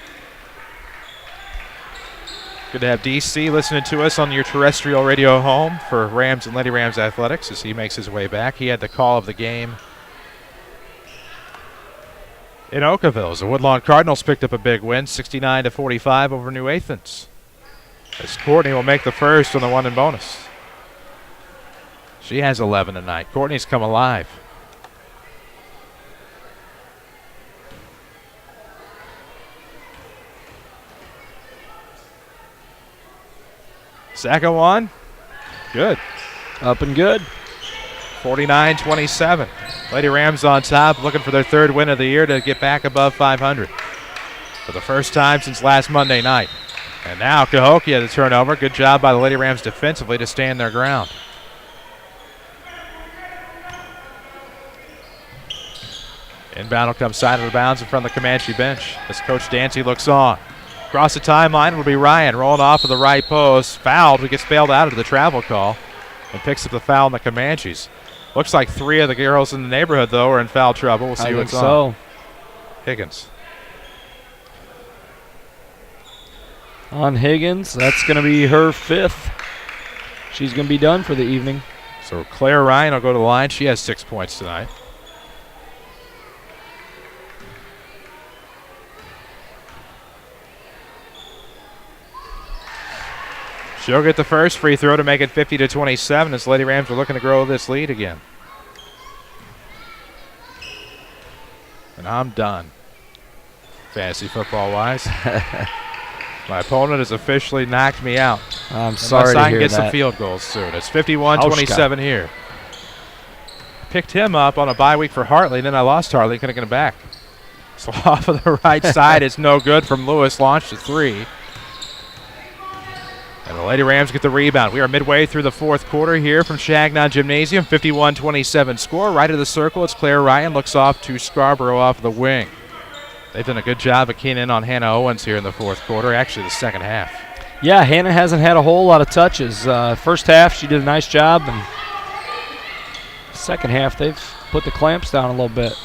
Good to have DC listening to us on your terrestrial radio home for Rams and Lady Rams Athletics as he makes his way back. He had the call of the game in Oakville. The Woodlawn Cardinals picked up a big win, 69-45 over New Athens. As Courtney will make the first on the 1 in bonus. She has 11 tonight. Courtney's come alive. Second one. Good. Up and good. 49-27. Lady Rams on top, looking for their 3rd win of the year to get back above 500. For the first time since last Monday night. And now Cahokia the turnover. Good job by the Lady Rams defensively to stand their ground. Inbound will come side of the bounds in front of the Comanche bench as Coach Dancy looks on. Across the timeline will be Ryan rolling off of the right post. Fouled, who gets bailed out of the travel call and picks up the foul on the Comanches. Looks like 3 of the girls in the neighborhood, though, are in foul trouble. We'll see what's on. Higgins. On Higgins, that's going to be her 5th. She's going to be done for the evening. So Claire Ryan will go to the line. She has 6 points tonight. She'll get the first free throw to make it 50-27 as Lady Rams are looking to grow this lead again. And I'm done, fantasy football-wise. My opponent has officially knocked me out. I'm sorry to hear that. Unless I can get some field goals soon. It's 51-27 here. Picked him up on a bye week for Hartley, then I lost Hartley, couldn't get him back. So off of the right side, it's no good from Lewis, launched a 3. And the Lady Rams get the rebound. We are midway through the 4th quarter here from Shagnon Gymnasium. 51-27 score. Right of the circle, it's Claire Ryan. Looks off to Scarborough off the wing. They've done a good job of keying in on Hannah Owens here in the 4th quarter, actually the second half. Yeah, Hannah hasn't had a whole lot of touches. First half, she did a nice job. And second half, they've put the clamps down a little bit.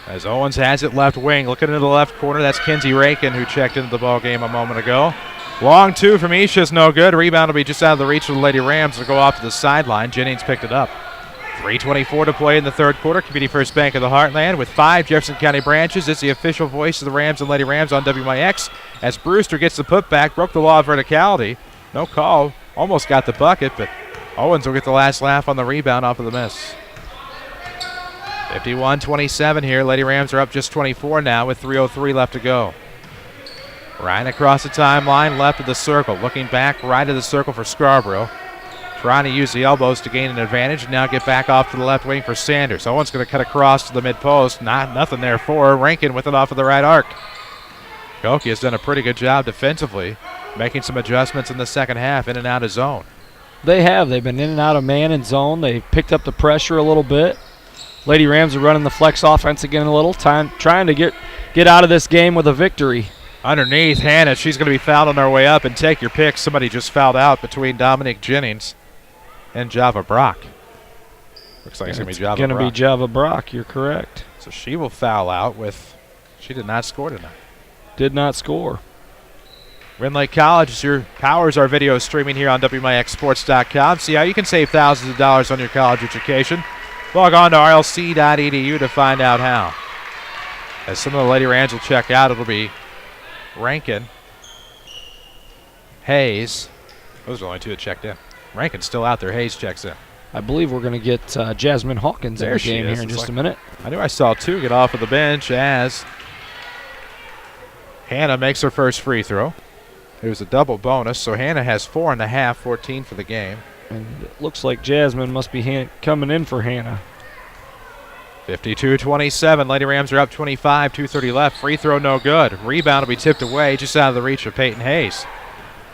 As Owens has it left wing. Looking into the left corner, that's Kinsey Rakin, who checked into the ball game a moment ago. Long 2 from Isha's no good. Rebound will be just out of the reach of the Lady Rams. They'll go off to the sideline. Jennings picked it up. 3:24 to play in the 3rd quarter. Community First Bank of the Heartland with 5 Jefferson County branches. It's the official voice of the Rams and Lady Rams on WMIX. As Brewster gets the putback, broke the law of verticality. No call. Almost got the bucket, but Owens will get the last laugh on the rebound off of the miss. 51-27 here. Lady Rams are up just 24 now with 3:03 left to go. Ryan across the timeline, left of the circle. Looking back, right of the circle for Scarborough. Trying to use the elbows to gain an advantage and now get back off to the left wing for Sanders. Owens going to cut across to the mid-post. Nothing there for her. Rankin with it off of the right arc. Cahokia has done a pretty good job defensively, making some adjustments in the second half, in and out of zone. They have. They've been in and out of man and zone. They picked up the pressure a little bit. Lady Rams are running the flex offense again a little, trying to get out of this game with a victory. Underneath, Hannah, she's going to be fouled on her way up, and take your pick. Somebody just fouled out between Dominique Jennings and Java Brock. Looks like it's going to be Java Brock. It's going to be Java Brock, you're correct. So she will foul out with, she did not score tonight. Did not score. Win Lake College powers our video streaming here on WMIXsports.com. See how you can save thousands of dollars on your college education. Log on to rlc.edu to find out how. As some of the Lady Rams will check out, it'll be Rankin, Hayes. Those are the only two that checked in. Rankin's still out there. Hayes checks in. I believe we're going to get Jasmine Hawkins in the game here in just a minute. I knew I saw two get off of the bench as Hannah makes her first free throw. It was a double bonus, so Hannah has 4.5, 14 for the game. And it looks like Jasmine must be coming in for Hannah. 52-27. Lady Rams are up 25, 2:30 left. Free throw no good. Rebound will be tipped away just out of the reach of Peyton Hayes.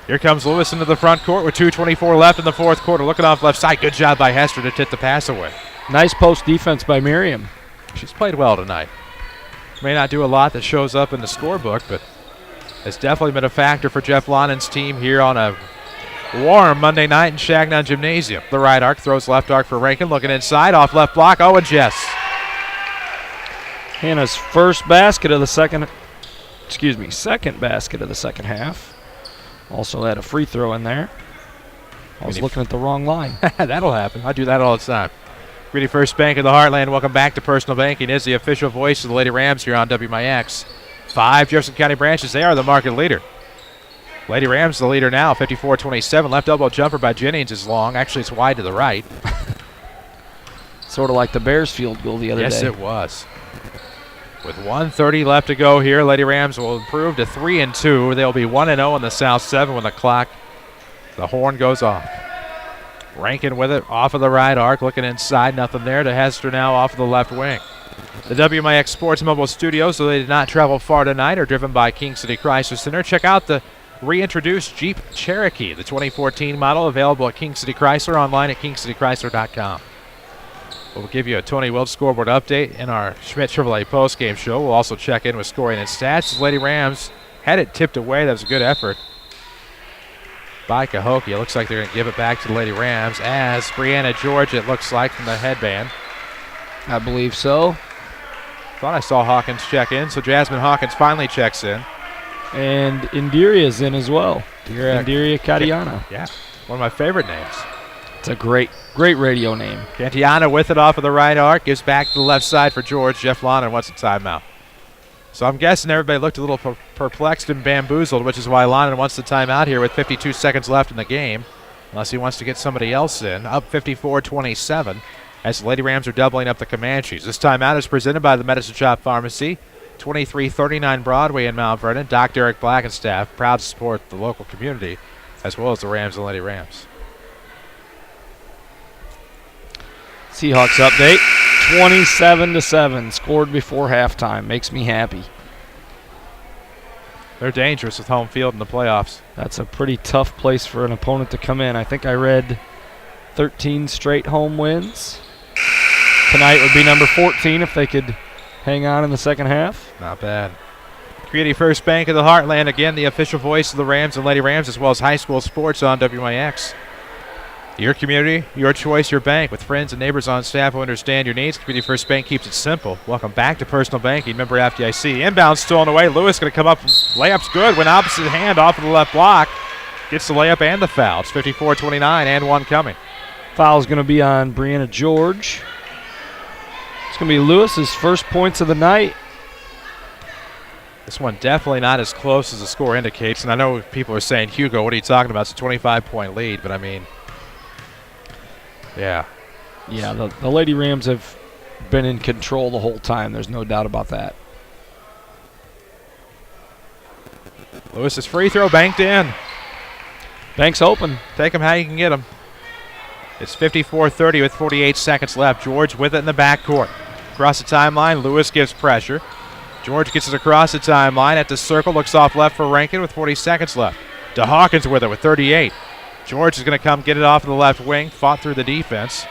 Here comes Lewis into the front court with 2:24 left in the fourth quarter. Looking off left side. Good job by Hester to tip the pass away. Nice post defense by Miriam. She's played well tonight. May not do a lot that shows up in the scorebook, but has definitely been a factor for Jeff Lonnen's team here on a warm Monday night in Shagnon Gymnasium. The right arc throws left arc for Rankin. Looking inside, off left block. Owen Jess. Hannah's second basket of the second half. Also had a free throw in there. I was looking at the wrong line. That'll happen. I do that all the time. Greedy First Bank of the Heartland. Welcome back to Personal Banking. Is the official voice of the Lady Rams here on WMIX. 5 Jefferson County branches. They are the market leader. Lady Rams the leader now, 54-27. Left elbow jumper by Jennings is long. Actually, it's wide to the right. Sort of like the Bears field goal the other day. Yes, it was. With 1:30 left to go here, Lady Rams will improve to 3-2. They'll be 1-0 in the South 7 when the horn goes off. Rankin with it, off of the right arc, looking inside, nothing there to Hester now off of the left wing. The WMIX Sports Mobile Studios, so they did not travel far tonight, are driven by King City Chrysler Center. Check out the reintroduced Jeep Cherokee, the 2014 model, available at King City Chrysler, online at kingcitychrysler.com. We'll give you a Tony Wilt scoreboard update in our Schmidt Chevrolet postgame show. We'll also check in with scoring and stats. As Lady Rams had it tipped away. That was a good effort by Cahokia. Looks like they're going to give it back to the Lady Rams as Brianna George, it looks like, from the headband. I believe so. Thought I saw Hawkins check in, so Jasmine Hawkins finally checks in. And Indiria's in as well. Indiria Catiana. Yeah, one of my favorite names. It's a great radio name. Cantiana with it off of the right arc, gives back to the left side for George. Jeff Lonnan wants a timeout. So I'm guessing everybody looked a little perplexed and bamboozled, which is why Lonnan wants the timeout here with 52 seconds left in the game, unless he wants to get somebody else in. Up 54-27 as the Lady Rams are doubling up the Comanches. This timeout is presented by the Medicine Shop Pharmacy, 2339 Broadway in Mount Vernon. Dr. Eric Black and staff, proud to support the local community, as well as the Rams and Lady Rams. Seahawks update, 27-7, scored before halftime. Makes me happy. They're dangerous with home field in the playoffs. That's a pretty tough place for an opponent to come in. I think I read 13 straight home wins. Tonight would be number 14 if they could hang on in the second half. Not bad. Community First Bank of the Heartland, again, the official voice of the Rams and Lady Rams, as well as high school sports on WMIX. Your community, your choice, your bank, with friends and neighbors on staff who understand your needs. Community First Bank keeps it simple. Welcome back to Personal Banking. Member FDIC. Inbound stolen away. Lewis going to come up. Layup's good. Went opposite hand off of the left block. Gets the layup and the foul. It's 54-29 and one coming. Foul's going to be on Brianna George. It's going to be Lewis's first points of the night. This one definitely not as close as the score indicates. And I know people are saying, Hugo, what are you talking about? It's a 25-point lead, but I mean, yeah. Yeah, the Lady Rams have been in control the whole time. There's no doubt about that. Lewis's free throw banked in. Bank's open. Take them how you can get them. It's 54-30 with 48 seconds left. George with it in the backcourt. Across the timeline, Lewis gives pressure. George gets it across the timeline at the circle. Looks off left for Rankin with 40 seconds left. DeHawkins with it with 38. George is going to come get it off of the left wing. Fought through the defense.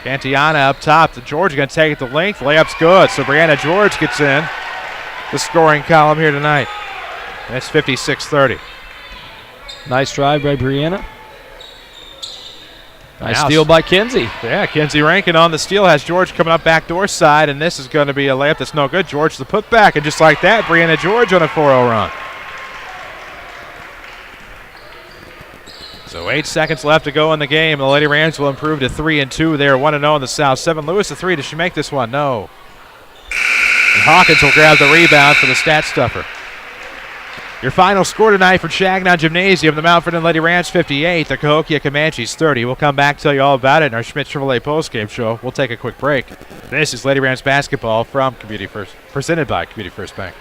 Cantiana up top. George going to take it to length. Layup's good. So Brianna George gets in the scoring column here tonight. And it's 56-30. Nice drive by Brianna. Nice steal by Kinsey. Yeah, Kinsey Rankin on the steal. Has George coming up backdoor side, and this is going to be a layup that's no good. George the putback, and just like that, Brianna George on a 4-0 run. So 8 seconds left to go in the game. The Lady Rams will improve to 3-2. They are 1-0 in the South. 7 Lewis the 3. Does she make this one? No. And Hawkins will grab the rebound for the stat stuffer. Your final score tonight for Chagnon Gymnasium, the Mount Vernon Lady Rams 58, the Cahokia Comanches 30. We'll come back and tell you all about it in our Schmidt Chevrolet postgame show. We'll take a quick break. This is Lady Rams basketball from Community First, presented by Community First Bank.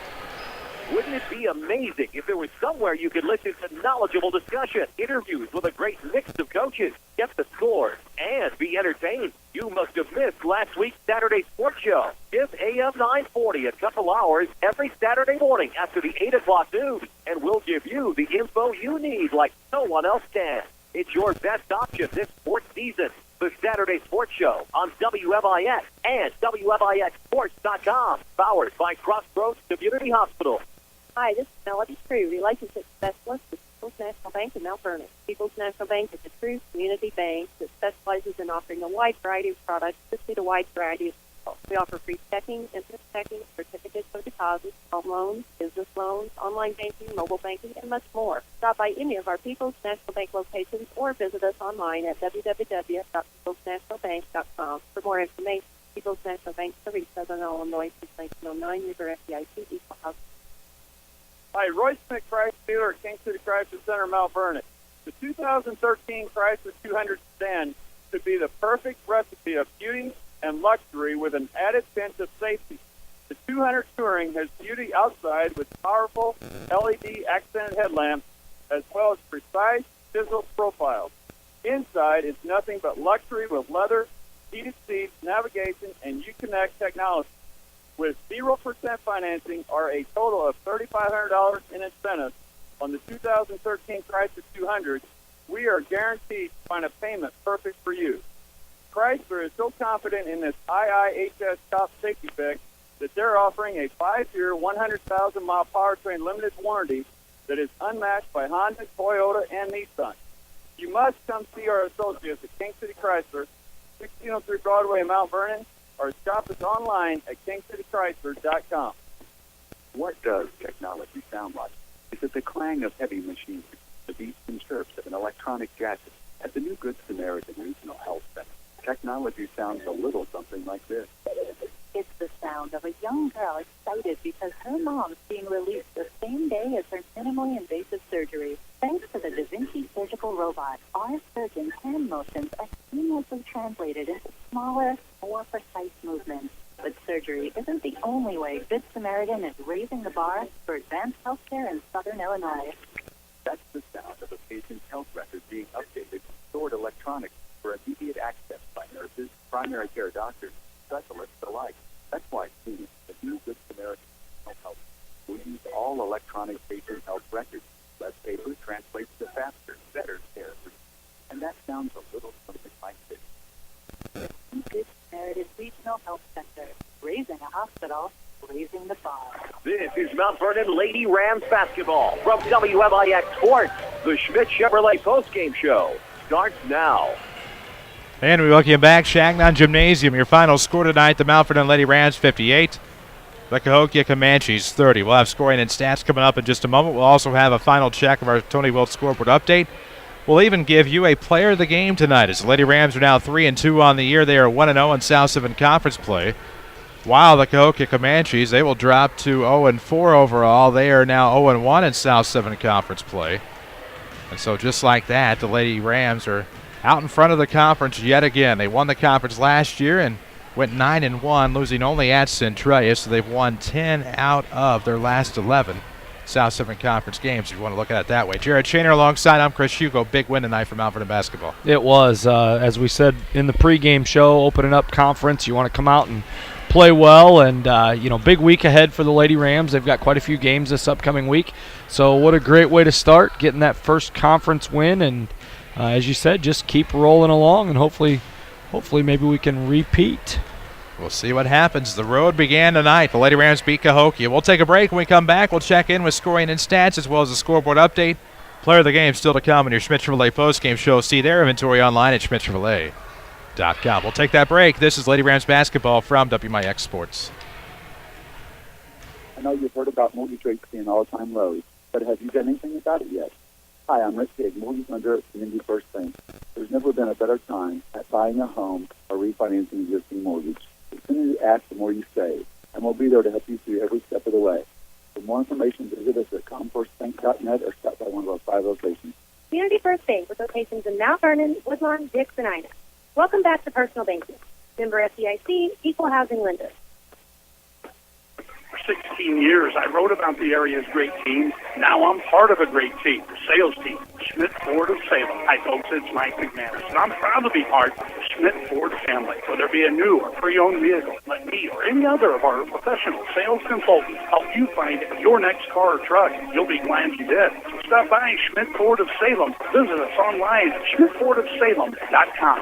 Wouldn't it be amazing if there was somewhere you could listen to knowledgeable discussion, interviews with a great mix of coaches, get the scores, and be entertained? You must have missed last week's Saturday Sports Show. It's AM 940, a couple hours every Saturday morning after the 8 o'clock news, and we'll give you the info you need like no one else can. It's your best option this sports season. The Saturday Sports Show on WMIX and WMIXSports.com, powered by Crossroads Community Hospital. Hi, this is Melody True, Relationship Specialist with People's National Bank in Mount Vernon. People's National Bank is a true community bank that specializes in offering a wide variety of products to suit a wide variety of people. We offer free checking, interest checking, certificates of deposit, home loans, business loans, online banking, mobile banking, and much more. Stop by any of our People's National Bank locations or visit us online at www.peoplesnationalbank.com for more information. People's National Bank, 30 Southern Illinois, 1909, River FDIC, Equal House. Hi, Roy Smith Chrysler dealer at King City Chrysler Center, Mount Vernon. The 2013 Chrysler 200 sedan should be the perfect recipe of beauty and luxury with an added pinch of safety. The 200 Touring has beauty outside with powerful LED accented headlamps as well as precise chiseled profiles. Inside is nothing but luxury with leather, heated seats, navigation, and Uconnect technology. With 0% financing or a total of $3,500 in incentives on the 2013 Chrysler 200, we are guaranteed to find a payment perfect for you. Chrysler is so confident in this IIHS top safety pick that they're offering a 5-year, 100,000-mile powertrain limited warranty that is unmatched by Honda, Toyota, and Nissan. You must come see our associates at King City Chrysler, 1603 Broadway in Mount Vernon, or shop us online at kingcitychrysler.com. What does technology sound like? Is it the clang of heavy machinery, the beats and chirps of an electronic gadget at the new Good Samaritan Regional Health Center? Technology sounds a little something like this. It's the sound of a young girl excited because her mom's being released the same day as her minimally invasive surgery. Thanks to the Da Vinci surgical robot, our surgeon's hand motions are seamlessly translated into smaller, more precise movements. But surgery isn't the only way Good Samaritan is raising the bar for advanced healthcare in Southern Illinois. That's the sound of a patient's health record being updated, stored electronically for immediate access by nurses, primary care doctors, specialists alike. That's why soon the new Good Samaritan Health will use all electronic patient health records. Less paper translates to faster, better care for you. And that sounds a little something like this. Good Samaritan Regional Health Center, raising a hospital, raising the bar. This is Mount Vernon Lady Rams Basketball from WMIX Sports. The Schmidt Chevrolet postgame show starts now. And we welcome you back, Chagnon Gymnasium. Your final score tonight, the Mount Vernon Lady Rams 58, the Cahokia Comanches 30. We'll have scoring and stats coming up in just a moment. We'll also have a final check of our Tony Wilt scoreboard update. We'll even give you a player of the game tonight, as the Lady Rams are now 3-2 on the year. They are 1-0 in South 7 Conference play. While the Cahokia Comanches, they will drop to 0-4 overall. They are now 0-1 in South 7 Conference play. And so just like that, the Lady Rams are out in front of the conference yet again. They won the conference last year and went 9-1, losing only at Centralia. So they've won 10 out of their last 11 South 7 Conference games, if you want to look at it that way. Jared Shaner alongside. I'm Chris Hugo. Big win tonight for Mount Vernon basketball. It was, as we said in the pregame show, opening up conference. You want to come out and play well, and big week ahead for the Lady Rams. They've got quite a few games this upcoming week. So what a great way to start, getting that first conference win, and as you said, just keep rolling along and hopefully hopefully maybe we can repeat. We'll see what happens. The road began tonight. The Lady Rams beat Cahokia. We'll take a break. When we come back, we'll check in with scoring and stats as well as the scoreboard update. Player of the game still to come in your Schmidt Chevrolet postgame show. See their inventory online at schmidtchevrolet.com. We'll take that break. This is Lady Rams basketball from WMIX Sports. I know you've heard about mortgage rates being all-time lows, but have you done anything about it yet? Hi, I'm Rick Big, mortgage lender at Community First Bank. There's never been a better time at buying a home or refinancing existing mortgage. The sooner you ask, the more you save, and we'll be there to help you through every step of the way. For more information, visit us at comfirstbank.net or stop by one of our 5 locations. Community First Bank with locations in Mount Vernon, Woodlawn, Dix, and Ina. Welcome back to Personal Banking. Member FDIC, Equal Housing Lender. For 16 years, I wrote about the area's great team. Now I'm part of a great team, the sales team, Schmidt Ford of Salem. Hi, folks, it's Mike McManus, and I'm proud to be part of the Schmidt Ford family. Whether it be a new or pre-owned vehicle, let me or any other of our professional sales consultants help you find your next car or truck. You'll be glad you did. So stop by Schmidt Ford of Salem. Visit us online at schmidtfordofsalem.com.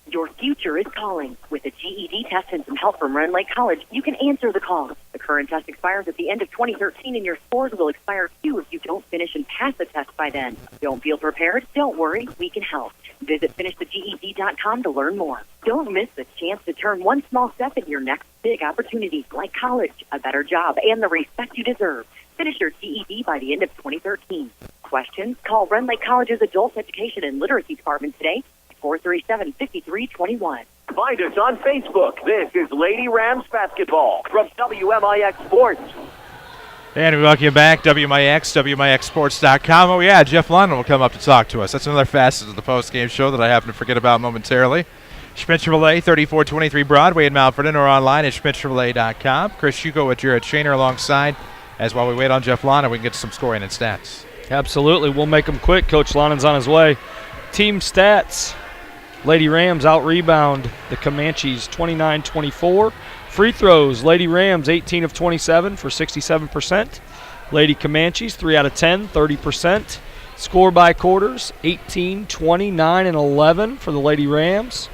Your future is calling. With a GED test and some help from Vernon Lake College, you can answer the call. The current test expires at the end of 2013, and your scores will expire too if you don't finish and pass the test by then. Don't feel prepared? Don't worry, we can help. Visit finishtheged.com to learn more. Don't miss the chance to turn one small step in your next big opportunity, like college, a better job, and the respect you deserve. Finish your GED by the end of 2013. Questions? Call Vernon Lake College's Adult Education and Literacy Department today. 437-5321. Find us on Facebook. This is Lady Rams Basketball from WMIX Sports. And we welcome you back, WMIX, WMIXsports.com. Oh, yeah, Jeff London will come up to talk to us. That's another facet of the post-game show that I happen to forget about momentarily. Schmidt Chevrolet, 3423 Broadway in Mount Vernon, or online at schmidtchevrolet.com. Chris Hugo with Jared Shaner alongside. As while we wait on Jeff London, we can get some scoring and stats. Absolutely. We'll make them quick. Coach Lonnon's on his way. Team stats. Lady Rams out-rebound the Comanches 29-24. Free throws, Lady Rams 18 of 27 for 67%. Lady Comanches 3 out of 10, 30%. Score by quarters, 18, 20, 9, and 11 for the Lady Rams.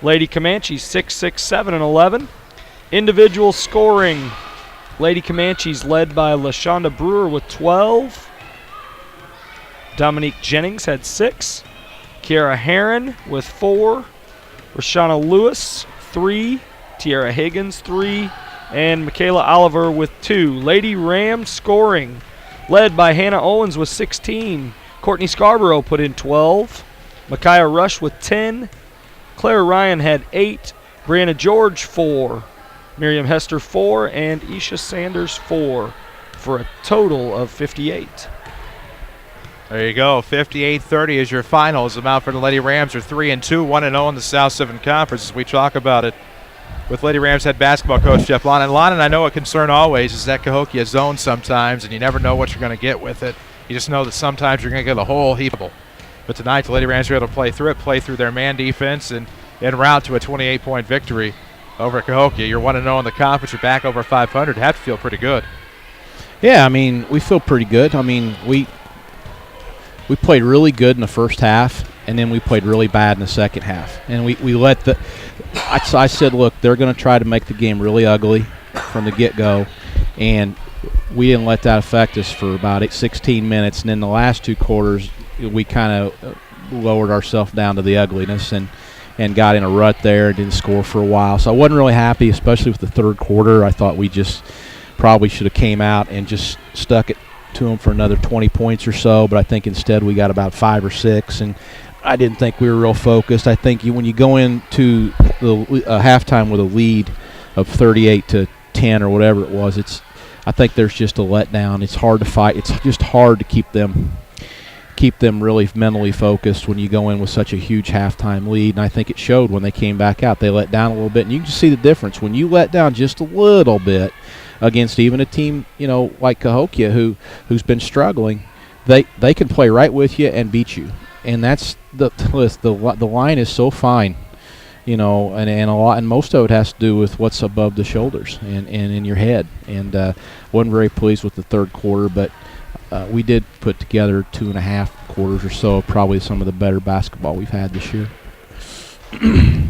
Lady Comanches 6, 6, 7, and 11. Individual scoring, Lady Comanches led by LaShonda Brewer with 12. Dominique Jennings had 6. Kiara Herron with 4, Rashana Lewis 3, Tiara Higgins 3, and Michaela Oliver with 2. Lady Rams scoring, led by Hannah Owens with 16. Courtney Scarborough put in 12. Micaiah Rush with 10. Claire Ryan had 8. Brianna George 4. Miriam Hester 4, and Isha Sanders 4, for a total of 58. There you go. 58-30 is your finals. The Mount Vernon Lady Rams are 3-2, 1-0 in the South 7 Conference as we talk about it with Lady Rams head basketball coach Jeff Lon. And Lon, I know a concern always is that Cahokia zone sometimes, and you never know what you're going to get with it. You just know that sometimes you're going to get a whole heap of it. But tonight the Lady Rams were able to play through their man defense, and en route to a 28-point victory over Cahokia. You're 1-0 in the conference. You're back over 500. Have to feel pretty good. Yeah, I mean, we feel pretty good. I mean, we played really good in the first half, and then we played really bad in the second half. And we let the – I said, look, they're going to try to make the game really ugly from the get-go, and we didn't let that affect us for about 16 minutes. And then the last 2 quarters, we kind of lowered ourselves down to the ugliness and got in a rut there and didn't score for a while. So I wasn't really happy, especially with the third quarter. I thought we just probably should have came out and just stuck it to them for another 20 points or so, but I think instead we got about 5 or 6, and I didn't think we were real focused. I think when you go into the halftime with a lead of 38-10 or whatever it was, I think there's just a letdown. It's hard to fight. It's just hard to keep them really mentally focused when you go in with such a huge halftime lead, and I think it showed when they came back out. They let down a little bit, and you can just see the difference. When you let down just a little bit against even a team, like Cahokia who's been struggling, they can play right with you and beat you. And that's the line is so fine, and most of it has to do with what's above the shoulders and in your head. And wasn't very pleased with the third quarter, but we did put together 2.5 quarters or so of probably some of the better basketball we've had this year.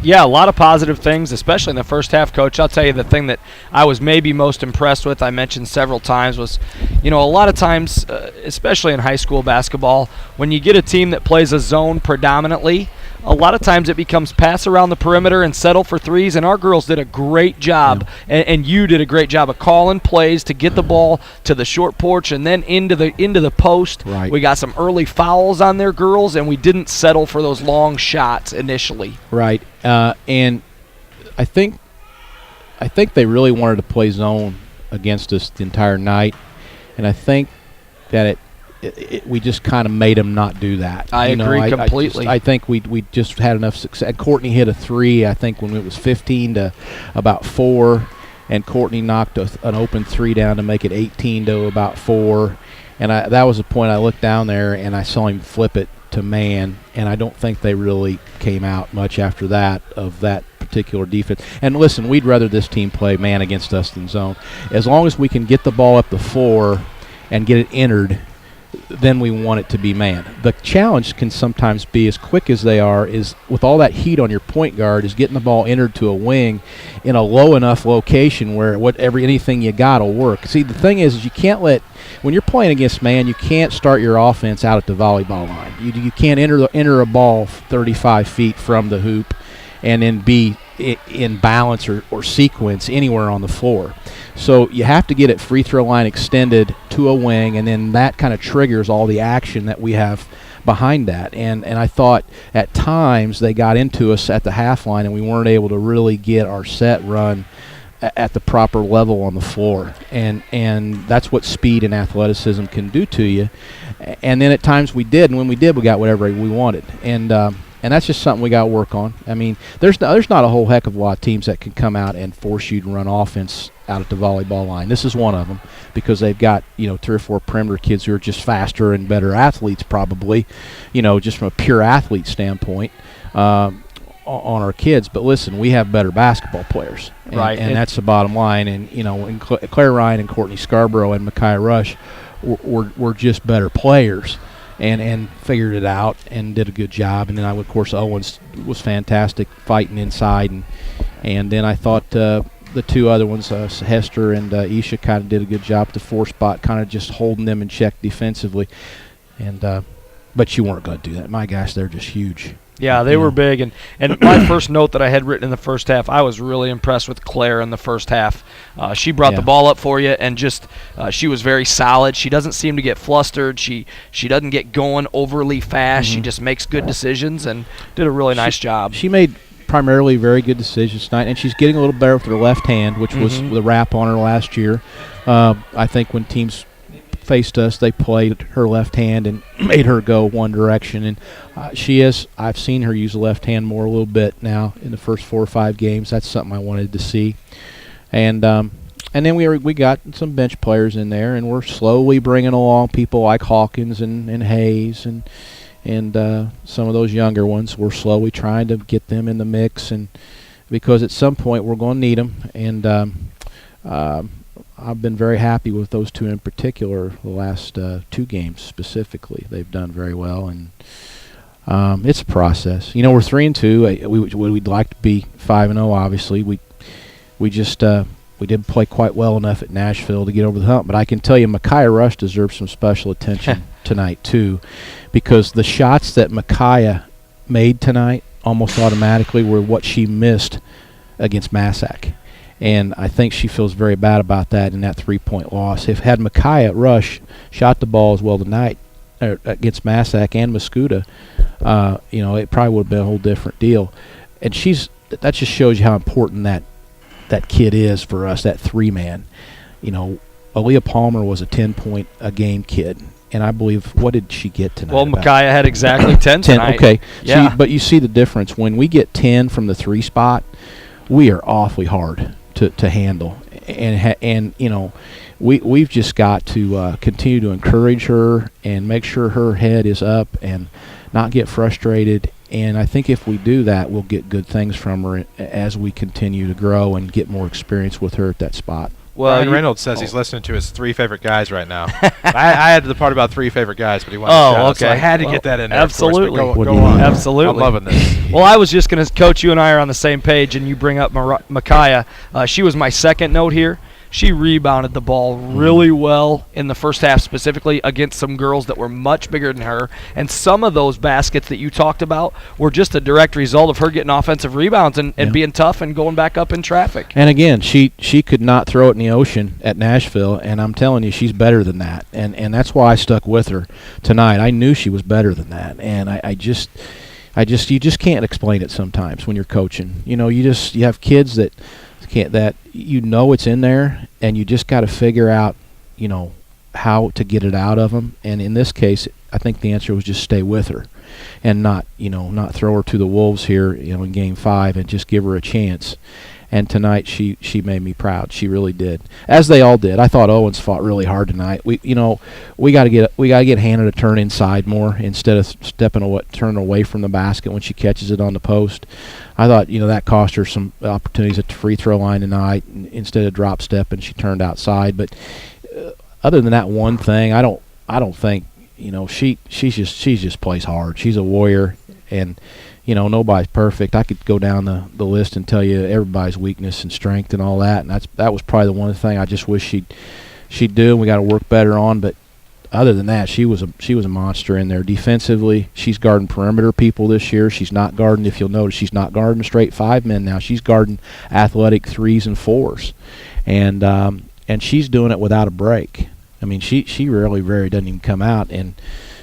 Yeah, a lot of positive things, especially in the first half, Coach. I'll tell you the thing that I was maybe most impressed with, I mentioned several times, was, a lot of times, especially in high school basketball, when you get a team that plays a zone predominantly, a lot of times it becomes pass around the perimeter and settle for threes, and our girls did a great job, and you did a great job of calling plays to get the ball to the short porch and then into the post. Right. We got some early fouls on their girls, and we didn't settle for those long shots initially. Right, and I think they really wanted to play zone against us the entire night, and I think that we just kind of made them not do that. I agree completely. I think we just had enough success. Courtney hit a three, I think, when it was 15 to about 4, and Courtney knocked an open three down to make it 18 to about 4. And that was the point I looked down there, and I saw him flip it to man, and I don't think they really came out much after that of that particular defense. And listen, we'd rather this team play man against us than zone. As long as we can get the ball up the floor and get it entered, then we want it to be man. The challenge can sometimes be, as quick as they are, is with all that heat on your point guard, is getting the ball entered to a wing in a low enough location where anything you got will work. See, the thing is you can't when you're playing against man, you can't start your offense out at the volleyball line. You can't enter a ball 35 feet from the hoop and then be in balance or sequence anywhere on the floor. So you have to get it free throw line extended to a wing, and then that kind of triggers all the action that we have behind that. And I thought at times they got into us at the half line, and we weren't able to really get our set run at the proper level on the floor. And that's what speed and athleticism can do to you. And then at times we did, and when we did, we got whatever we wanted. And that's just something we got to work on. I mean, there's not a whole heck of a lot of teams that can come out and force you to run offense out at the volleyball line. This is one of them, because they've got 3 or 4 perimeter kids who are just faster and better athletes, probably, just from a pure athlete standpoint on our kids. But listen, we have better basketball players, right? And that's the bottom line. And Claire Ryan and Courtney Scarborough and Micaiah Rush were just better players. And figured it out and did a good job. And then of course Owens was fantastic fighting inside, and then I thought the 2 other ones, Hester and Isha, kind of did a good job at the 4 spot, kind of just holding them in check defensively. And but you weren't going to do that. My gosh, they're just huge. Yeah, they were big. And my first note that I had written in the first half, I was really impressed with Claire in the first half. She brought the ball up for you, and just she was very solid. She doesn't seem to get flustered. She doesn't get going overly fast. She just makes good decisions and did a really nice job. She made primarily very good decisions tonight, and she's getting a little better with her left hand, which was the rap on her last year. I think when teams faced us, they played her left hand and made her go one direction, and I've seen her use the left hand more a little bit now in the first 4 or 5 games. That's something I wanted to see. And then we got some bench players in there, and we're slowly bringing along people like Hawkins and Hayes and some of those younger ones. We're slowly trying to get them in the mix, and because at some point we're going to need them. And I've been very happy with those 2 in particular. The last 2 games specifically, they've done very well, and it's a process. We're 3-2. We'd like to be 5-0. Obviously, we just we didn't play quite well enough at Nashville to get over the hump. But I can tell you, Micaiah Rush deserves some special attention tonight too, because the shots that Micaiah made tonight almost automatically were what she missed against Massac. And I think she feels very bad about that in that 3-point loss. If had Micaiah Rush shot the ball as well tonight against Massac and Mascuda, it probably would have been a whole different deal. And that just shows you how important that kid is for us, that 3-man. Aaliyah Palmer was a 10-point-a-game kid. And I believe, what did she get tonight? Well, Micaiah had exactly 10 tonight. Okay. Yeah. But you see the difference. When we get 10 from the 3 spot, we are awfully hard to handle, and we've just got to continue to encourage her and make sure her head is up and not get frustrated. And I think if we do that, we'll get good things from her as we continue to grow and get more experience with her at that spot. Well, Ryan Reynolds says he's listening to his 3 favorite guys right now. I had the part about 3 favorite guys, but he wanted to shout out, so I had to get that in there. Absolutely. Of course, but go on. Absolutely. I'm loving this. Well, I was just going to, Coach, you and I are on the same page, and you bring up Micaiah. She was my second note here. She rebounded the ball really well in the first half, specifically against some girls that were much bigger than her. And some of those baskets that you talked about were just a direct result of her getting offensive rebounds and being tough and going back up in traffic. And again, she could not throw it in the ocean at Nashville, and I'm telling you, she's better than that. And that's why I stuck with her tonight. I knew she was better than that, and you just can't explain it sometimes when you're coaching. You know, you have kids that it's in there, and you just got to figure out, you know, how to get it out of them. And in this case, I think the answer was just stay with her, and not throw her to the wolves here, you know, in Game 5, and just give her a chance. And tonight she made me proud. She really did, as they all did. I thought Owens fought really hard tonight. We got to get Hannah to turn inside more instead of turning away from the basket when she catches it on the post. I thought, you know, that cost her some opportunities at the free throw line tonight. Instead of drop step, and she turned outside. But other than that one thing, I don't think, you know, she just plays hard. She's a warrior, and you know, nobody's perfect. I could go down the list and tell you everybody's weakness and strength and all that, and that was probably the one thing I just wish she'd do, and we got to work better on. But other than that, she was a monster in there. Defensively, she's guarding perimeter people this year. She's not guarding, if you'll notice, she's not guarding straight 5 men now. She's guarding athletic 3s and 4s, and she's doing it without a break. I mean, she really doesn't even come out, and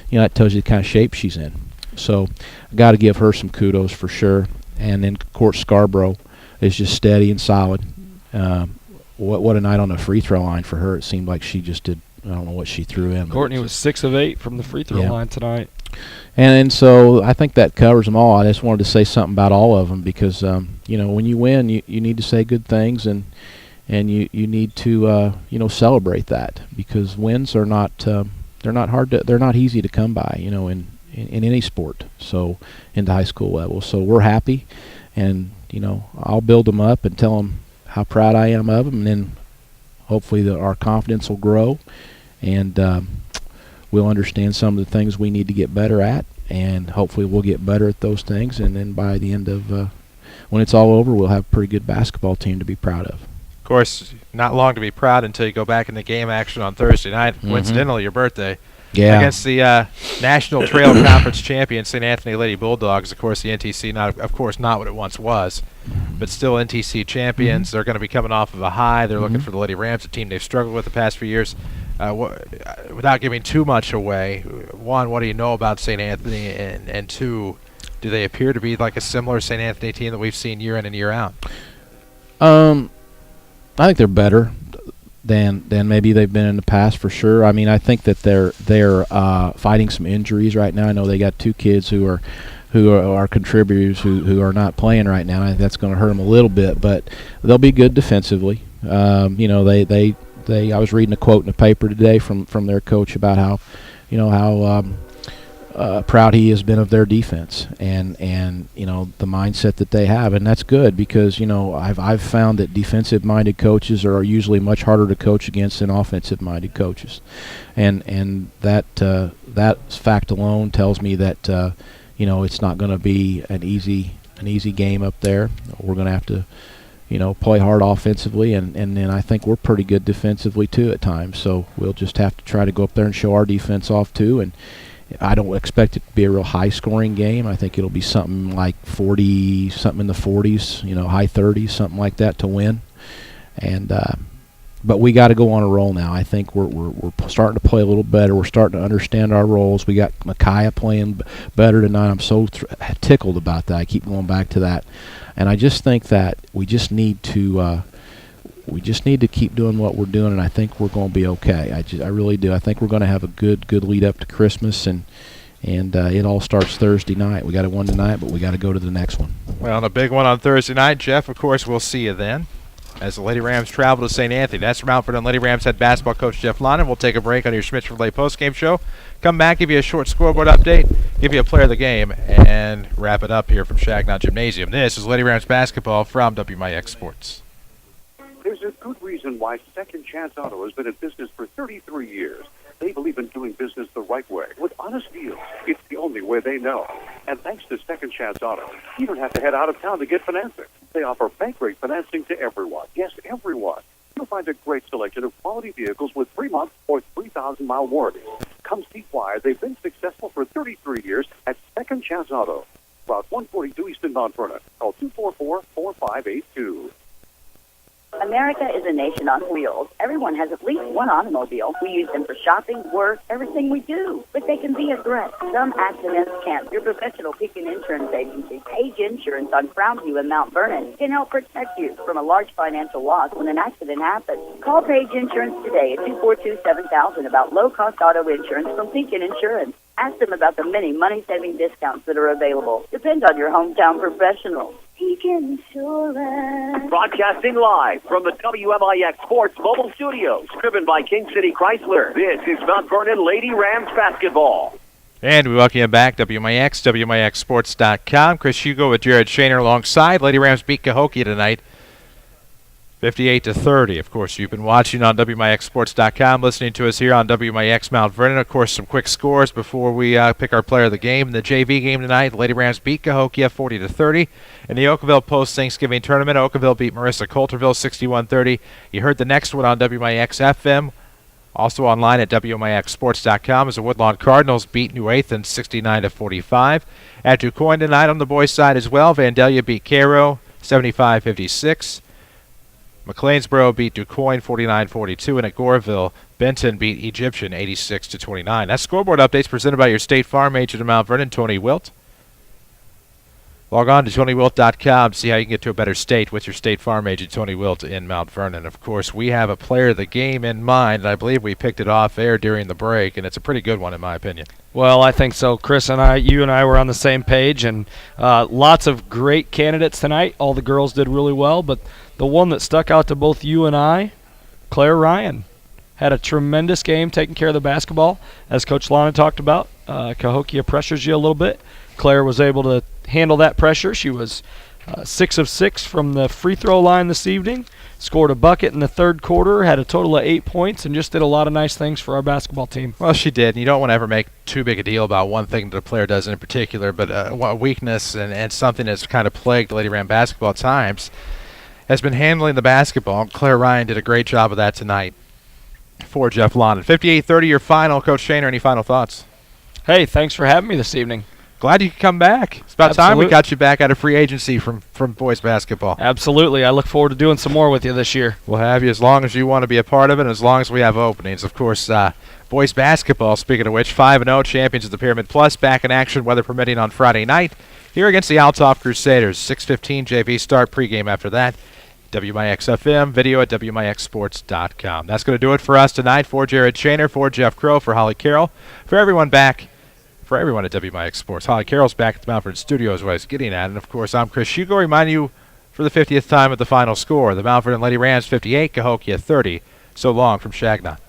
you know, that tells you the kind of shape she's in. So I got to give her some kudos for sure. And then, of course, Scarborough is just steady and solid. What a night on the free throw line for her. It seemed like she just did, I don't know what she threw in. Courtney was 6 of 8 from the free throw line tonight. And so I think that covers them all. I just wanted to say something about all of them because, you know, when you win, you need to say good things, and you need to, you know, celebrate that, because wins are not they're not easy to come by, you know, in any sport, so in the high school level. So we're happy, and you know, I'll build them up and tell them how proud I am of them, and then hopefully our confidence will grow, and we'll understand some of the things we need to get better at, and hopefully we'll get better at those things, and then by the end of when it's all over, we'll have a pretty good basketball team to be proud of. Of course, not long to be proud until you go back into game action on Thursday night. Coincidentally, your birthday. Yeah. Against the National Trail Conference champion St. Anthony Lady Bulldogs. Of course, the NTC, not what it once was, but still NTC champions. They're going to be coming off of a high. They're looking for the Lady Rams, a team they've struggled with the past few years. Without giving too much away, one, what do you know about St. Anthony, and two, do they appear to be like a similar St. Anthony team that we've seen year in and year out? I think they're better than maybe they've been in the past, for sure. I mean, I think that they're fighting some injuries right now. I know they got 2 kids who are contributors who are not playing right now. I think that's going to hurt them a little bit, but they'll be good defensively. You know, they I was reading a quote in the paper today from their coach about how proud he has been of their defense, and you know, the mindset that they have, and that's good, because you know, I've found that defensive-minded coaches are usually much harder to coach against than offensive-minded coaches, and that fact alone tells me that you know, it's not going to be an easy game up there. We're going to have to, you know, play hard offensively, and then I think we're pretty good defensively too at times. So we'll just have to try to go up there and show our defense off too. And I don't expect it to be a real high-scoring game. I think it'll be something like 40, something in the 40s, you know, high 30s, something like that to win. And but we got to go on a roll now. I think we're starting to play a little better. We're starting to understand our roles. We got Micaiah playing better tonight. I'm so tickled about that. I keep going back to that, and I just think that we just need to keep doing what we're doing, and I think we're going to be okay. I really do. I think we're going to have a good lead up to Christmas, and it all starts Thursday night. We got one tonight, but we got to go to the next one. Well, and a big one on Thursday night, Jeff. Of course, we'll see you then, as the Lady Rams travel to St. Anthony. That's from Mount Vernon Lady Rams head basketball coach Jeff Lonnon. We'll take a break on your Schmitz Relay postgame show. Come back, give you a short scoreboard update, give you a player of the game, and wrap it up here from Shagnon Gymnasium. This is Lady Rams basketball from WMIX Sports. There's a good reason why Second Chance Auto has been in business for 33 years. They believe in doing business the right way, with honest deals. It's the only way they know. And thanks to Second Chance Auto, you don't have to head out of town to get financing. They offer bank rate financing to everyone. Yes, everyone. You'll find a great selection of quality vehicles with 3-month or 3,000-mile warranties. Come see why they've been successful for 33 years at Second Chance Auto. Route 142 East in Mount Vernon. Call 244-4582. America is a nation on wheels. Everyone has at least one automobile. We use them for shopping, work, everything we do. But they can be a threat. Some accidents can't. Your professional Pekin Insurance Agency, Page Insurance on Crownview in Mount Vernon, can help protect you from a large financial loss when an accident happens. Call Page Insurance today at 242-7000 about low-cost auto insurance from Pekin Insurance. Ask them about the many money-saving discounts that are available. Depend on your hometown professional. Pekin Insurance. Broadcasting live from the WMIX Sports Mobile Studios, driven by King City Chrysler. This is Mount Vernon Lady Rams Basketball. And we welcome you back, WMIX, WMIXsports.com. Chris Hugo with Jared Shaner alongside. Lady Rams beat Cahokia tonight, 58-30. Of course, you've been watching on WMIXsports.com, listening to us here on WMIX Mount Vernon. Of course, some quick scores before we pick our player of the game. In the JV game tonight, the Lady Rams beat Cahokia 40-30. In the Oakville post-Thanksgiving tournament, Oakville beat Marissa Coulterville 61-30. You heard the next one on WMIX FM. Also online at WMIXsports.com as the Woodlawn Cardinals beat New Athens 69-45. At DuQuoin tonight on the boys' side as well, Vandalia beat Cairo 75-56. McLeansboro beat DuQuoin 49-42, and at Goreville, Benton beat Egyptian 86-29. That's scoreboard updates presented by your State Farm agent in Mount Vernon, Tony Wilt. Log on to TonyWilt.com to see how you can get to a better state with your State Farm agent, Tony Wilt, in Mount Vernon. Of course, we have a player of the game in mind, and I believe we picked it off air during the break, and it's a pretty good one in my opinion. Well, I think so. Chris and you and I were on the same page, and lots of great candidates tonight. All the girls did really well, but the one that stuck out to both you and I, Claire Ryan, had a tremendous game taking care of the basketball. As Coach Lana talked about, Cahokia pressures you a little bit. Claire was able to handle that pressure. She was 6 of 6 from the free throw line this evening, scored a bucket in the third quarter, had a total of 8 points, and just did a lot of nice things for our basketball team. Well, she did. And you don't want to ever make too big a deal about one thing that a player does in particular, but a weakness and something that's kind of plagued Lady Ram basketball at times has been handling the basketball. Claire Ryan did a great job of that tonight for Jeff London. 58-30 your final. Coach Shaner, any final thoughts? Hey, thanks for having me this evening. Glad you could come back. It's about time we got you back out of free agency from boys basketball. Absolutely. I look forward to doing some more with you this year. We'll have you as long as you want to be a part of it and as long as we have openings. Of course, boys basketball, speaking of which, 5-0 champions of the Pyramid Plus, back in action, weather permitting, on Friday night here against the Althoff Crusaders. 6:15 JV start, pregame after that. WMIX FM, video at WMIXsports.com. That's going to do it for us tonight. For Jared Shaner, for Jeff Crow, for Holly Carroll, for everyone at WMIX Sports. Holly Carroll's back at the Mount Vernon studio is what I was getting at. And, of course, I'm Chris Hugo, reminding you for the 50th time of the final score. The Mount Vernon Lady Rams 58, Cahokia 30. So long from Shagnon.